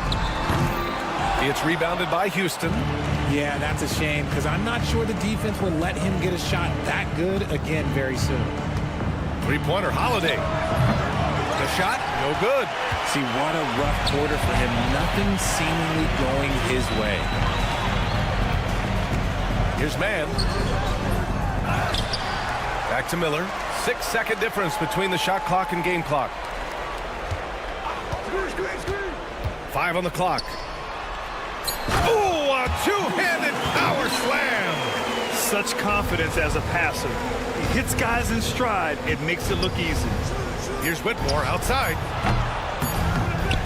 It's rebounded by Houston. Yeah, that's a shame because I'm not sure the defense will let him get a shot that good again very soon. 3-pointer, Holiday. The shot, no good. See, what a rough quarter for him. Nothing seemingly going his way. Here's Mann. Back to Miller. 6-second difference between the shot clock and game clock. 5 on the clock. Oh, a two-handed power slam. Such confidence as a passer. He hits guys in stride. It makes it look easy. Here's Whitmore outside.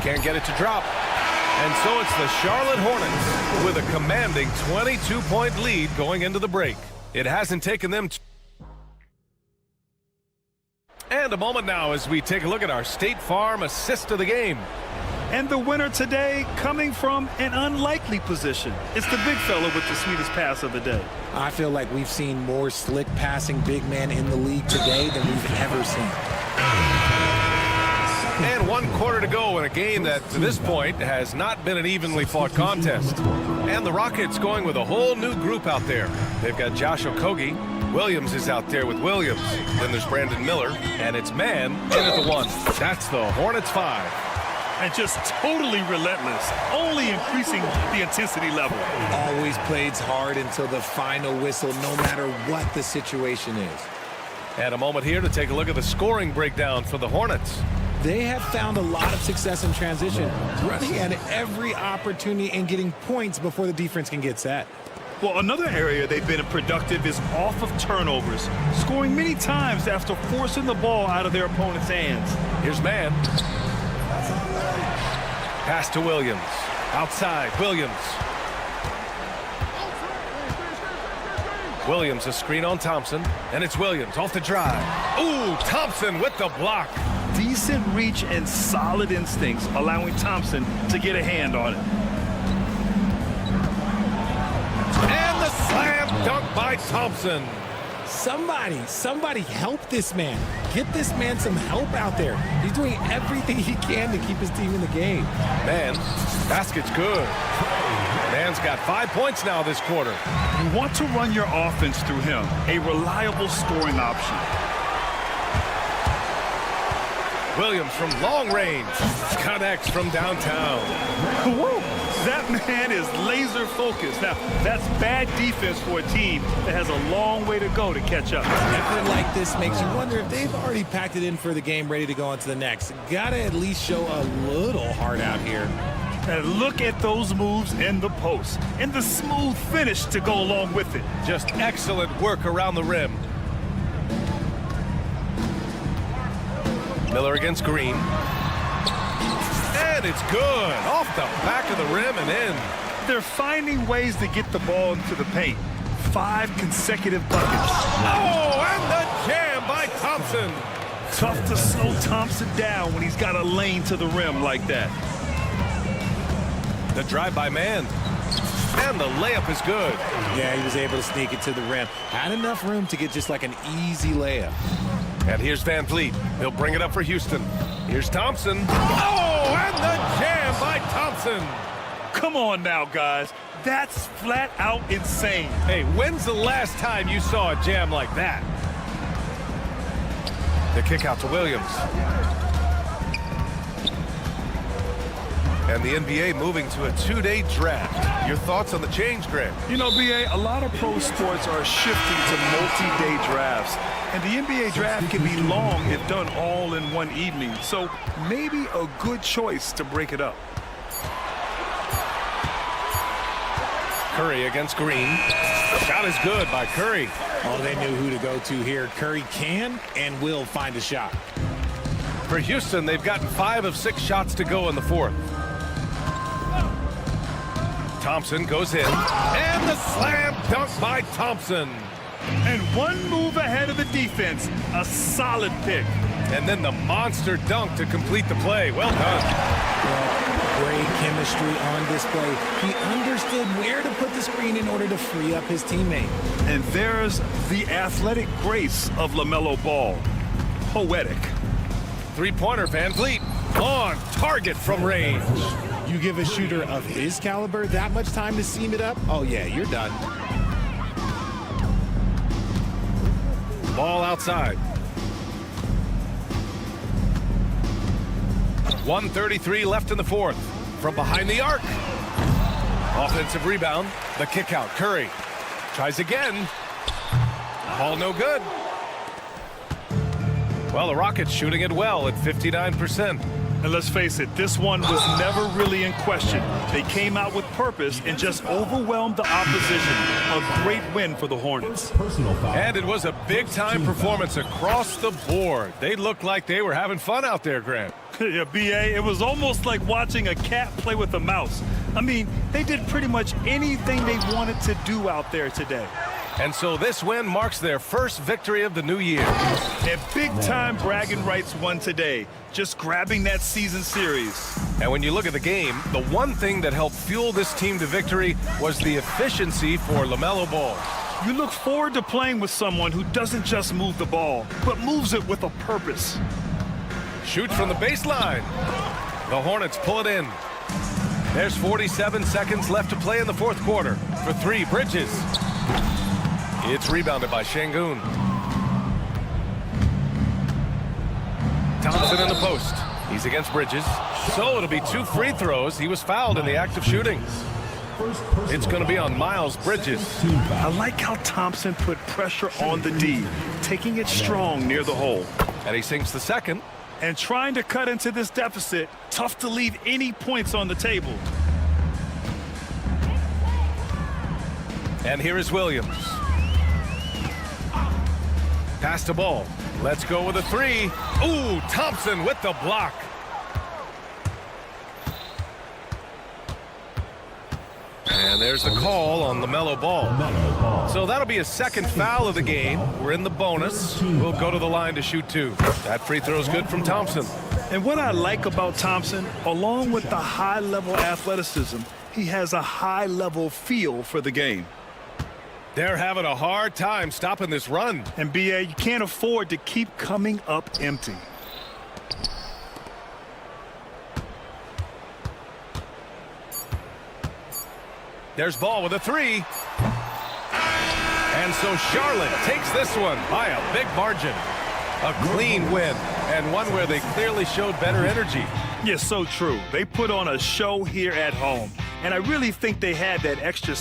Can't get it to drop. And so it's the Charlotte Hornets with a commanding 22-point lead going into the break. It hasn't taken them and a moment now as we take a look at our State Farm assist of the game. And the winner today coming from an unlikely position. It's the big fella with the sweetest pass of the day. I feel like we've seen more slick passing big men in the league today than we've ever seen. And 1 quarter to go in a game that, to this point, has not been an evenly fought contest. And the Rockets going with a whole new group out there. They've got Josh Okogie. Williams is out there with Williams. Then there's Brandon Miller. And it's Mann in at the 1. That's the Hornets 5. And just totally relentless, only increasing the intensity level. Always plays hard until the final whistle, no matter what the situation is. And a moment here to take a look at the scoring breakdown for the Hornets. They have found a lot of success in transition, running at every opportunity and getting points before the defense can get set. Well, another area they've been productive is off of turnovers, scoring many times after forcing the ball out of their opponent's hands. Here's Mann. Pass to Williams. Outside, Williams. Williams, a screen on Thompson, and it's Williams off the drive. Ooh, Thompson with the block. Decent reach and solid instincts, allowing Thompson to get a hand on it. And the slam dunk by Thompson. Somebody help this man. Get this man some help out there. He's doing everything he can to keep his team in the game. Mann, basket's good. Mann's got 5 points now this quarter. You want to run your offense through him, a reliable scoring option. Williams from long range. Connects from downtown. Whoa. That man is laser focused. Now, that's bad defense for a team that has a long way to go to catch up. Effort like this makes you wonder if they've already packed it in for the game, ready to go on to the next. Gotta at least show a little heart out here. And look at those moves in the post and the smooth finish to go along with it. Just excellent work around the rim. Miller against Green. And it's good. Off the back of the rim and in. They're finding ways to get the ball into the paint. 5 consecutive buckets. Oh, and the jam by Thompson. Tough to slow Thompson down when he's got a lane to the rim like that. The drive by Mann. And the layup is good. Yeah, he was able to sneak it to the rim. Had enough room to get just like an easy layup. And here's Van Vliet. He'll bring it up for Houston. Here's Thompson. Oh, and the jam by Thompson. Come on now, guys. That's flat out insane. Hey, when's the last time you saw a jam like that? The kick out to Williams. And the NBA moving to a 2-day draft. Your thoughts on the change, Grant? You know, BA, a lot of pro sports are shifting to multi-day drafts. And the NBA draft can be long if done all in one evening. So maybe a good choice to break it up. Curry against Green. Shot is good by Curry. Oh, they knew who to go to here. Curry can and will find a shot. For Houston, they've gotten 5 of 6 shots to go in the fourth. Thompson goes in. And the slam dunk by Thompson. And one move ahead of the defense. A solid pick. And then the monster dunk to complete the play. Well done. Great chemistry on display. He understood where to put the screen in order to free up his teammate. And there's the athletic grace of LaMelo Ball. Poetic. Three-pointer, Van Vliet. On target from range. You give a shooter of his caliber that much time to seam it up, oh yeah, you're done. Ball outside. 1:33 left in the fourth. From behind the arc. Offensive rebound. The kick out. Curry tries again. Ball no good. Well, the Rockets shooting it well at 59%. And let's face it, this one was never really in question. They came out with purpose and just overwhelmed the opposition. A great win for the Hornets. And it was a big-time performance across the board. They looked like they were having fun out there, Grant. Yeah, BA, it was almost like watching a cat play with a mouse. I mean, they did pretty much anything they wanted to do out there today. And so this win marks their first victory of the new year. And big-time bragging rights won today, just grabbing that season series. And when you look at the game, the one thing that helped fuel this team to victory was the efficiency for LaMelo Ball. You look forward to playing with someone who doesn't just move the ball, but moves it with a purpose. Shoots from the baseline. The Hornets pull it in. There's 47 seconds left to play in the fourth quarter. For three, Bridges. It's rebounded by Şengün. Thompson in the post. He's against Bridges. So it'll be 2 free throws. He was fouled in the act of shooting. It's going to be on Miles Bridges. I like how Thompson put pressure on the D, taking it strong near the hole. And he sinks the second. And trying to cut into this deficit, tough to leave any points on the table. And here is Williams. Pass the ball. Let's go with a three. Ooh, Thompson with the block. And there's the call on LaMelo Ball. So that'll be a second foul of the game. We're in the bonus. We'll go to the line to shoot 2. That free throw is good from Thompson. And what I like about Thompson, along with the high-level athleticism, he has a high-level feel for the game. They're having a hard time stopping this run. And BA, you can't afford to keep coming up empty. There's Ball with a three. And so Charlotte takes this one by a big margin. A clean win, and one where they clearly showed better energy. Yes, so true. They put on a show here at home, and I really think they had that extra.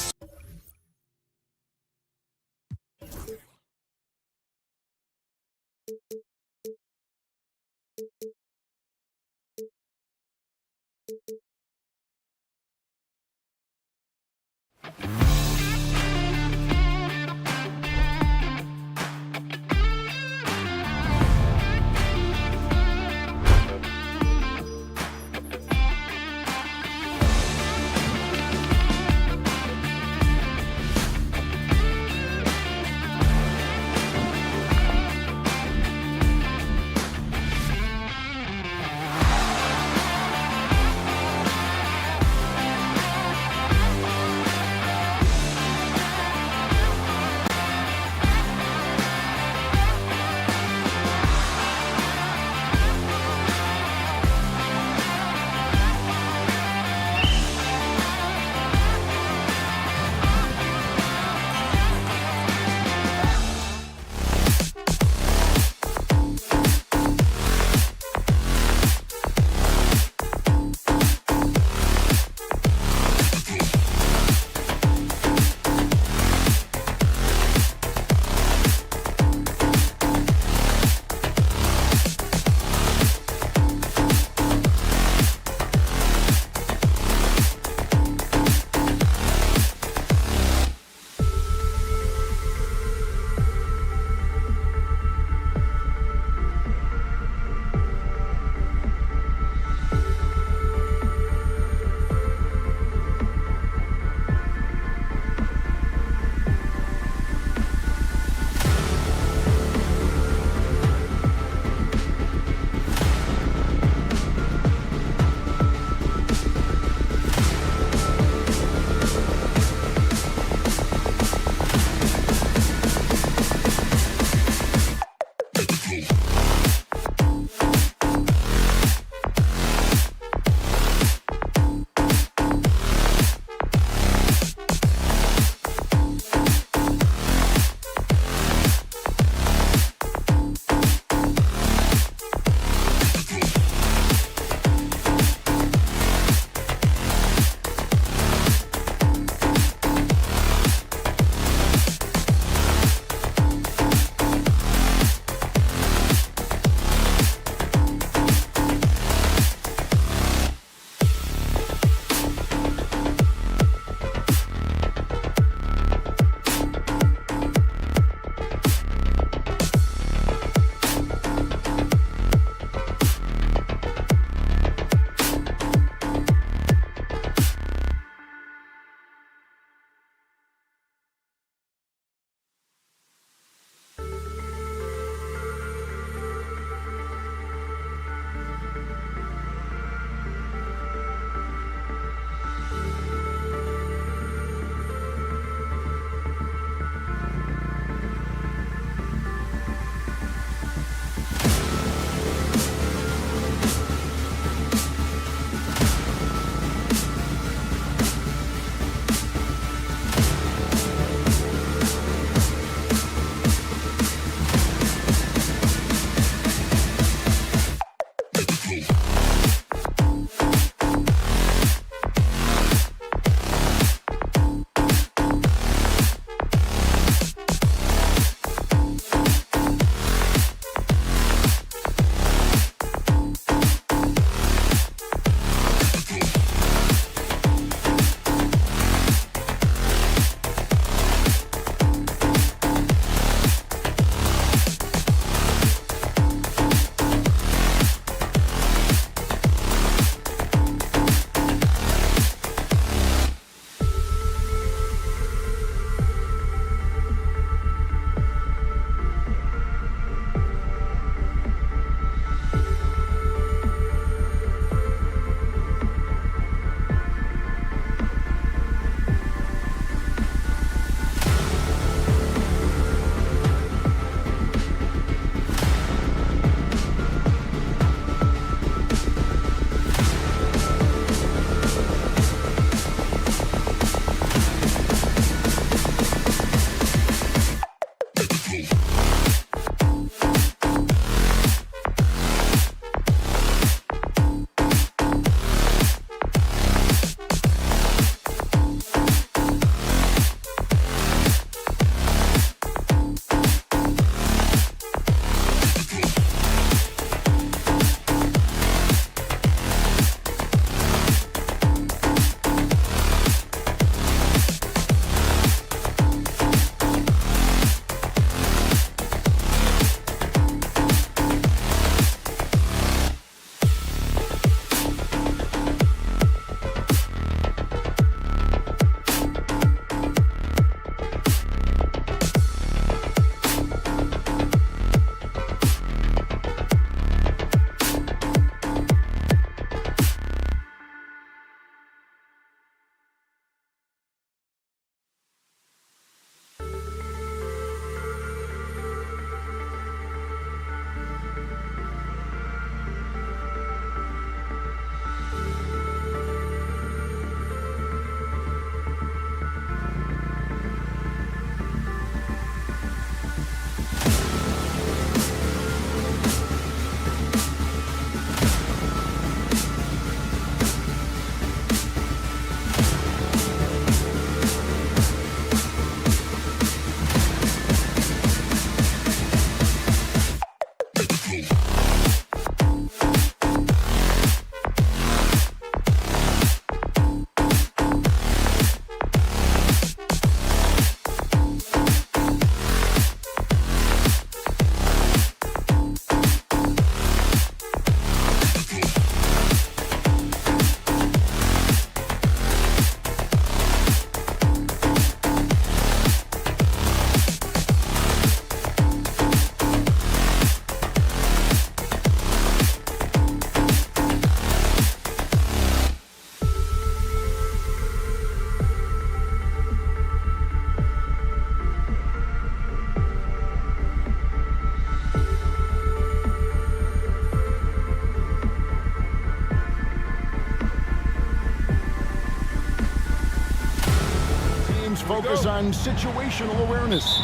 focus on situational awareness.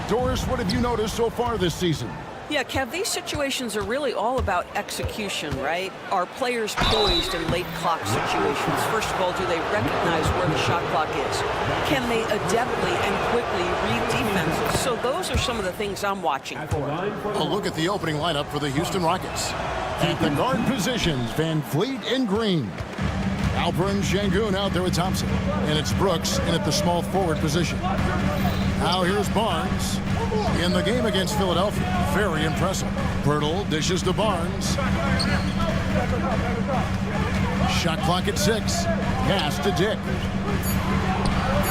Doris, what have you noticed so far this season? Yeah, Kev, these situations are really all about execution, right? Are players poised in late clock situations? First of all, do they recognize where the shot clock is? Can they adeptly and quickly read defenses? So those are some of the things I'm watching for. A look at the opening lineup for the Houston Rockets. At the guard positions, Van Vliet and Green. Alperen Sengun out there with Thompson. And it's Brooks in at the small forward position. Now here's Barnes in the game against Philadelphia. Very impressive. Pirtle dishes to Barnes. Shot clock at 6. Pass to Dick.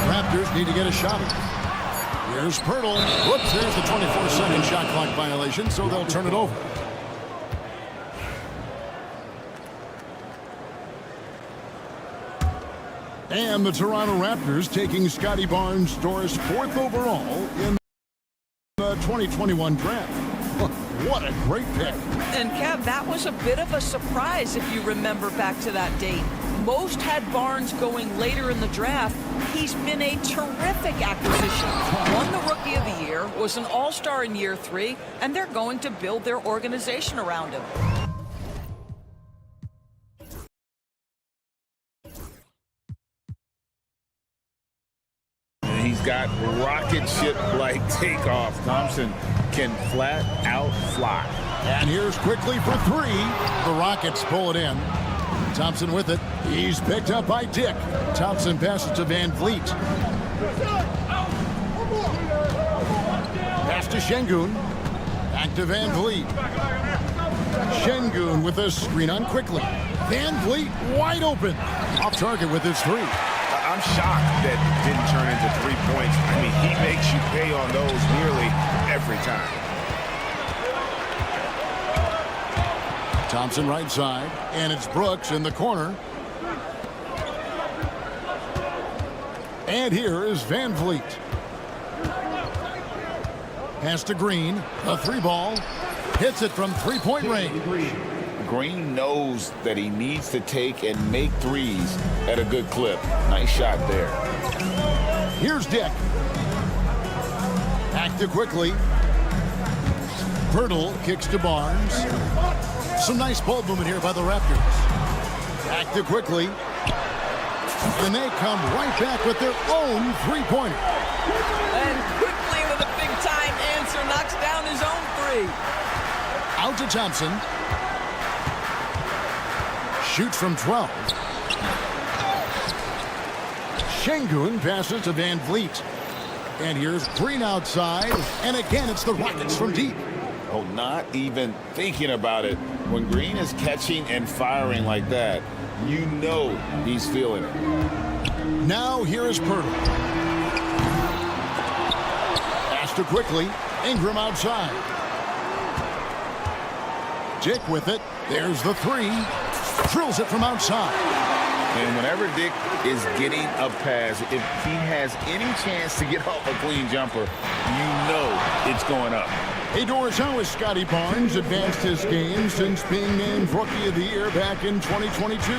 Raptors need to get a shot. Here's Pirtle. Whoops, there's the 24-second shot clock violation, so they'll turn it over. And the Toronto Raptors taking Scotty Barnes, Doris, 4th overall in the 2021 draft. What a great pick. And Kev, that was a bit of a surprise if you remember back to that date. Most had Barnes going later in the draft. He's been a terrific acquisition. Won the Rookie of the Year, was an All-Star in year 3, and they're going to build their organization around him. He's got rocket ship-like takeoff. Thompson can flat out fly. And here's quickly for 3. The Rockets pull it in. Thompson with it. He's picked up by Dick. Thompson passes to Van Vliet. Pass to Sengun. Back to Van Vliet. Sengun with a screen on quickly. Van Vliet wide open. Off target with his 3. I'm shocked that didn't turn into 3 points. I mean, he makes you pay on those nearly every time. Thompson right side, and it's Brooks in the corner. And here is Van Vliet. Pass to Green, a 3-ball. Hits it from 3-point range. Green knows that he needs to take and make threes at a good clip. Nice shot there. Here's Dick. Back to quickly. Pirtle kicks to Barnes. Some nice ball movement here by the Raptors. Back to quickly. And they come right back with their own 3-pointer. And quickly with a big-time answer, knocks down his own 3. Out to Thompson. Shoots from 12. Sengun passes to Van Vliet. And here's Green outside. And again, it's the Rockets from deep. Oh, not even thinking about it. When Green is catching and firing like that, you know he's feeling it. Now here is Pirtle. Pass to quickly. Ingram outside. Dick with it. There's the 3. Drills it from outside. And whenever Dick is getting a pass, if he has any chance to get off a clean jumper, you know it's going up. Hey, Doris, how has Scotty Barnes advanced his game since being named Rookie of the Year back in 2022?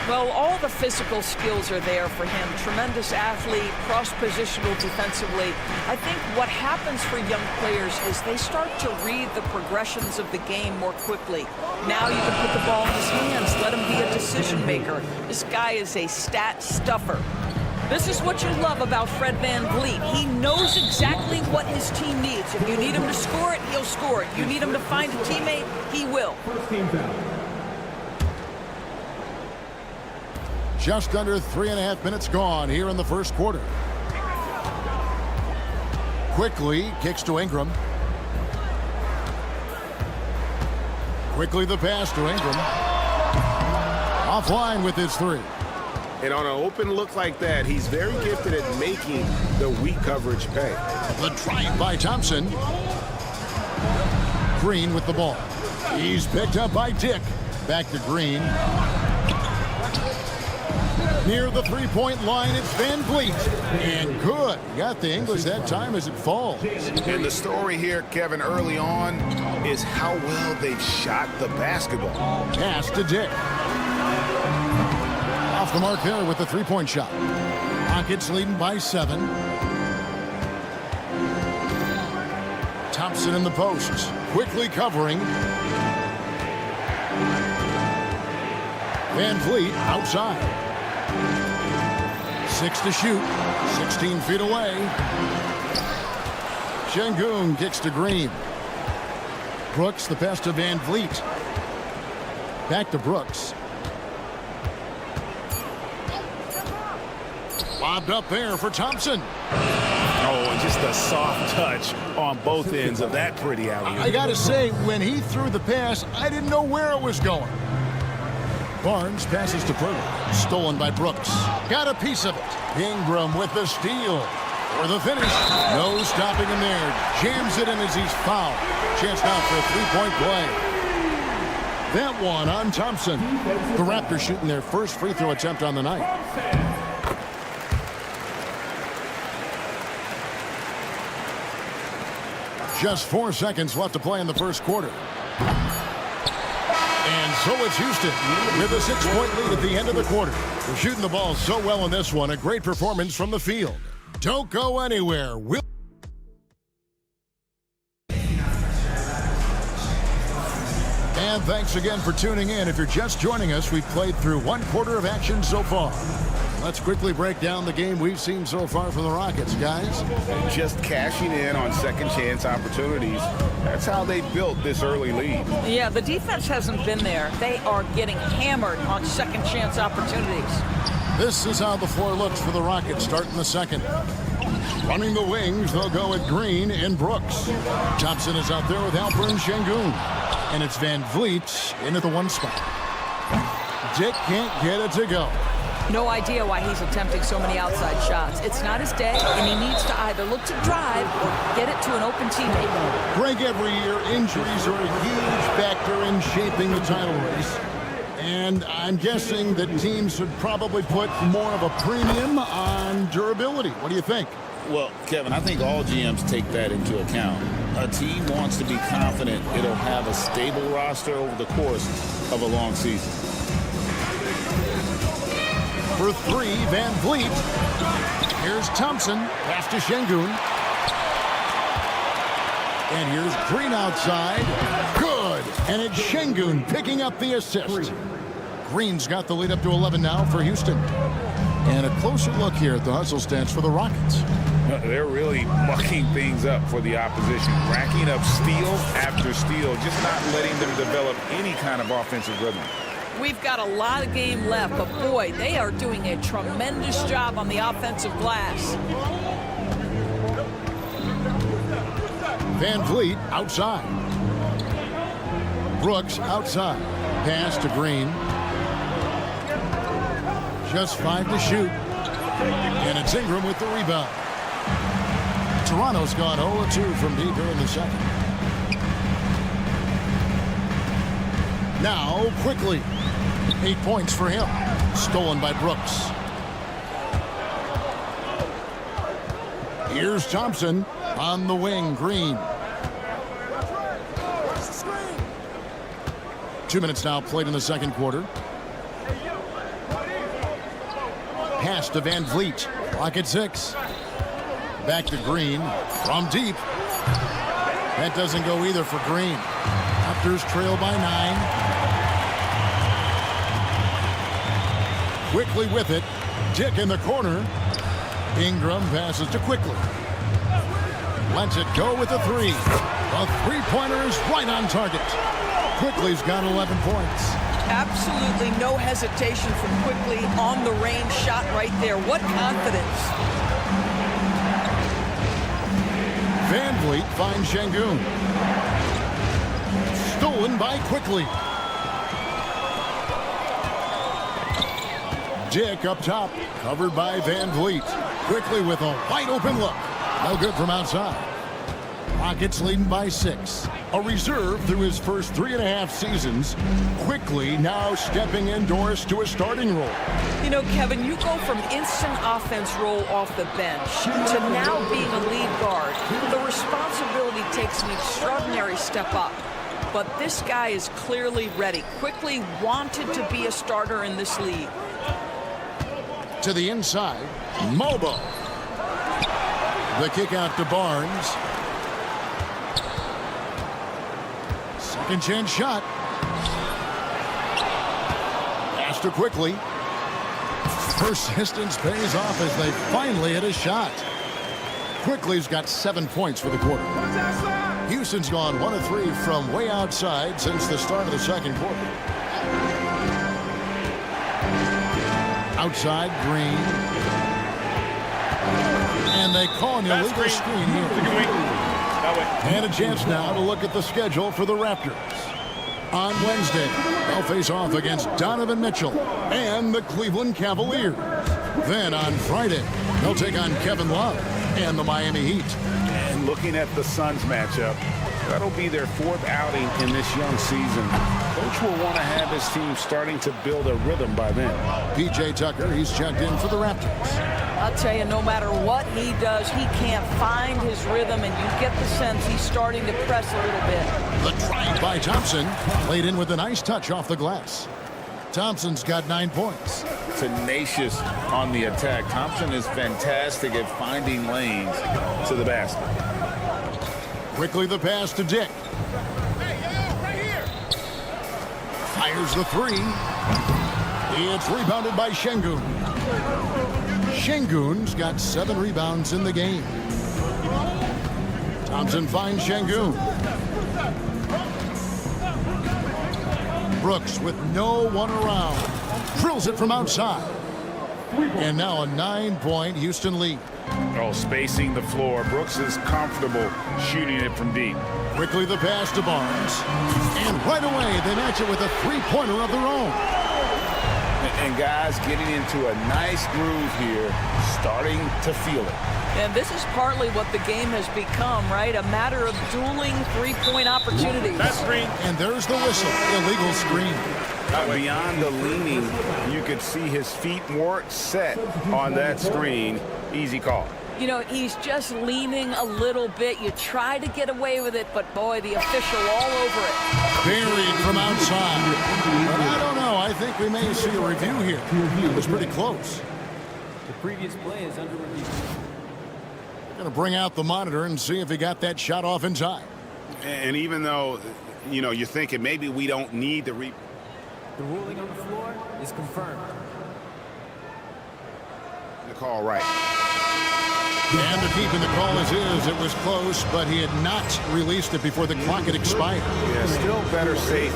Well, all the physical skills are there for him. Tremendous athlete, cross-positional defensively. I think what happens for young players is they start to read the progressions of the game more quickly. Now you can put the ball in his hands, let him be a decision maker. This guy is a stat stuffer. This is what you love about Fred Van Vliet. He knows exactly what his team needs. If you need him to score it, he'll score it. You need him to find a teammate, he will. Just under 3.5 minutes gone here in the first quarter. Quickly kicks to Ingram. Quickly the pass to Ingram. Offline with his 3. And on an open look like that, he's very gifted at making the weak coverage pay. The drive by Thompson. Green with the ball. He's picked up by Dick. Back to Green. Near the 3-point line, it's Van Vliet. And good. Got the English that time as it falls. And the story here, Kevin, early on is how well they've shot the basketball. Pass to Dick. Off the mark there with the 3-point shot. Rockets leading by 7. Thompson in the post, quickly covering. Van Vliet outside. 6 to shoot, 16 feet away. Şengün kicks to Green. Brooks, the pass to Van Vliet. Back to Brooks. Lobbed up there for Thompson. Oh, and just a soft touch on both ends of that pretty alley-oop. I gotta say, when he threw the pass, I didn't know where it was going. Barnes passes to Pirtle. Stolen by Brooks. Got a piece of it. Ingram with the steal. For the finish. No stopping him there. Jams it in as he's fouled. Chance now for a three-point play. That one on Thompson. The Raptors shooting their first free throw attempt on the night. Just 4 seconds left to play in the first quarter. And so it's Houston with a 6-point lead at the end of the quarter. They're shooting the ball so well in this one. A great performance from the field. Don't go anywhere. And thanks again for tuning in. If you're just joining us, we've played through 1 quarter of action so far. Let's quickly break down the game we've seen so far from the Rockets, guys. Just cashing in on second chance opportunities. That's how they built this early lead. Yeah, the defense hasn't been there. They are getting hammered on second chance opportunities. This is how the floor looks for the Rockets starting the second. Running the wings, they'll go with Green and Brooks. Thompson is out there with Alperen Şengün. And it's Van Vliet into the 1 spot. Dick can't get it to go. No idea why he's attempting so many outside shots. It's not his day, and he needs to either look to drive or get it to an open teammate. Greg, every year, injuries are a huge factor in shaping the title race. And I'm guessing that teams should probably put more of a premium on durability. What do you think? Well, Kevin, I think all GMs take that into account. A team wants to be confident it'll have a stable roster over the course of a long season. For 3, Van Vliet. Here's Thompson. Pass to Şengün. And here's Green outside. Good. And it's Şengün picking up the assist. Green's got the lead up to 11 now for Houston. And a closer look here at the hustle stats for the Rockets. They're really mucking things up for the opposition. Racking up steal after steal. Just not letting them develop any kind of offensive rhythm. We've got a lot of game left, but boy, they are doing a tremendous job on the offensive glass. Van Vliet outside. Brooks outside. Pass to Green. Just 5 to shoot. And it's Ingram with the rebound. Toronto's gone 0-2 from deep here in the second. Now, quickly. 8 points for him. Stolen by Brooks. Here's Thompson on the wing. Green. 2 minutes now played in the second quarter. Pass to Van Vliet. Clock at 6. Back to Green from deep. That doesn't go either for Green. Raptors trail by 9. Quickly with it. Dick in the corner. Ingram passes to Quickly. Lets it go with a 3. The three-pointer is right on target. Quickly's got 11 points. Absolutely no hesitation from Quickly on the range shot right there. What confidence. Van Vliet finds Şengün. Stolen by Quickly. Dick up top, covered by Van Vliet. Quickly with a wide open look. No good from outside. Rockets leading by 6. A reserve through his first 3.5 seasons. Quickly now stepping indoors to a starting role. You know, Kevin, you go from instant offense role off the bench to now being a lead guard. The responsibility takes an extraordinary step up. But this guy is clearly ready. Quickly wanted to be a starter in this league. To the inside. Mobo. The kick out to Barnes. Second chance shot. Faster quickly. Persistence pays off as they finally hit a shot. Quickly's got 7 points for the quarter. Houston's gone 1 of 3 from way outside since the start of the second quarter. Outside, Green. And they call an illegal screen here. And a chance now to look at the schedule for the Raptors. On Wednesday, they'll face off against Donovan Mitchell and the Cleveland Cavaliers. Then on Friday, they'll take on Kevin Love and the Miami Heat. And looking at the Suns matchup, that'll be their 4th outing in this young season. Coach will want to have his team starting to build a rhythm by then. P.J. Tucker, he's checked in for the Raptors. I'll tell you, no matter what he does, he can't find his rhythm, and you get the sense he's starting to press a little bit. The drive by Thompson, played in with a nice touch off the glass. Thompson's got 9 points. Tenacious on the attack. Thompson is fantastic at finding lanes to the basket. Quickly the pass to Dick. Fires the 3. It's rebounded by Şengün. Şengün's got 7 rebounds in the game. Thompson finds Şengün. Brooks with no one around. Drills it from outside. And now a 9-point Houston lead. Oh, spacing the floor. Brooks is comfortable shooting it from deep. Quickly the pass to Barnes. And right away they match it with a 3-pointer of their own. And guys getting into a nice groove here, starting to feel it. And this is partly what the game has become, right? A matter of dueling 3-point opportunities. That screen. And there's the whistle. Illegal screen. Beyond the leaning, you could see his feet more set on that screen. Easy call. You know, he's just leaning a little bit. You try to get away with it, but boy, the official all over it. Buried from outside. But I don't know. I think we may see a review here. It was pretty close. The previous play is under review. Going to bring out the monitor and see if he got that shot off in time. And even though, you know, you're thinking maybe we don't need the The ruling on the floor is confirmed. The call right. And to keeping the call as is, it was close, but he had not released it before the clock had expired. Yeah, still better safe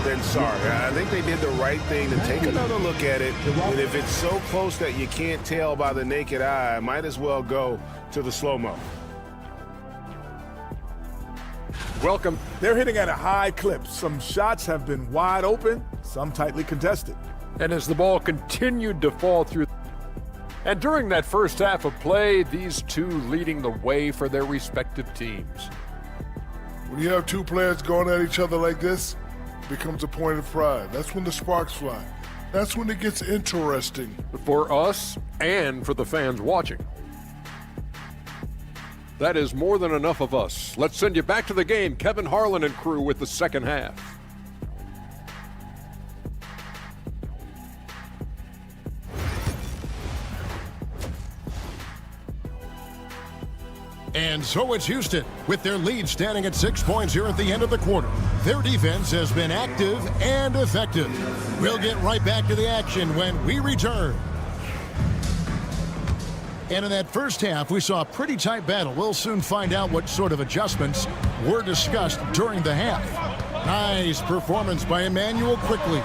than sorry. I think they did the right thing to take another look at it. And if it's so close that you can't tell by the naked eye, might as well go to the slow-mo. Welcome. They're hitting at a high clip. Some shots have been wide open, some tightly contested. And as the ball continued to fall through, and during that first half of play, these two leading the way for their respective teams. When you have two players going at each other like this, it becomes a point of pride. That's when the sparks fly. That's when it gets interesting. For us and for the fans watching. That is more than enough of us. Let's send you back to the game. Kevin Harlan and crew with the second half. And so it's Houston, with their lead standing at 6 points here at the end of the quarter. Their defense has been active and effective. We'll get right back to the action when we return. And in that first half, we saw a pretty tight battle. We'll soon find out what sort of adjustments were discussed during the half. Nice performance by Emmanuel quickly.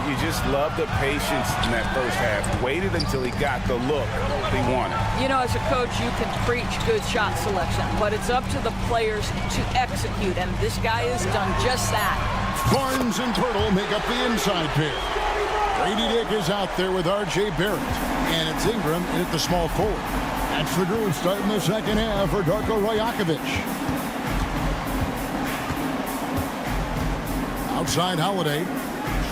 You just love the patience in that first half. Waited until he got the look he wanted. You know, as a coach, you can preach good shot selection, but it's up to the players to execute, and this guy has done just that. Barnes and Pirtle make up the inside pair. Grady Dick is out there with R.J. Barrett, and it's Ingram in at the small forward. That's the groove starting the second half for Darko Rajakovic. Outside Holiday,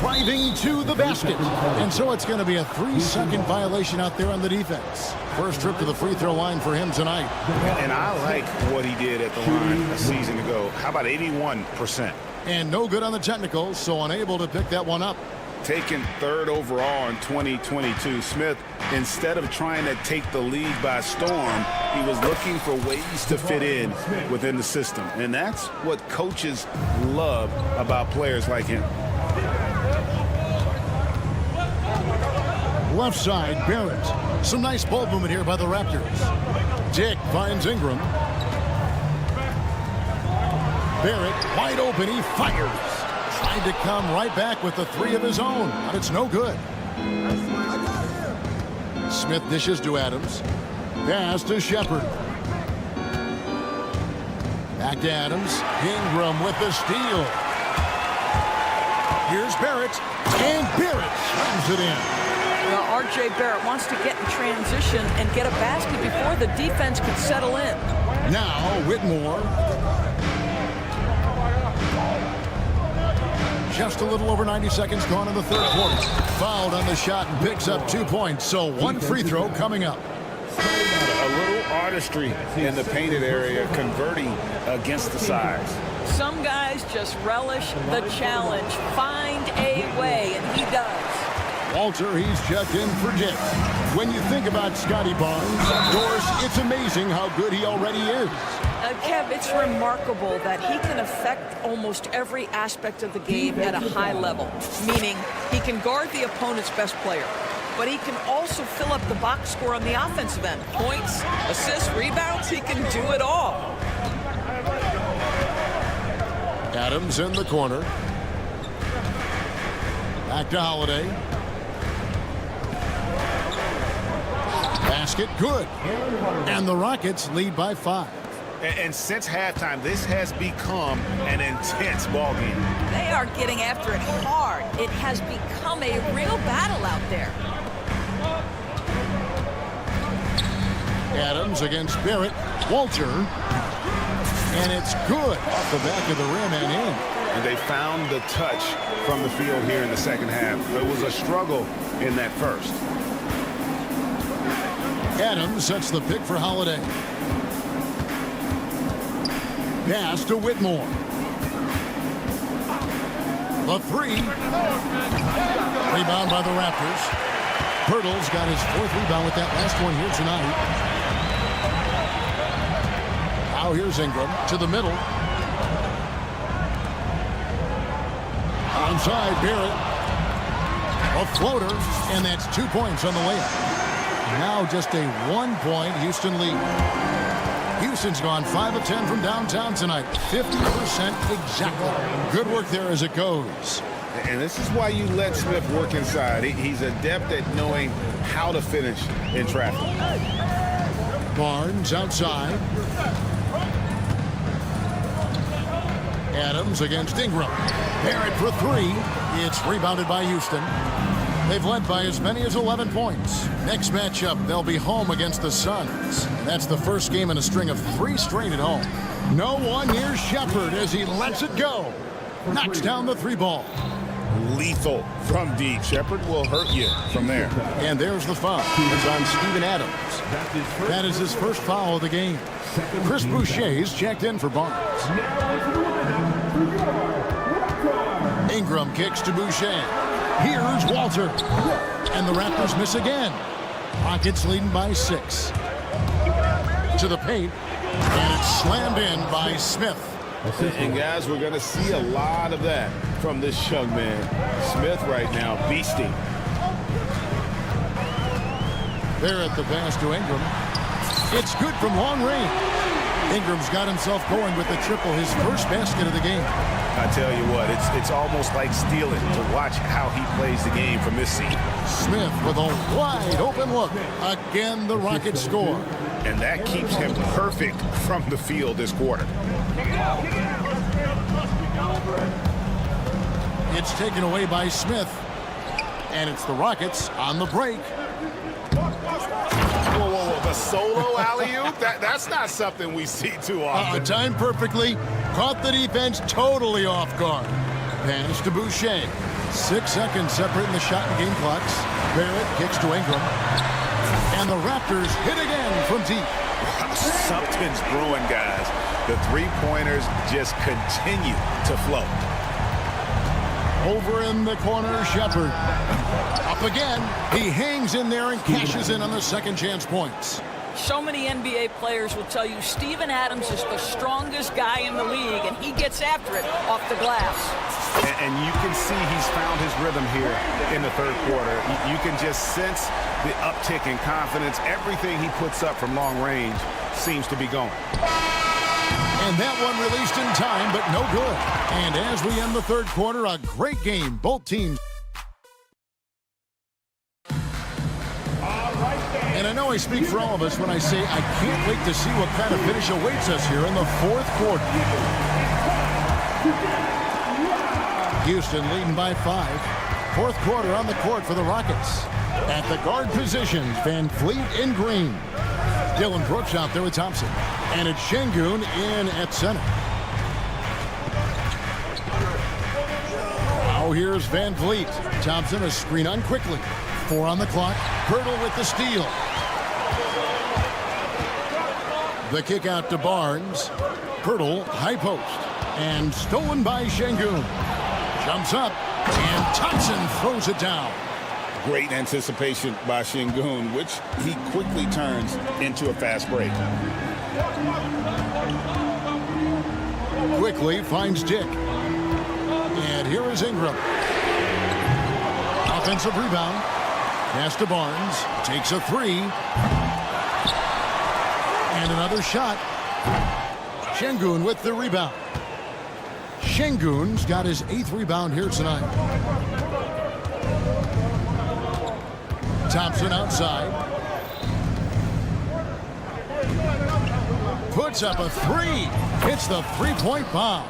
driving to the basket. And so it's going to be a 3-second violation out there on the defense. First trip to the free throw line for him tonight. And I like what he did at the line a season ago. How about 81%? And no good on the technicals, so unable to pick that one up. Taken 3rd overall in 2022, Smith, instead of trying to take the league by storm, he was looking for ways to fit in within the system. And that's what coaches love about players like him. Left side, Barrett. Some nice ball movement here by the Raptors. Dick finds Ingram. Barrett wide open. He fires. Tried to come right back with the 3 of his own, but it's no good. Smith dishes to Adams. Pass to Shepard. Back to Adams. Ingram with the steal. Here's Barrett. And Barrett slams it in. Well, R.J. Barrett wants to get in transition and get a basket before the defense can settle in. Now Whitmore. Just a little over 90 seconds gone in the 3rd quarter. Fouled on the shot and picks up 2 points. So 1 free throw coming up. A little artistry in the painted area, converting against the size. Some guys just relish the challenge. Find a way, and he does. Walter, he's checked in for Dick. When you think about Scotty Barnes, of course, it's amazing how good he already is. Kev, it's remarkable that he can affect almost every aspect of the game at a high level, meaning he can guard the opponent's best player, but he can also fill up the box score on the offensive end. Points, assists, rebounds, he can do it all. Adams in the corner. Back to Holiday. Basket good. And the Rockets lead by 5. And since halftime, this has become an intense ball game. They are getting after it hard. It has become a real battle out there. Adams against Barrett. Walter. And it's good off the back of the rim and in. And they found the touch from the field here in the second half. It was a struggle in that first. Adams sets the pick for Holiday. Pass to Whitmore. The 3. Rebound by the Raptors. Pirtle's got his 4th rebound with that last one here tonight. Now here's Ingram to the middle. Onside, Barrett. A floater, and that's 2 points on the layup. Now just a 1-point Houston lead. Houston's gone 5 of 10 from downtown tonight. 50% exactly. Good work there as it goes. And this is why you let Smith work inside. He's adept at knowing how to finish in traffic. Barnes outside. Adams against Ingram. Barrett for 3. It's rebounded by Houston. They've led by as many as 11 points. Next matchup, they'll be home against the Suns. And that's the first game in a string of 3 straight at home. No one near Shepard as he lets it go. Knocks down the 3 ball. Lethal from deep. Shepard will hurt you from there. And there's the foul. It's on Steven Adams. That is his first foul of the game. Chris Boucher's checked in for Barnes. Ingram kicks to Boucher. Here's Walter. And the Raptors miss again. Rockets leading by 6. To the paint. And it's slammed in by Smith. And guys, we're going to see a lot of that from this young man. Smith right now, beasting. Barrett the pass to Ingram. It's good from long range. Ingram's got himself going with the triple, his first basket of the game. I tell you what, it's almost like stealing to watch how he plays the game from this seat. Smith with a wide open look. Again, the Rockets score. And that keeps him perfect from the field this quarter. It's taken away by Smith. And it's the Rockets on the break. Whoa, whoa, whoa. The solo alley-oop? That's not something we see too often. Timed perfectly. Caught the defense totally off guard. Pass to Boucher. 6 seconds separating the shot and game clocks. Barrett kicks to Ingram. And the Raptors hit again from deep. Something's brewing, guys. The three-pointers just continue to flow. Over in the corner, Shepard. Up again. He hangs in there and cashes in on the second chance points. So many NBA players will tell you Steven Adams is the strongest guy in the league, and he gets after it off the glass. And you can see he's found his rhythm here in the third quarter. You can just sense the uptick in confidence. Everything he puts up from long range seems to be going. And that one released in time, but no good. And as we end the third quarter, a great game. Both teams. And I know I speak for all of us when I say I can't wait to see what kind of finish awaits us here in the fourth quarter. Houston leading by 5. Fourth quarter on the court for the Rockets. At the guard positions, Van Fleet in green. Dylan Brooks out there with Thompson. And it's Şengün in at center. Now here's Van Vliet. Thompson a screen on quickly. 4 on the clock. Pirtle with the steal. The kick out to Barnes. Pirtle, high post. And stolen by Şengün. Jumps up. And Thompson throws it down. Great anticipation by Şengün, which he quickly turns into a fast break. Quickly finds Dick. And here is Ingram. Offensive rebound. Pass to Barnes. Takes a 3. And another shot. Şengün with the rebound. Şengün's got his 8th rebound here tonight. Thompson outside. Puts up a 3. Hits the three-point bomb.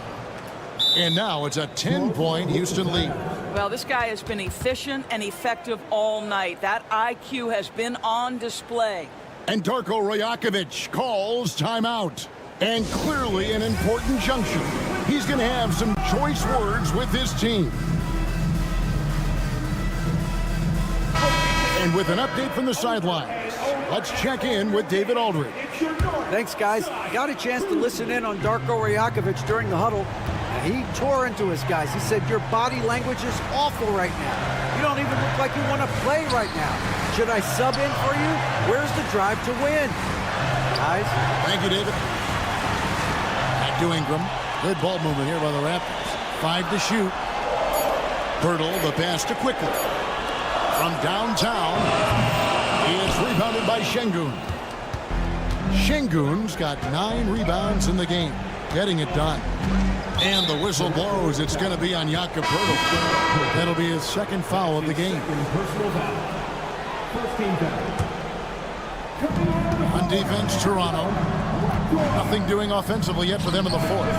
And now it's a 10-point Houston lead. Well, this guy has been efficient and effective all night. That IQ has been on display. And Darko Rajakovic calls timeout. And clearly an important junction. He's going to have some choice words with his team. And with an update from the sidelines, let's check in with David Aldridge. Thanks, guys. Got a chance to listen in on Darko Rajakovic during the huddle. He tore into his guys. He said, your body language is awful right now. You don't even look like you want to play right now. Should I sub in for you? Where's the drive to win? Guys? Thank you, David. Back to Ingram. Good ball movement here by the Raptors. 5 to shoot. Pirtle, the pass to quickly. From downtown, it's rebounded by Şengün. Şengün's got 9 rebounds in the game, getting it done. And the whistle blows. It's going to be on Jakob Pirtle. That'll be his 2nd foul of the game. On defense, Toronto. Nothing doing offensively yet for them in the 4th.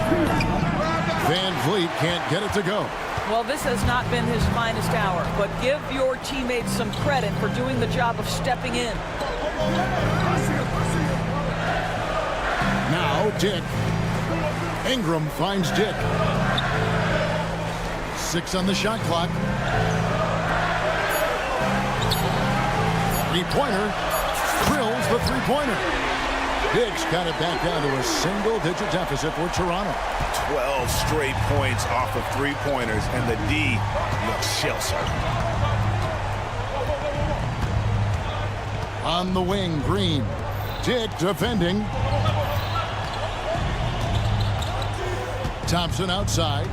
Van Vliet can't get it to go. Well, this has not been his finest hour, but give your teammates some credit for doing the job of stepping in. Now Dick. Ingram finds Dick. 6 on the shot clock. 3-pointer. Drills the 3-pointer. Dick's got it back down to a single-digit deficit for Toronto. 12 straight points off of 3-pointers, and the D looks shell-shocked. On the wing, Green. Dick defending. Thompson outside.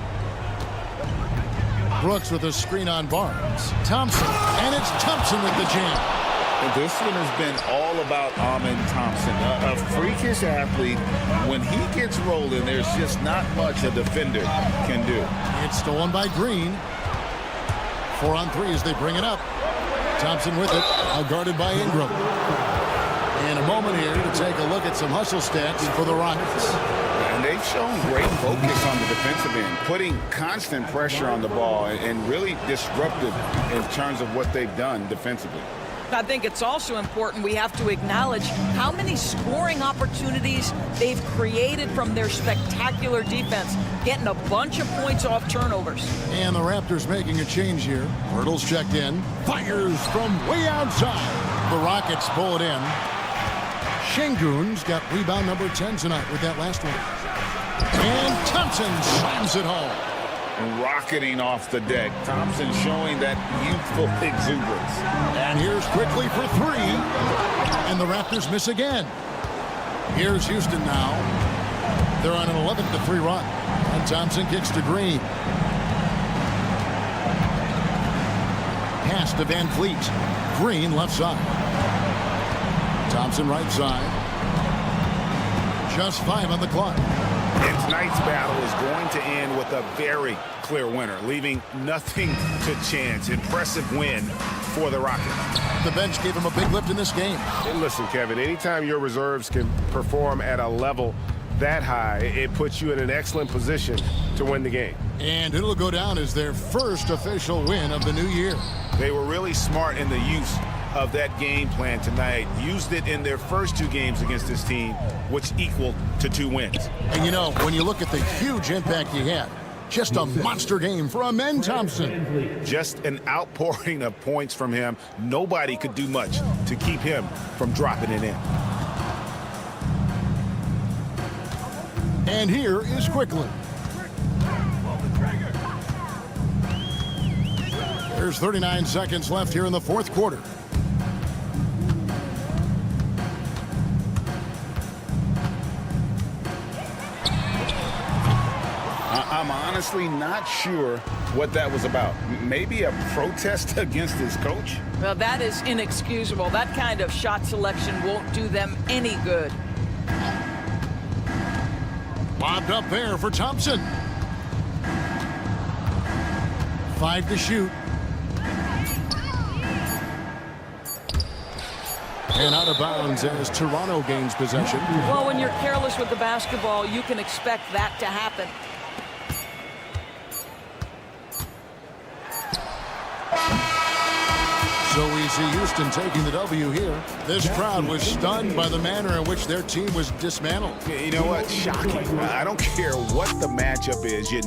Brooks with a screen on Barnes. Thompson, and it's Thompson with the jam. And this one has been all about Amen Thompson, a freakish athlete. When he gets rolling, there's just not much a defender can do. It's stolen by Green. 4 on 3 as they bring it up. Thompson with it, guarded by Ingram. And a moment here to take a look at some hustle stats for the Rockets. And they've shown great focus on the defensive end, putting constant pressure on the ball and really disruptive in terms of what they've done defensively. I think it's also important we have to acknowledge how many scoring opportunities they've created from their spectacular defense, getting a bunch of points off turnovers. And the Raptors making a change here. Pirtle's checked in. Fires from way outside. The Rockets pull it in. Şengün's got rebound number 10 tonight with that last one. And Thompson slams it home. rocketing off the deck. Thompson showing that youthful exuberance. And here's quickly for three. And the Raptors miss again. Here's Houston now. They're on an 11-3 run. And Thompson kicks to Green. Pass to Van Fleet. Green left side. Thompson right side. Just 5 on the clock. And tonight's battle is going to end with a very clear winner, leaving nothing to chance. Impressive win for the Rockets. The bench gave him a big lift in this game. And listen, Kevin, anytime your reserves can perform at a level that high, it puts you in an excellent position to win the game. And it'll go down as their first official win of the new year. They were really smart in the use of that game plan tonight. Used it in their first 2 games against this team, which equaled to 2 wins. And you know, when you look at the huge impact he had, just a monster game for Amen Thompson. Just an outpouring of points from him. Nobody could do much to keep him from dropping it in. And here is Quickly. There's 39 seconds left here in the fourth quarter. I'm honestly not sure what that was about. Maybe a protest against his coach? Well, that is inexcusable. That kind of shot selection won't do them any good. Lobbed up there for Thompson. 5 to shoot. And out of bounds as Toronto gains possession. Well, when you're careless with the basketball, you can expect that to happen. So we see Houston taking the W here. This crowd was stunned by the manner in which their team was dismantled. You know what? Shocking. I don't care what the matchup is.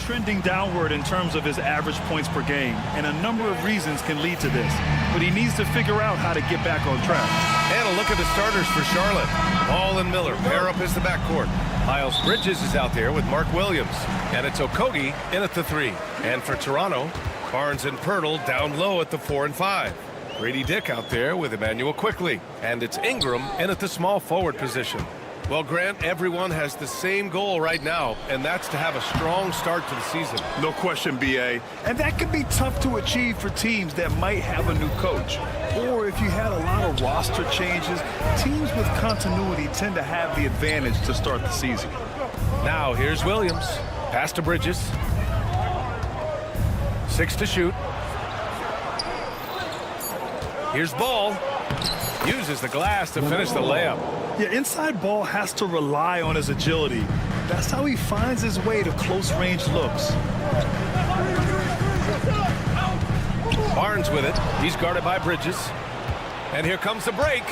Trending downward in terms of his average points per game, and a number of reasons can lead to this. But he needs to figure out how to get back on track. And a look at the starters for Charlotte. Ball and Miller pair up as the backcourt. Miles Bridges is out there with Mark Williams. And it's Okogie in at the 3. And for Toronto, Barnes and Pirtle down low at the 4 and 5. Grady Dick out there with Emmanuel Quickley. And it's Ingram in at the small forward position. Well, Grant, everyone has the same goal right now, and that's to have a strong start to the season. No question, B.A. And that can be tough to achieve for teams that might have a new coach. Or if you had a lot of roster changes, teams with continuity tend to have the advantage to start the season. Now, here's Williams. Pass to Bridges. 6 to shoot. Here's Ball. Uses the glass to finish the layup. Yeah, inside Ball has to rely on his agility. That's how he finds his way to close-range looks. Barnes with it. He's guarded by Bridges. And here comes the break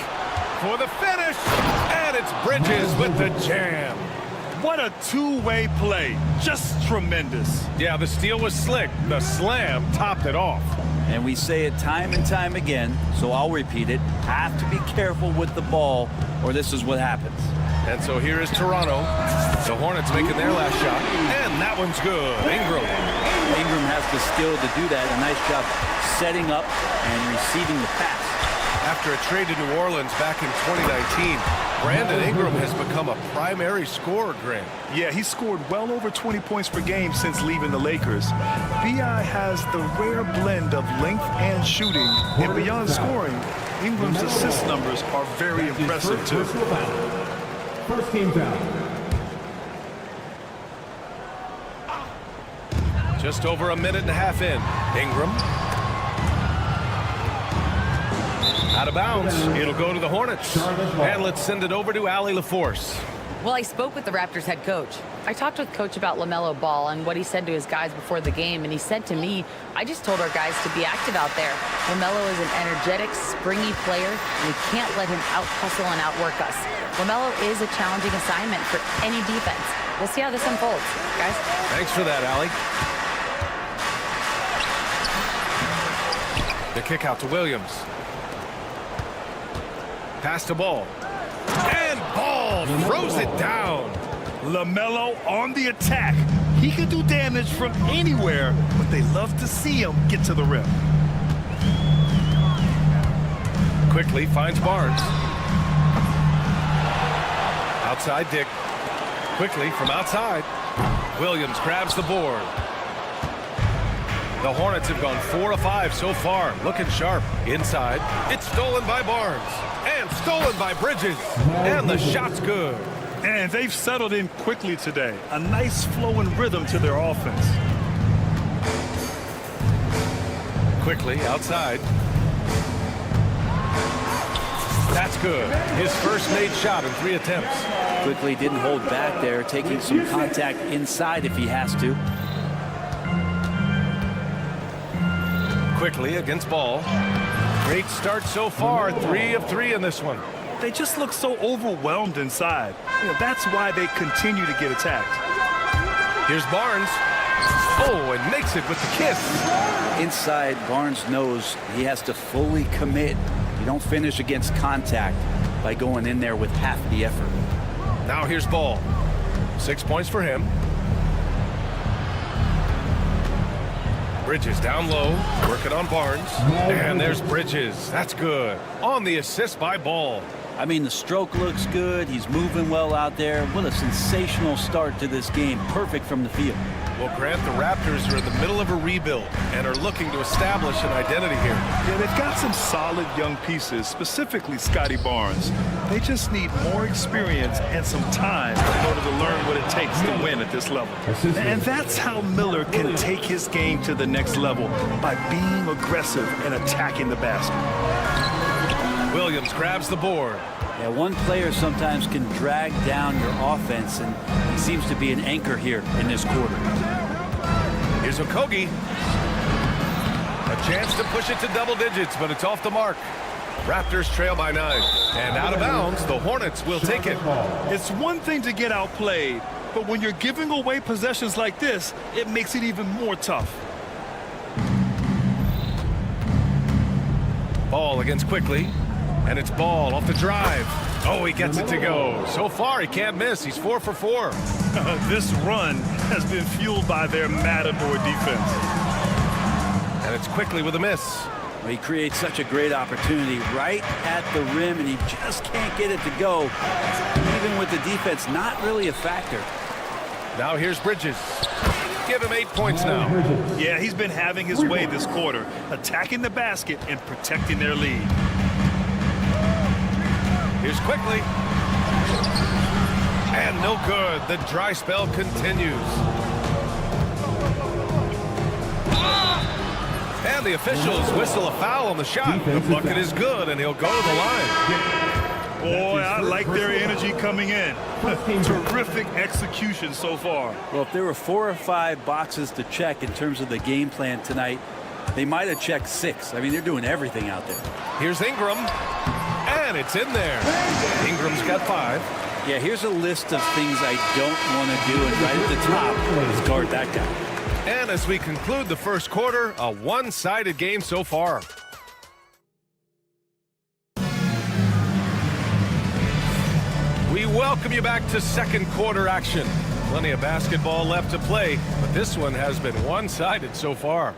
for the finish. And it's Bridges with the jam. What a two-way play. Just tremendous. Yeah, the steal was slick. The slam topped it off. And we say it time and time again, so I'll repeat it. Have to be careful with the ball, or this is what happens. And so here is Toronto. The Hornets making their last shot. And that one's good. Ingram. Ingram has the skill to do that. A nice job setting up and receiving the pass. After a trade to New Orleans back in 2019, Brandon Ingram has become a primary scorer, Grant. Yeah, he scored well over 20 points per game since leaving the Lakers. B.I. has the rare blend of length and shooting, and beyond scoring, Ingram's assist numbers are very impressive too. First team foul. Just over a minute and a half in. Ingram. Out of bounds. It'll go to the Hornets. And let's send it over to Allie LaForce. Well, I spoke with the Raptors head coach. I talked with Coach about LaMelo Ball and what he said to his guys before the game, and he said to me, I just told our guys to be active out there. LaMelo is an energetic, springy player, and we can't let him out-hustle and outwork us. LaMelo is a challenging assignment for any defense. We'll see how this unfolds, guys. Thanks for that, Allie. The kick out to Williams. Pass to Ball. And Ball throws it down. LaMelo on the attack. He can do damage from anywhere, but they love to see him get to the rim. Quickly finds Barnes. Outside Dick. Quickly from outside. Williams grabs the board. The Hornets have gone 4 of 5 so far. Looking sharp. Inside. It's stolen by Barnes. And stolen by Bridges. And the shot's good. And they've settled in quickly today. A nice flowing rhythm to their offense. Quickly outside. That's good. His first made shot in 3 attempts. Quickly didn't hold back there, taking some contact inside if he has to. Quickly against Ball. Great start so far. 3 of 3 in this one. They just look so overwhelmed inside. That's why they continue to get attacked. Here's Barnes. Oh, and makes it with the kiss. Inside, Barnes knows he has to fully commit. You don't finish against contact by going in there with half the effort. Now here's Ball. 6 points for him. Bridges down low, working on Barnes. And there's Bridges. That's good. On the assist by Ball. I mean, the stroke looks good. He's moving well out there. What a sensational start to this game. Perfect from the field. Well, Grant, the Raptors are in the middle of a rebuild and are looking to establish an identity here. Yeah, they've got some solid young pieces, specifically Scotty Barnes. They just need more experience and some time in order to learn what it takes to win at this level. And that's how Miller can take his game to the next level, by being aggressive and attacking the basket. Williams grabs the board. Yeah, one player sometimes can drag down your offense, and he seems to be an anchor here in this quarter. Here's Okogie. A chance to push it to double digits, but it's off the mark. Raptors trail by 9. And out of bounds, the Hornets will take it. It's one thing to get outplayed, but when you're giving away possessions like this, it makes it even more tough. Ball against Quickly. And it's Ball off the drive. Oh, he gets it to go. So far, he can't miss. He's 4 for 4. This run has been fueled by their Matador defense. And it's Quickly with a miss. Well, he creates such a great opportunity right at the rim, and he just can't get it to go. Even with the defense not really a factor. Now here's Bridges. Give him 8 points now. Yeah, he's been having his way this quarter, attacking the basket and protecting their lead. Here's Quickly. And no good. The dry spell continues. And the officials whistle a foul on the shot. The bucket is good, and he'll go to the line. Boy, I like their energy coming in. Terrific execution so far. Well, if there were 4 or 5 boxes to check in terms of the game plan tonight, they might have checked 6. I mean, they're doing everything out there. Here's Ingram. And it's in there. Ingram's got 5. Yeah, here's a list of things I don't want to do, and right at the top is guard that guy. And as we conclude the first quarter, a one-sided game so far. We welcome you back to second quarter action. Plenty of basketball left to play, but this one has been one-sided so far.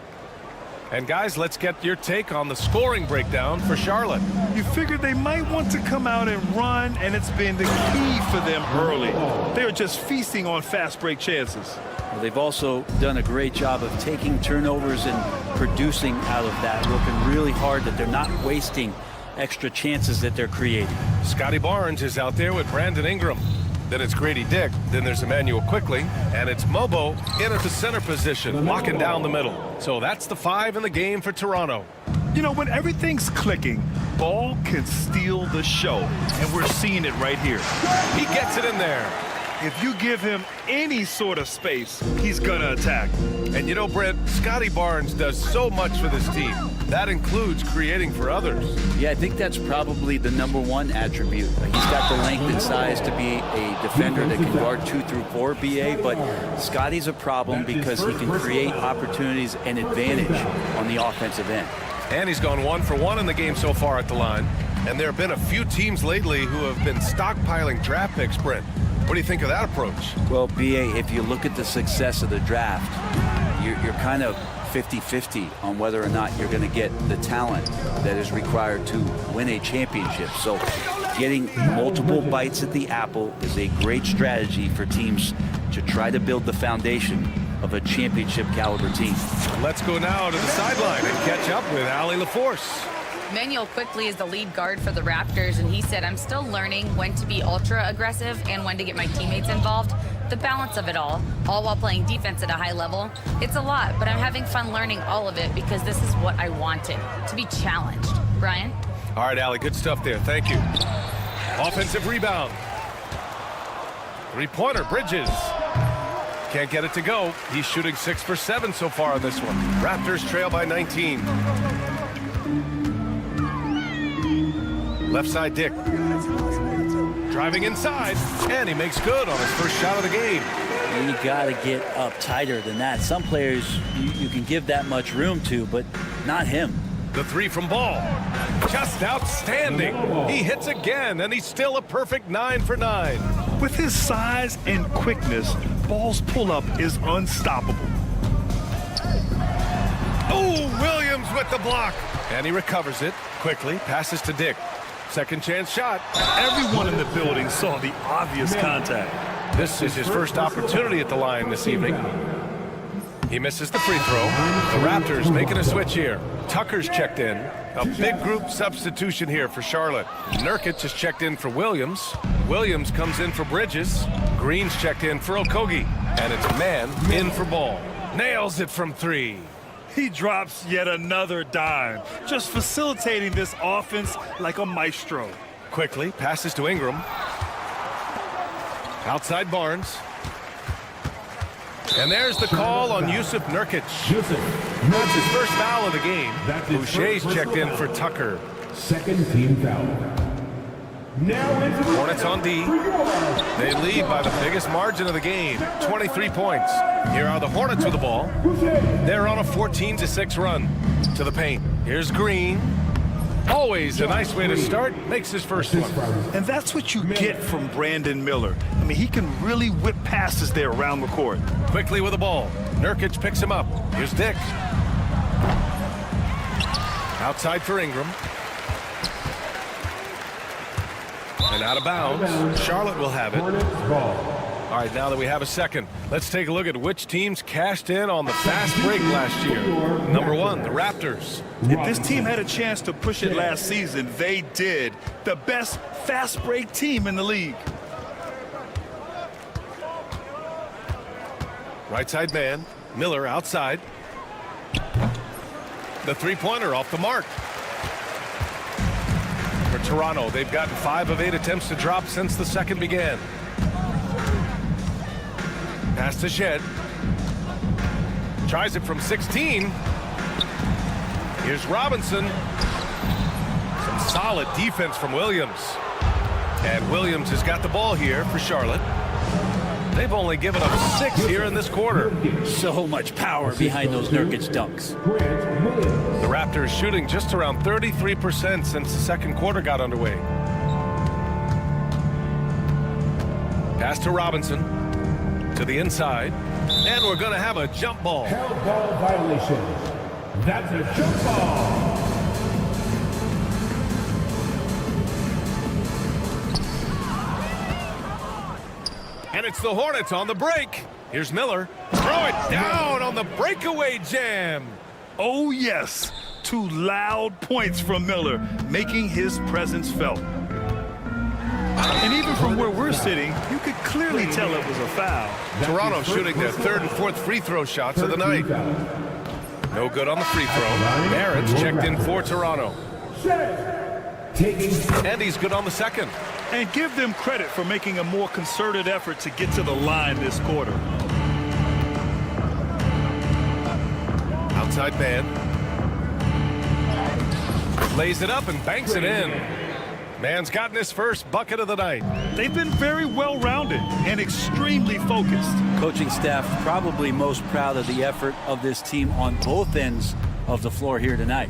And guys, let's get your take on the scoring breakdown for Charlotte. You figured they might want to come out and run, and it's been the key for them early. They are just feasting on fast break chances. Well, they've also done a great job of taking turnovers and producing out of that, working really hard that they're not wasting extra chances that they're creating. Scotty Barnes is out there with Brandon Ingram. Then it's Grady Dick. Then there's Emmanuel Quickly. And it's Mobo in at the center position, locking down the middle. So that's the 5 in the game for Toronto. You know, when everything's clicking, Ball can steal the show, and we're seeing it right here. He gets it in there. If you give him any sort of space, he's gonna attack. And you know, Brent, Scotty Barnes does so much for this team. That includes creating for others. Yeah, I think that's probably the #1 attribute. He's got the length and size to be a defender that can guard 2 through 4, BA, but Scotty's a problem because he can create opportunities and advantage on the offensive end. And he's gone 1 for 1 in the game so far at the line. And there have been a few teams lately who have been stockpiling draft picks, Brent. What do you think of that approach? Well, BA, if you look at the success of the draft, you're kind of 50-50 on whether or not you're going to get the talent that is required to win a championship. So getting multiple bites at the apple is a great strategy for teams to try to build the foundation of a championship caliber team. Let's go now to the sideline and catch up with Allie LaForce. Manuel quickly is the lead guard for the Raptors, and he said, I'm still learning when to be ultra aggressive and when to get my teammates involved. The balance of it all while playing defense at a high level. It's a lot, but I'm having fun learning all of it because this is what I wanted, to be challenged. Brian? All right, Allie, good stuff there. Thank you. Offensive rebound. Three-pointer, Bridges. Can't get it to go. He's shooting 6 for 7 so far on this one. Raptors trail by 19. Left side, Dick. Driving inside, and he makes good on his first shot of the game. You got to get up tighter than that. Some players you can give that much room to, but not him. The three from Ball. Just outstanding. He hits again, and he's still a perfect 9 for 9. With his size and quickness, Ball's pull-up is unstoppable. Oh, Williams with the block. And he recovers it quickly, passes to Dick. Second chance shot. Everyone in the building saw the obvious contact. This is his first opportunity at the line this evening. He misses the free throw. The Raptors making a switch here. Tucker's checked in. A big group substitution here for Charlotte. Nurkic is checked in for Williams. Williams comes in for Bridges. Green's checked in for Okogie. And it's man in for Ball. Nails it from 3. He drops yet another dime, just facilitating this offense like a maestro. Quickly passes to Ingram. Outside Barnes. And there's the call on Yusuf Nurkic. That's his first foul of the game. Boucher's checked in for Tucker. Second team foul. Now Hornets on D. They lead by the biggest margin of the game, 23 points. Here are the Hornets with the ball. They're on a 14-6 run to the paint. Here's Green. Always a nice way to start. Makes his first one. And that's what you get from Brandon Miller. I mean, he can really whip passes there around the court. Quickly with the ball. Nurkic picks him up. Here's Dick. Outside for Ingram. And out of bounds. Charlotte will have it. All right, now that we have a second, let's take a look at which teams cashed in on the fast break last year. Number 1, the Raptors. If this team had a chance to push it last season, they did. The best fast break team in the league. Right side man. Miller outside. The three-pointer off the mark. For Toronto, they've gotten 5 of 8 attempts to drop since the second began. Pass to Shed. Tries it from 16. Here's Robinson. Some solid defense from Williams. And Williams has got the ball here for Charlotte. They've only given up 6 here in this quarter. So much power behind those Nurkic dunks. The Raptors shooting just around 33% since the second quarter got underway. Pass to Robinson. To the inside. And we're going to have a jump ball. Held ball violation. That's a jump ball. And it's the Hornets on the break. Here's Miller. Throw it down on the breakaway jam. Oh, yes. 2 loud points from Miller, making his presence felt. And even from where we're sitting, you could clearly tell it was a foul. Toronto shooting their 3rd and 4th free throw shots of the night. No good on the free throw. Barrett's checked in for Toronto. And he's good on the second. And give them credit for making a more concerted effort to get to the line this quarter. Outside man. Lays it up and banks it in. Man's gotten his first bucket of the night. They've been very well-rounded and extremely focused. Coaching staff probably most proud of the effort of this team on both ends of the floor here tonight.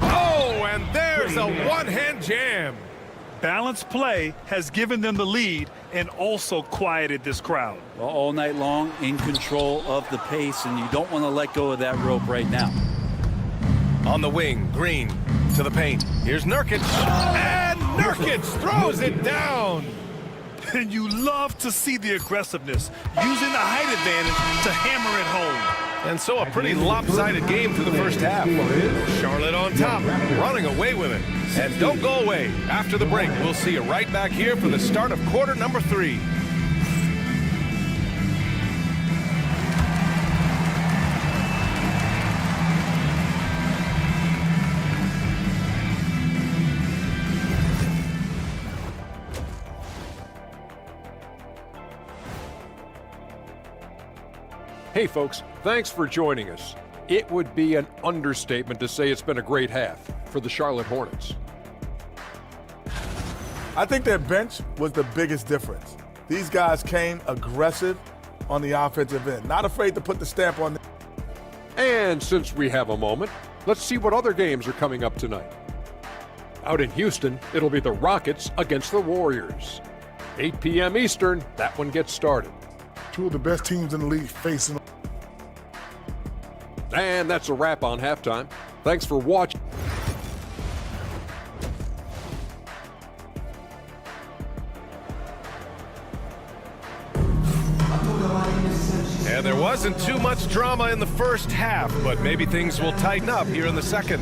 Oh, and there's a one-hand jam. Balanced play has given them the lead and also quieted this crowd. Well, all night long, in control of the pace, and you don't want to let go of that rope right now. On the wing, Green to the paint. Here's Nurkic. And Nurkic throws it down. And you love to see the aggressiveness, using the height advantage to hammer it home. And so a pretty lopsided game through the first half. Charlotte on top, running away with it. And don't go away. After the break, we'll see you right back here for the start of quarter number 3. Hey folks, thanks for joining us. It would be an understatement to say it's been a great half for the Charlotte Hornets. I think their bench was the biggest difference. These guys came aggressive on the offensive end, not afraid to put the stamp on them. And since we have a moment, let's see what other games are coming up tonight. Out in Houston, it'll be the Rockets against the Warriors. 8 p.m. Eastern, that one gets started. Two of the best teams in the league facing. And that's a wrap on halftime. Thanks for watching. And there wasn't too much drama in the first half, but maybe things will tighten up here in the second.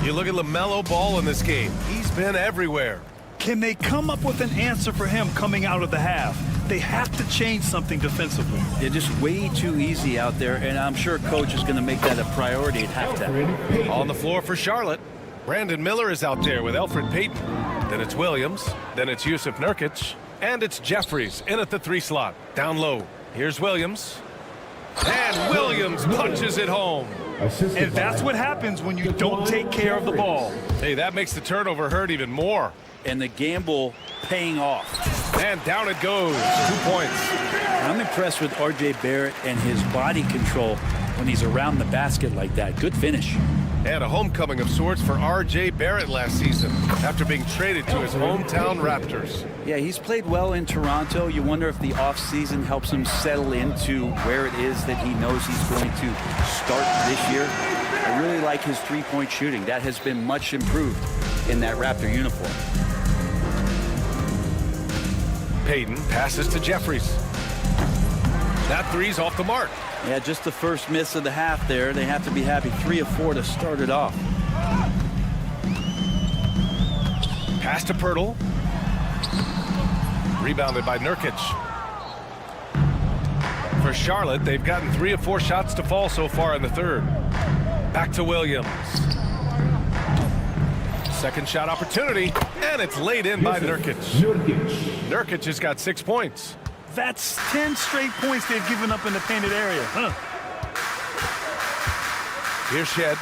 You look at LaMelo Ball in this game. He's been everywhere. Can they come up with an answer for him coming out of the half? They have to change something defensively. They're just way too easy out there, and I'm sure coach is going to make that a priority at halftime. On the floor for Charlotte, Brandon Miller is out there with Elfrid Payton. Then it's Williams, then it's Jusuf Nurkic, and it's Jeffries in at the 3 slot. Down low, here's Williams. And Williams punches it home. And that's what happens when you don't take care of the ball. Hey, that makes the turnover hurt even more. And the gamble paying off. And down it goes. 2 points. I'm impressed with R.J. Barrett and his body control when he's around the basket like that. Good finish. And a homecoming of sorts for R.J. Barrett last season after being traded to his hometown Raptors. Yeah, he's played well in Toronto. You wonder if the offseason helps him settle into where it is that he knows he's going to start this year. I really like his three-point shooting. That has been much improved in that Raptor uniform. Payton passes to Jeffries. That three's off the mark. Yeah, just the first miss of the half there. They have to be happy. 3 of 4 to start it off. Pass to Pirtle. Rebounded by Nurkic. For Charlotte, they've gotten 3 of 4 shots to fall so far in the third. Back to Williams. Second shot opportunity, and it's laid in by Nurkic. Nurkic has got 6 points. That's 10 straight points they've given up in the painted area. Here's Shed.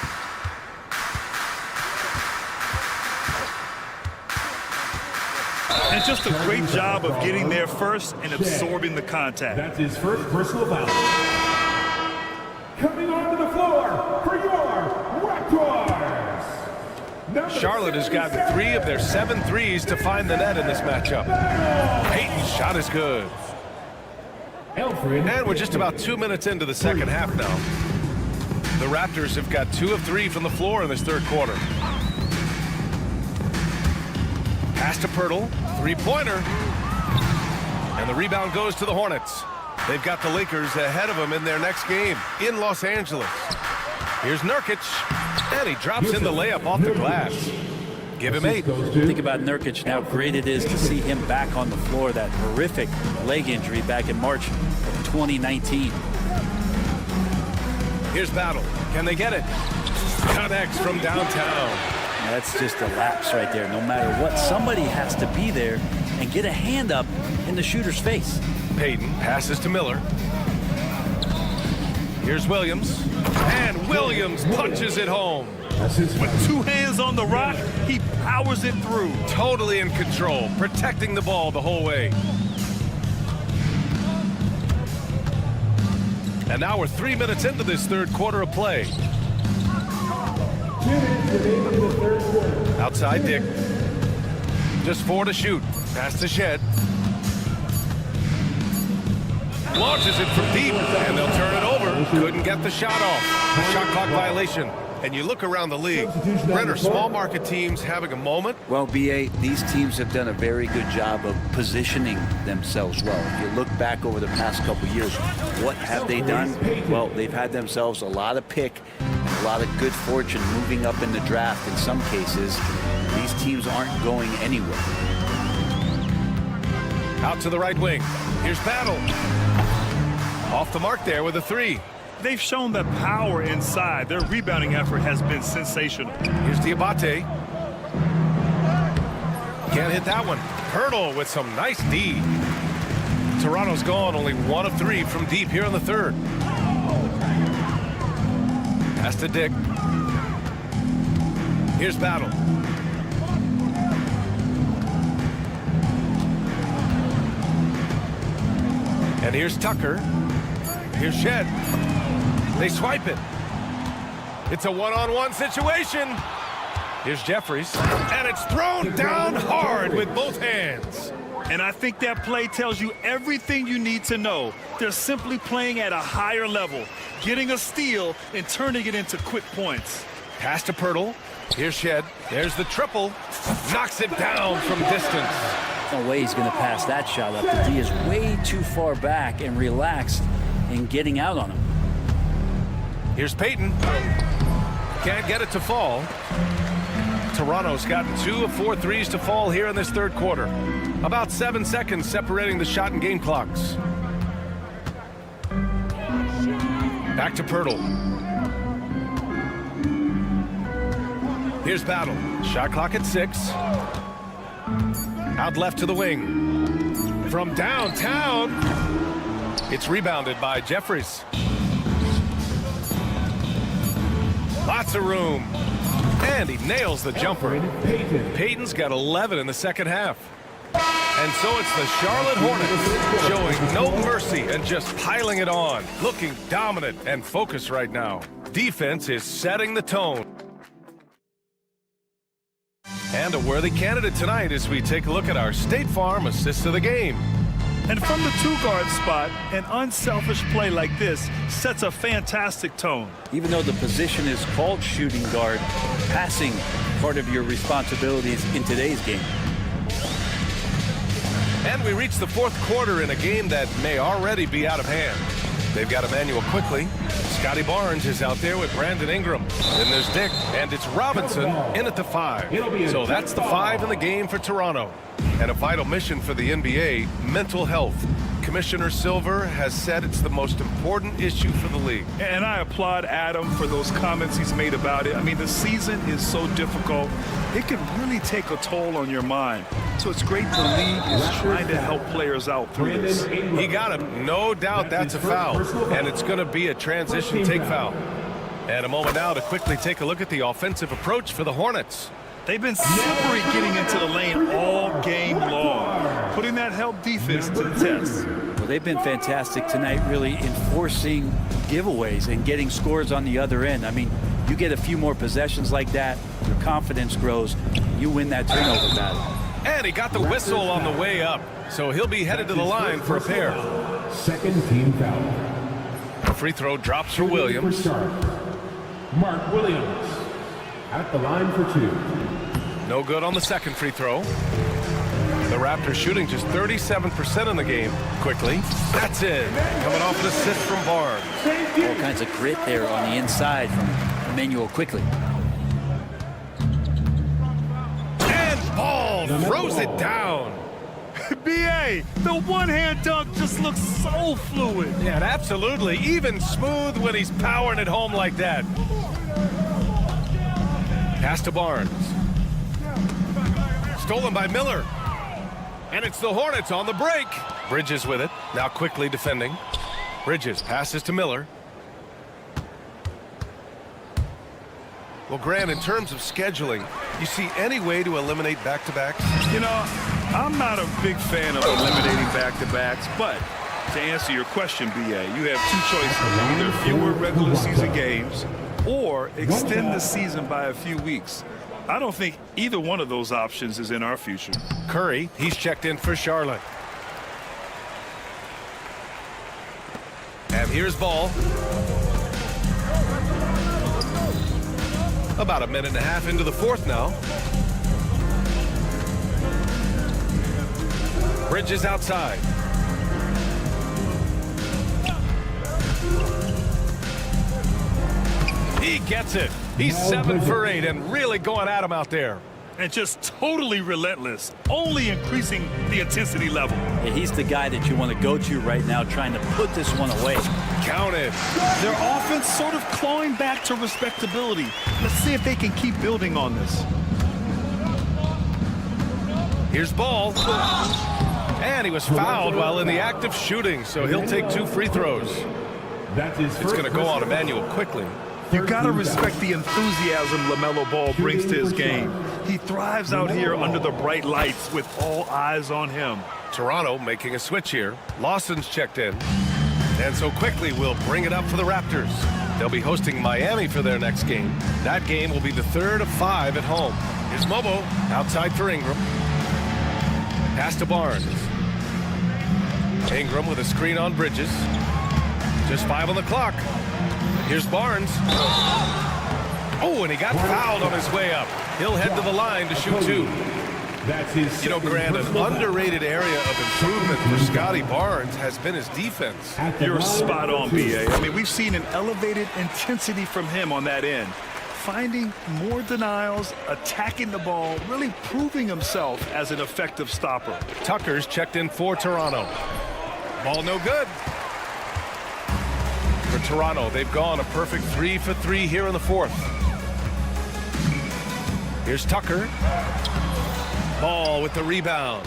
And just a great job of getting there first and absorbing the contact. That's his first personal foul. Coming onto the floor for your Raptors. Charlotte has gotten 3 of their 7 threes to find the net in this matchup. Payton's shot is good. And we're just about 2 minutes into the second half now. The Raptors have got 2 of 3 from the floor in this third quarter. Pass to Pirtle, 3-pointer. And the rebound goes to the Hornets. They've got the Lakers ahead of them in their next game in Los Angeles. Here's Nurkic, and he drops in the layup off the glass. Give him 8. Think about Nurkic, how great it is to see him back on the floor. That horrific leg injury back in March of 2019. Here's Battle. Can they get it? Connects from downtown. That's just a lapse right there. No matter what, somebody has to be there and get a hand up in the shooter's face. Payton passes to Miller. Here's Williams. And Williams punches it home. With 2 hands on the rock, he powers it through. Totally in control, protecting the ball the whole way. And now we're 3 minutes into this third quarter of play. Outside Dick. Just 4 to shoot. Pass to Shed. Launches it from deep, and they'll turn it over. Couldn't get the shot off. Shot clock violation. And you look around the league, Brent, are small market teams having a moment? Well, BA, these teams have done a very good job of positioning themselves well. If you look back over the past couple years, what have they done? Well, they've had themselves a lot of pick, a lot of good fortune moving up in the draft in some cases. These teams aren't going anywhere. Out to the right wing. Here's Battle. Off the mark there with a 3. They've shown the power inside. Their rebounding effort has been sensational. Here's Diabate. Can't hit that one. Hurdle with some nice D. Toronto's gone only 1 of 3 from deep here in the third. Pass to Dick. Here's Battle. And here's Tucker. Here's Shed. They swipe it. It's a one-on-one situation. Here's Jeffries. And it's thrown down hard with both hands. And I think that play tells you everything you need to know. They're simply playing at a higher level, getting a steal and turning it into quick points. Pass to Pirtle. Here's Shed. There's the triple. Knocks it down from distance. No way he's going to pass that shot up. The D is way too far back and relaxed in getting out on him. Here's Payton. Can't get it to fall. Toronto's gotten 2 of 4 threes to fall here in this third quarter. About 7 seconds separating the shot and game clocks. Back to Pirtle. Here's Battle. Shot clock at 6. Out left to the wing. From downtown, it's rebounded by Jeffries. Lots of room. And he nails the jumper. Payton's got 11 in the second half. And so it's the Charlotte Hornets showing no mercy and just piling it on. Looking dominant and focused right now. Defense is setting the tone. And a worthy candidate tonight as we take a look at our State Farm assists of the game. And from the 2-guard spot, an unselfish play like this sets a fantastic tone. Even though the position is called shooting guard, passing part of your responsibilities in today's game. And we reach the fourth quarter in a game that may already be out of hand. They've got Emmanuel quickly. Scotty Barnes is out there with Brandon Ingram. Then there's Dick, and it's Robinson in at the 5. So that's the 5 in the game for Toronto. And a vital mission for the NBA, mental health. Commissioner Silver has said it's the most important issue for the league. And I applaud Adam for those comments he's made about it. I mean, the season is so difficult. It can really take a toll on your mind. So it's great the league is trying to help players out through this. He got him. No doubt that's a foul. And it's going to be a transition take foul. And a moment now to quickly take a look at the offensive approach for the Hornets. They've been slippery getting into the lane all game long, putting that help defense to the test. Well, they've been fantastic tonight, really enforcing giveaways and getting scores on the other end. I mean, you get a few more possessions like that, your confidence grows, you win that turnover battle. And he got the whistle on the way up, so he'll be headed to the line for a pair. Second team foul. A free throw drops for Williams. Mark Williams at the line for 2. No good on the second free throw. The Raptors shooting just 37% in the game. Quickly, that's in. Coming off an assist from Barnes. All kinds of grit there on the inside from Emmanuel quickly. And Ball throws it down. B.A., the one-hand dunk just looks so fluid. Yeah, absolutely. Even smooth when he's powering it home like that. Pass to Barnes. stolen by Miller. And it's the Hornets on the break. Bridges with it, now quickly defending. Bridges passes to Miller. Well, Grant, in terms of scheduling, you see any way to eliminate back-to-backs? You know, I'm not a big fan of eliminating back-to-backs, but to answer your question, BA, you have two choices. Either fewer regular season games or extend the season by a few weeks. I don't think either one of those options is in our future. Curry, he's checked in for Charlotte. And here's Ball. About a minute and a half into the fourth now. Bridges outside. He gets it. He's 7 for 8 and really going at him out there. And just totally relentless, only increasing the intensity level. Yeah, he's the guy that you want to go to right now, trying to put this one away. Counted. Their offense sort of clawing back to respectability. Let's see if they can keep building on this. Here's Ball. And he was fouled while in the act of shooting, so he'll take 2 free throws. It's going to go on Emmanuel quickly. You got to respect the enthusiasm LaMelo Ball brings to his game. He thrives out here under the bright lights with all eyes on him. Toronto making a switch here. Lawson's checked in. And so quickly we'll bring it up for the Raptors. They'll be hosting Miami for their next game. That game will be the 3rd of 5 at home. Here's Mobo outside for Ingram. Pass to Barnes. Ingram with a screen on Bridges. Just 5 on the clock. Here's Barnes. Oh, and he got fouled on his way up. He'll head to the line to shoot 2. You know, Grant, an underrated area of improvement for Scotty Barnes has been his defense. You're spot on, BA. I mean, we've seen an elevated intensity from him on that end. Finding more denials, attacking the ball, really proving himself as an effective stopper. Tucker's checked in for Toronto. Ball no good. For Toronto, they've gone a perfect 3 for 3 here in the 4th. Here's Tucker. Ball with the rebound.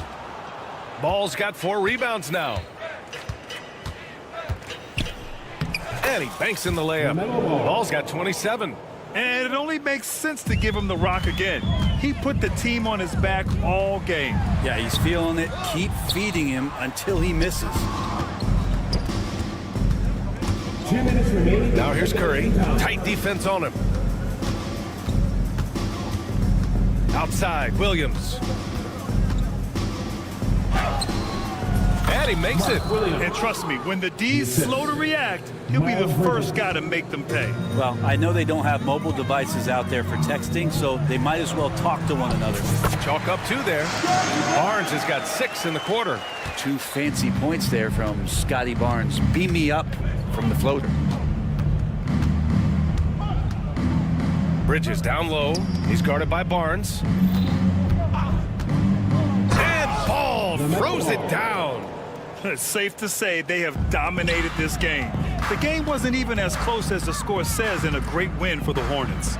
Ball's got 4 rebounds now. And he banks in the layup. Ball's got 27. And it only makes sense to give him the rock again. He put the team on his back all game. Yeah, he's feeling it. Keep feeding him until he misses. 2 minutes remaining. Now here's Curry. Tight defense on him. Outside, Williams. And he makes it. And trust me, when the D's slow to react, he'll be the first guy to make them pay. Well, I know they don't have mobile devices out there for texting, so they might as well talk to one another. Chalk up 2 there. Barnes has got 6 in the quarter. 2 fancy points there from Scotty Barnes. Beam me up from the floater. Bridges down low. He's guarded by Barnes. And Ball throws it down. It's safe to say they have dominated this game. The game wasn't even as close as the score says in a great win for the Hornets.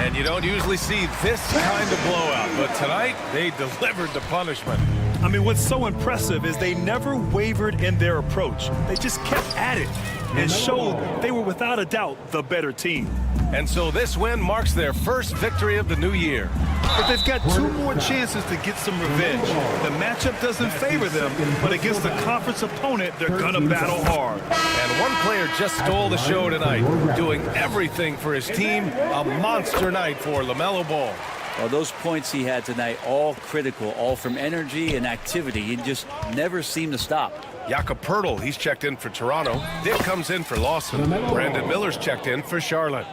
And you don't usually see this kind of blowout, but tonight they delivered the punishment. I mean, what's so impressive is they never wavered in their approach. They just kept at it and showed they were without a doubt the better team. And so this win marks their first victory of the new year. But they've got 2 more chances to get some revenge. The matchup doesn't favor them, but against the conference opponent, they're going to battle hard. And one player just stole the show tonight, doing everything for his team. A monster night for LaMelo Ball. Well, those points he had tonight, all critical, all from energy and activity. He just never seemed to stop. Jakob Poeltl, he's checked in for Toronto. Dick comes in for Lawson. Brandon Miller's checked in for Charlotte.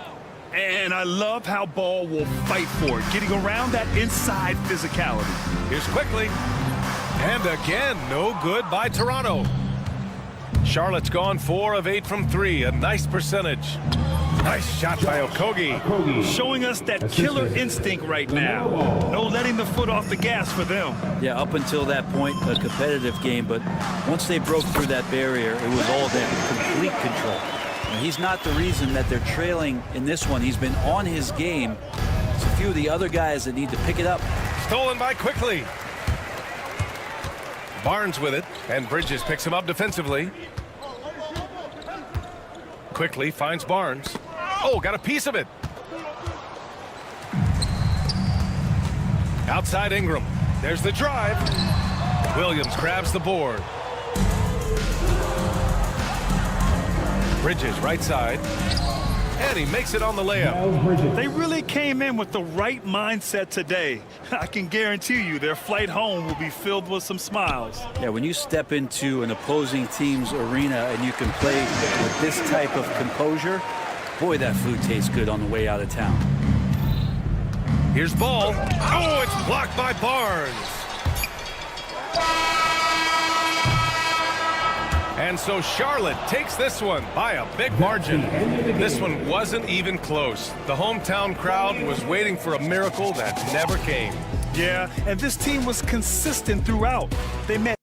And I love how Ball will fight for it, getting around that inside physicality. Here's quickly. And again, no good by Toronto. Charlotte's gone 4 of 8 from 3, a nice percentage. Nice shot by Okogie. Showing us that killer instinct right now. No letting the foot off the gas for them. Yeah, up until that point, a competitive game, but once they broke through that barrier, it was all them, complete control. And he's not the reason that they're trailing in this one. He's been on his game. It's a few of the other guys that need to pick it up. Stolen by Quickly. Barnes with it, and Bridges picks him up defensively. Quickly finds Barnes. Oh, got a piece of it. Outside Ingram. There's the drive. Williams grabs the board. Bridges right side. And he makes it on the layup. They really came in with the right mindset today. I can guarantee you their flight home will be filled with some smiles. Yeah, when you step into an opposing team's arena and you can play with this type of composure, boy, that food tastes good on the way out of town. Here's Ball. Oh, it's blocked by Barnes. And so Charlotte takes this one by a big margin. This one wasn't even close. The hometown crowd was waiting for a miracle that never came. Yeah, and this team was consistent throughout. They met